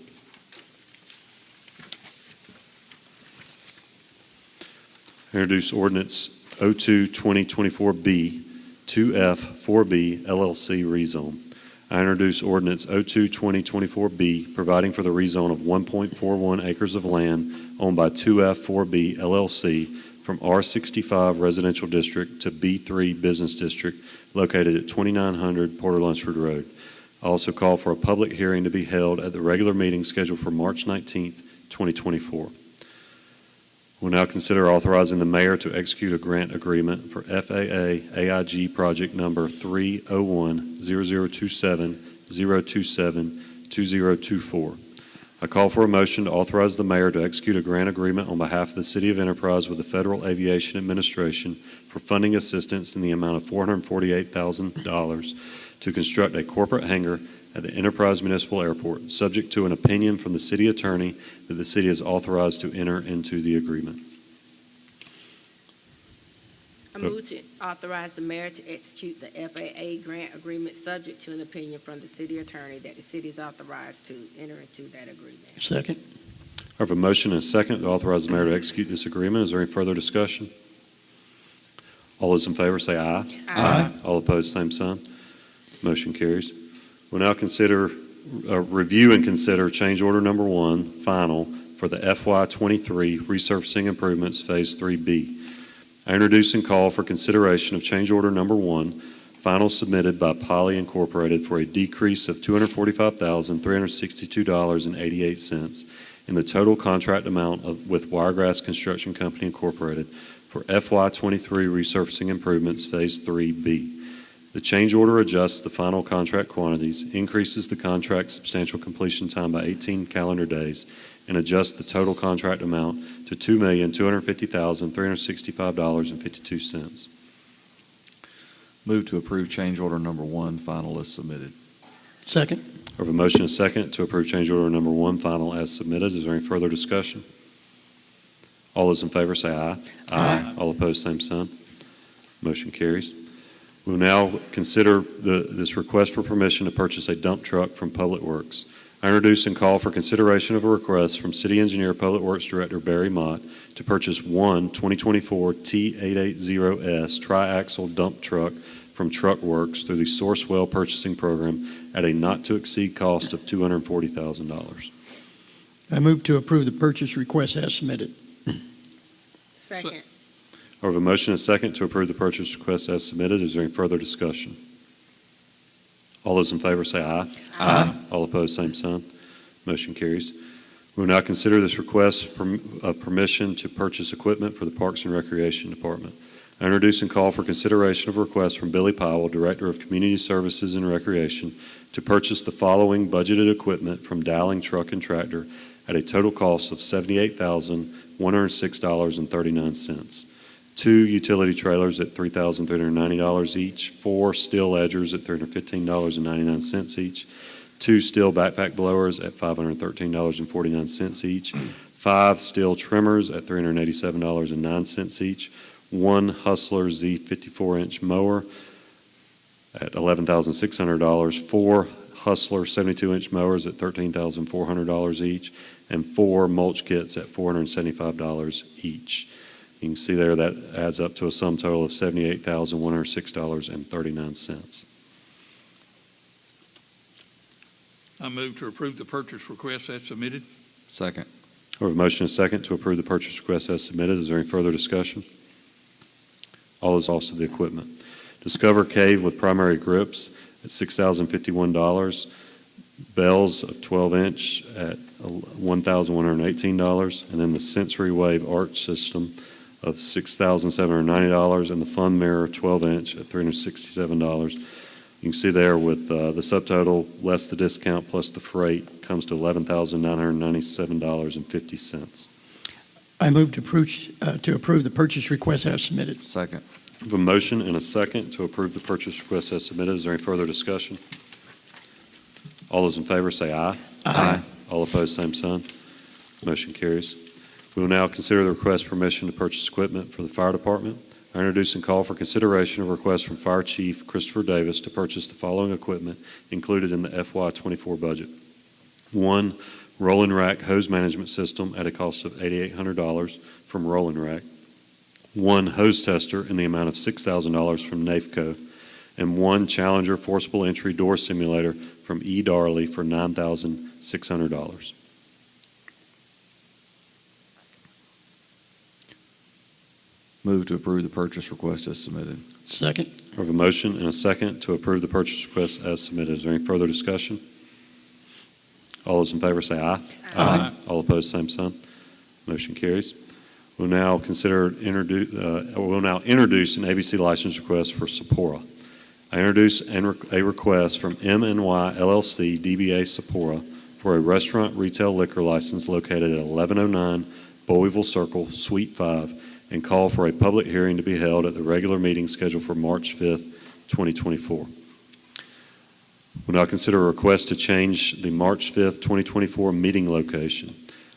Introduce Ordinance 02-2024B, 2F4B LLC rezone. I introduce Ordinance 02-2024B, providing for the rezone of 1.41 acres of land owned by 2F4B LLC from R65 Residential District to B3 Business District located at 2900 Porter Lunsford Road. I also call for a public hearing to be held at the regular meeting scheduled for March 19th, 2024. We'll now consider authorizing the mayor to execute a grant agreement for FAA AIG project number 301-0027-027-2024. I call for a motion to authorize the mayor to execute a grant agreement on behalf of the City of Enterprise with the Federal Aviation Administration for funding assistance in the amount of $448,000 to construct a corporate hangar at the Enterprise Municipal Airport, subject to an opinion from the city attorney that the city is authorized to enter into the agreement. I move to authorize the mayor to execute the FAA grant agreement subject to an opinion from the city attorney that the city is authorized to enter into that agreement. Second. I have a motion and a second to authorize the mayor to execute this agreement. Is there any further discussion? All those in favor say aye. Aye. All opposed, same sign. Motion carries. We'll now review and consider change order number 1, final, for the FY23 resurfacing improvements Phase 3B. I introduce and call for consideration of change order number 1, final submitted by Poly Incorporated for a decrease of $245,362.88 in the total contract amount with Wiregrass Construction Company Incorporated for FY23 resurfacing improvements Phase 3B. The change order adjusts the final contract quantities, increases the contract substantial completion time by 18 calendar days, and adjusts the total contract amount to $2,250,365.52. Move to approve change order number 1, final as submitted. Second. I have a motion and a second to approve change order number 1, final as submitted. Is there any further discussion? All those in favor say aye. Aye. All opposed, same sign. Motion carries. We'll now consider this request for permission to purchase a dump truck from Public Works. I introduce and call for consideration of a request from City Engineer Public Works Director Barry Mott to purchase one 2024 T880S tri-axle dump truck from Truck Works through the Sourcewell Purchasing Program at a not-to-exceed cost of $240,000. I move to approve the purchase request as submitted. Second. I have a motion and a second to approve the purchase request as submitted. Is there any further discussion? All those in favor say aye. Aye. All opposed, same sign. Motion carries. We will now consider this request of permission to purchase equipment for the Parks and Recreation Department. I introduce and call for consideration of a request from Billy Powell, Director of Community Services and Recreation, to purchase the following budgeted equipment from Dowling Truck and Tractor at a total cost of $78,106.39. 2 utility trailers at $3,390 each, 4 steel ledgers at $315.99 each, 2 steel backpack blowers at $513.49 each, 5 steel trimmers at $387.09 each, 1 Hustler Z 54-inch mower at $11,600, 4 Hustler 72-inch mowers at $13,400 each, and 4 mulch kits at $475 each. You can see there that adds up to a sum total of $78,106.39. I move to approve the purchase request as submitted. Second. We have a motion and a second to approve the purchase request as submitted. Is there any further discussion? All is also the equipment. Discover Cave with primary grips at $6,051. Bells of 12-inch at $1,118. And then the Sensory Wave Arch System of $6,790, and the Fun Mirror 12-inch at $367. You can see there with the subtotal, less the discount plus the freight, comes to $11,997.50. I move to approve the purchase request as submitted. Second. We have a motion and a second to approve the purchase request as submitted. Is there any further discussion? All those in favor say aye. Aye. All opposed, same sign. Motion carries. We will now consider the request permission to purchase equipment for the fire department. I introduce and call for consideration of a request from Fire Chief Christopher Davis to purchase the following equipment included in the FY24 budget. 1 Rolling Rack hose management system at a cost of $8,800 from Rolling Rack. 1 hose tester in the amount of $6,000 from NAFCO. And 1 Challenger forcible entry door simulator from E. Darley for $9,600. Move to approve the purchase request as submitted. Second. We have a motion and a second to approve the purchase request as submitted. Is there any further discussion? All those in favor say aye. Aye. All opposed, same sign. Motion carries. We'll now introduce an ABC license request for Sephora. I introduce a request from M&Y LLC DBA Sephora for a restaurant retail liquor license located at 1109 Bowleville Circle, Suite 5, and call for a public hearing to be held at the regular meeting scheduled for March 5th, 2024. We'll now consider a request to change the March 5th, 2024 meeting location.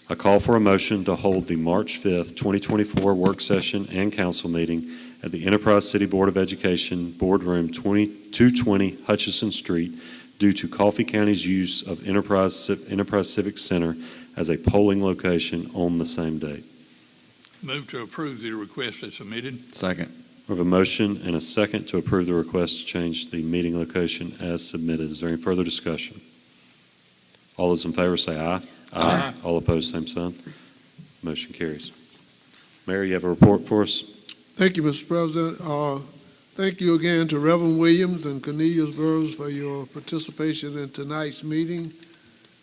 I call for a motion to hold the March 5th, 2024 work session and council meeting at the Enterprise City Board of Education, Boardroom 220 Hutchison Street, due to Coffee County's use of Enterprise Civic Center as a polling location on the same date. Move to approve the request as submitted. Second. We have a motion and a second to approve the request to change the meeting location as submitted. Is there any further discussion? All those in favor say aye. Aye. All opposed, same sign. Motion carries. Mayor, you have a report for us? Thank you, Mr. President. Thank you again to Reverend Williams and Cornelius Burroughs for your participation in tonight's meeting.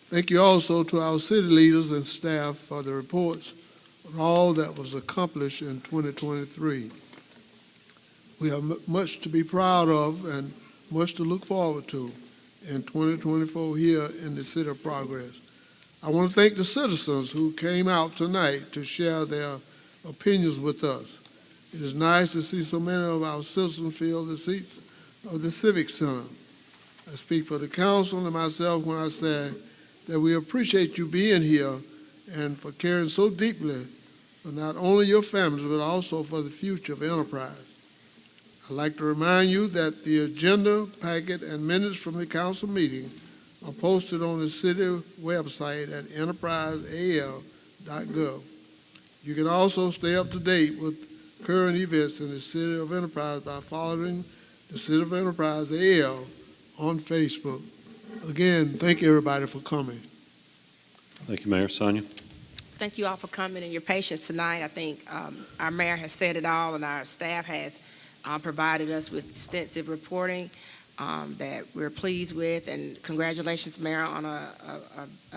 Thank you also to our city leaders and staff for the reports on all that was accomplished in 2023. We have much to be proud of and much to look forward to in 2024 here in the City of Progress. I want to thank the citizens who came out tonight to share their opinions with us. It is nice to see so many of our citizens fill the seats of the Civic Center. I speak for the council and myself when I say that we appreciate you being here and for caring so deeply for not only your families, but also for the future of Enterprise. I'd like to remind you that the agenda, packet, and minutes from the council meeting are posted on the city website at enterpriseal.gov. You can also stay up to date with current events in the City of Enterprise by following the City of Enterprise AL on Facebook. Again, thank you everybody for coming. Thank you, Mayor. Sonia? Thank you all for coming and your patience tonight. I think our mayor has said it all, and our staff has provided us with extensive reporting that we're pleased with. And congratulations, Mayor, on an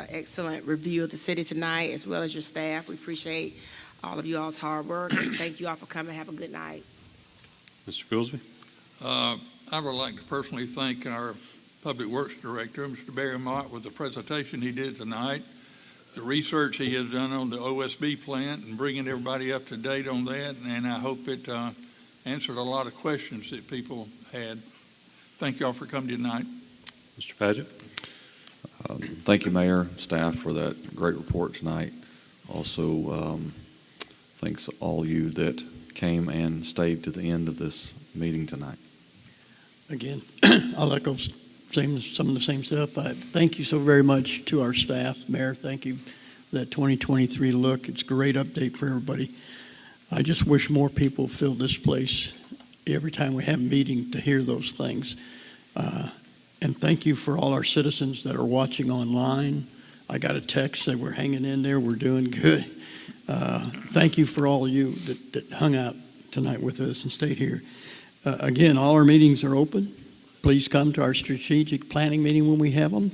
excellent review of the city tonight, as well as your staff. We appreciate all of you all's hard work. And thank you all for coming. Have a good night. Mr. Goolsbee? I would like to personally thank our Public Works Director, Mr. Barry Mott, with the presentation he did tonight, the research he has done on the OSB plant and bringing everybody up to date on that, and I hope it answered a lot of questions that people had. Thank you all for coming tonight. Mr. Padgett? Thank you, Mayor, staff, for that great report tonight. Also, thanks to all you that came and stayed to the end of this meeting tonight. Again, I'll echo some of the same stuff. Thank you so very much to our staff. Mayor, thank you for that 2023 look. It's a great update for everybody. I just wish more people fill this place every time we have a meeting to hear those things. And thank you for all our citizens that are watching online. I got a text that we're hanging in there. We're doing good. Thank you for all of you that hung out tonight with us and stayed here. Again, all our meetings are open. Please come to our strategic planning meeting when we have them,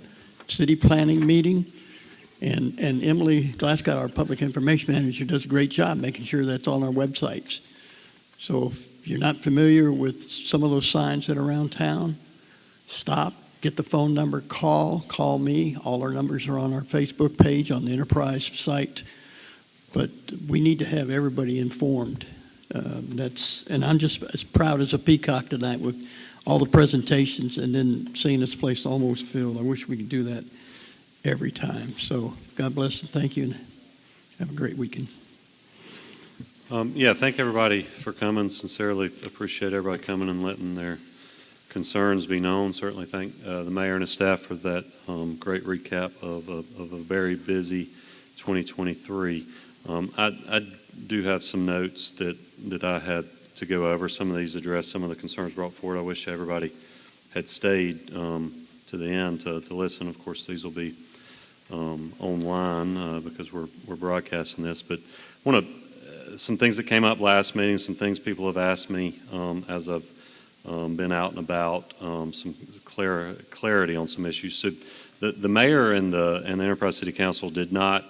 city planning meeting. And Emily Glasgow, our public information manager, does a great job making sure that's on our websites. So if you're not familiar with some of those signs that are around town, stop, get the phone number, call me. All our numbers are on our Facebook page, on the Enterprise site. But we need to have everybody informed. And I'm just as proud as a peacock tonight with all the presentations and then seeing this place almost filled. I wish we could do that every time. So God bless and thank you, and have a great weekend. Thank everybody for coming. Sincerely appreciate everybody coming and letting their concerns be known. Certainly thank the mayor and his staff for that great recap of a very busy 2023. I do have some notes that I had to go over. Some of these address some of the concerns brought forward. I wish everybody had stayed to the end to listen. Of course, these will be online because we're broadcasting this. But some things that came up last meeting, some things people have asked me as I've been out and about, some clarity on some issues. So the mayor and the Enterprise City Council did not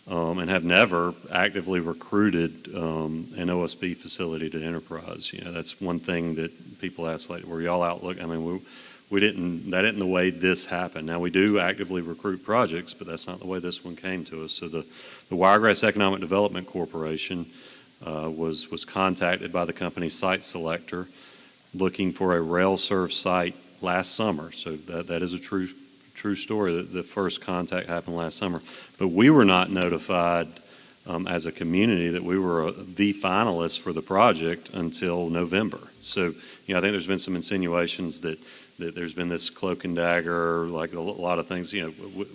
and have never actively recruited an OSB facility to Enterprise. You know, that's one thing that people ask, like, were y'all out look? I mean, that isn't the way this happened. Now, we do actively recruit projects, but that's not the way this one came to us. So the Wiregrass Economic Development Corporation was contacted by the company Site Selector looking for a rail-served site last summer. So that is a true story. The first contact happened last summer. But we were not notified as a community that we were the finalists for the project until November. So, I think there's been some insinuations that there's been this cloak and dagger, like a lot of things.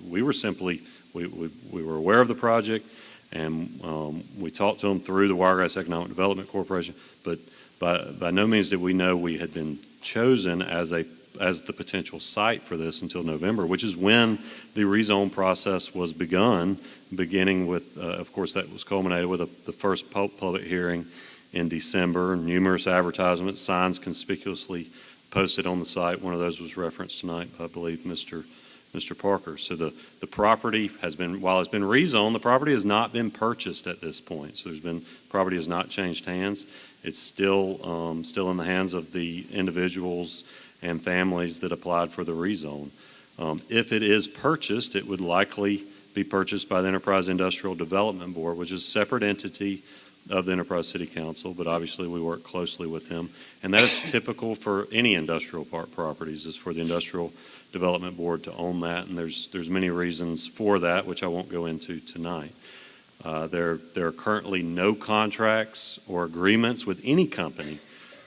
We were simply, we were aware of the project, and we talked to them through the Wiregrass Economic Development Corporation, but by no means did we know we had been chosen as the potential site for this until November, which is when the rezone process was beginning with, of course, that was culminated with the first public hearing in December, numerous advertisements, signs conspicuously posted on the site. One of those was referenced tonight, I believe, Mr. Parker. So the property has been, while it's been rezoned, the property has not been purchased at this point. So property has not changed hands. It's still in the hands of the individuals and families that applied for the rezone. If it is purchased, it would likely be purchased by the Enterprise Industrial Development Board, which is a separate entity of the Enterprise City Council, but obviously we work closely with them. And that is typical for any industrial park properties, is for the Industrial Development Board to own that, and there's many reasons for that, which I won't go into tonight. There are currently no contracts or agreements with any company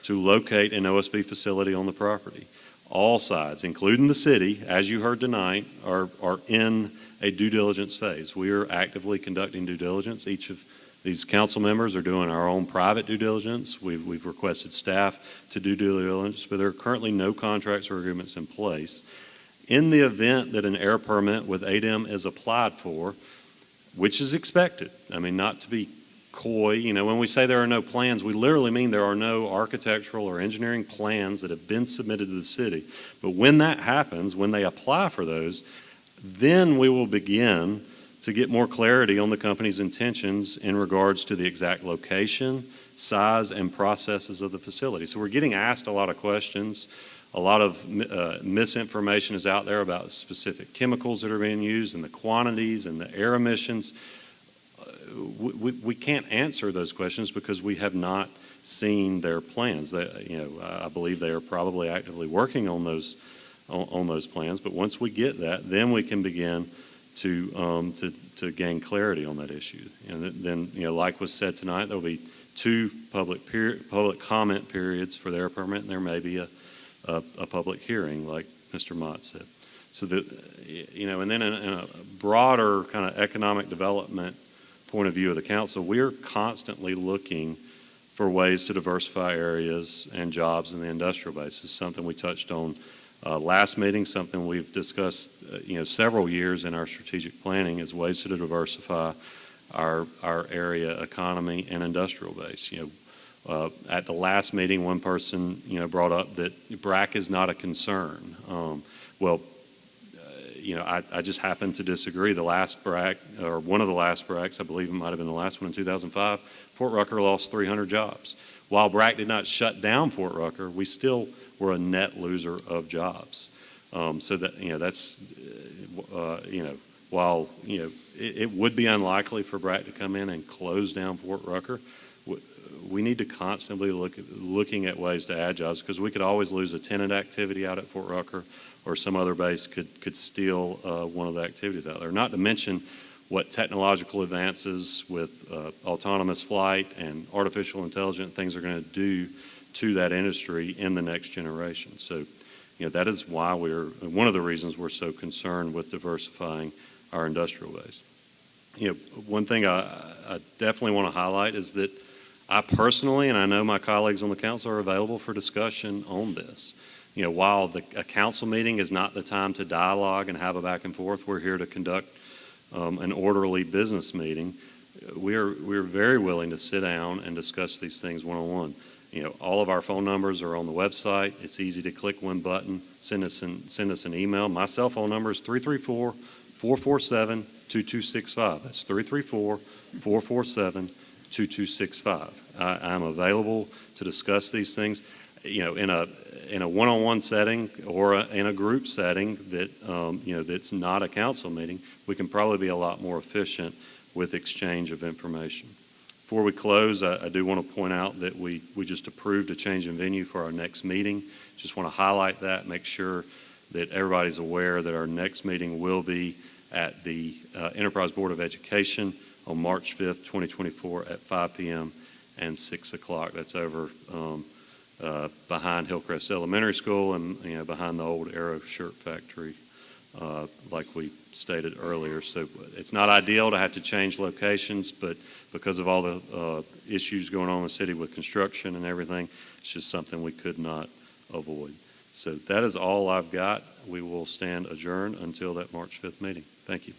to locate an OSB facility on the property. all sides, including the city, as you heard tonight, are in a due diligence phase. We are actively conducting due diligence. Each of these council members are doing our own private due diligence. We've requested staff to do due diligence, but there are currently no contracts or agreements in place. In the event that an air permit with ADEM is applied for, which is expected, I mean, not to be coy, when we say there are no plans, we literally mean there are no architectural or engineering plans that have been submitted to the city. But when that happens, when they apply for those, then we will begin to get more clarity on the company's intentions in regards to the exact location, size, and processes of the facility. So we're getting asked a lot of questions. A lot of misinformation is out there about specific chemicals that are being used and the quantities and the air emissions. We can't answer those questions because we have not seen their plans. I believe they are probably actively working on those plans. But once we get that, then we can begin to gain clarity on that issue. And then, like was said tonight, there will be 2 public comment periods for the air permit, and there may be a public hearing, like Mr. Mott said. So that, and then in a broader kind of economic development point of view of the council, we are constantly looking for ways to diversify areas and jobs in the industrial base. It's something we touched on last meeting, something we've discussed several years in our strategic planning as ways to diversify our area economy and industrial base. At the last meeting, one person brought up that BRAC is not a concern. I just happen to disagree. The last BRAC, or one of the last BRACs, I believe it might have been the last one in 2005, Fort Rucker lost 300 jobs. While BRAC did not shut down Fort Rucker, we still were a net loser of jobs. So that, that's, while, it would be unlikely for BRAC to come in and close down Fort Rucker, we need to constantly looking at ways to add jobs, because we could always lose a tenant activity out at Fort Rucker, or some other base could steal one of the activities out there. Not to mention what technological advances with autonomous flight and artificial intelligence things are going to do to that industry in the next generation. So, that is why one of the reasons we're so concerned with diversifying our industrial base. One thing I definitely want to highlight is that I personally, and I know my colleagues on the council, are available for discussion on this. While a council meeting is not the time to dialogue and have a back and forth, we're here to conduct an orderly business meeting. We're very willing to sit down and discuss these things one-on-one. All of our phone numbers are on the website. It's easy to click one button, send us an email. My cell phone number is 334-447-2265. That's 334-447-2265. I'm available to discuss these things, in a one-on-one setting or in a group setting that, that's not a council meeting. We can probably be a lot more efficient with exchange of information. Before we close, I do want to point out that we just approved a change in venue for our next meeting. Just want to highlight that, make sure that everybody's aware that our next meeting will be at the Enterprise Board of Education on March 5th, 2024 at 5 p.m. and 6 o'clock. That's over behind Hillcrest Elementary School and behind the old Arrow Shirt Factory, like we stated earlier. So it's not ideal to have to change locations, but because of all the issues going on in the city with construction and everything, it's just something we could not avoid. So that is all I've got. We will stand adjourned until that March 5th meeting. Thank you.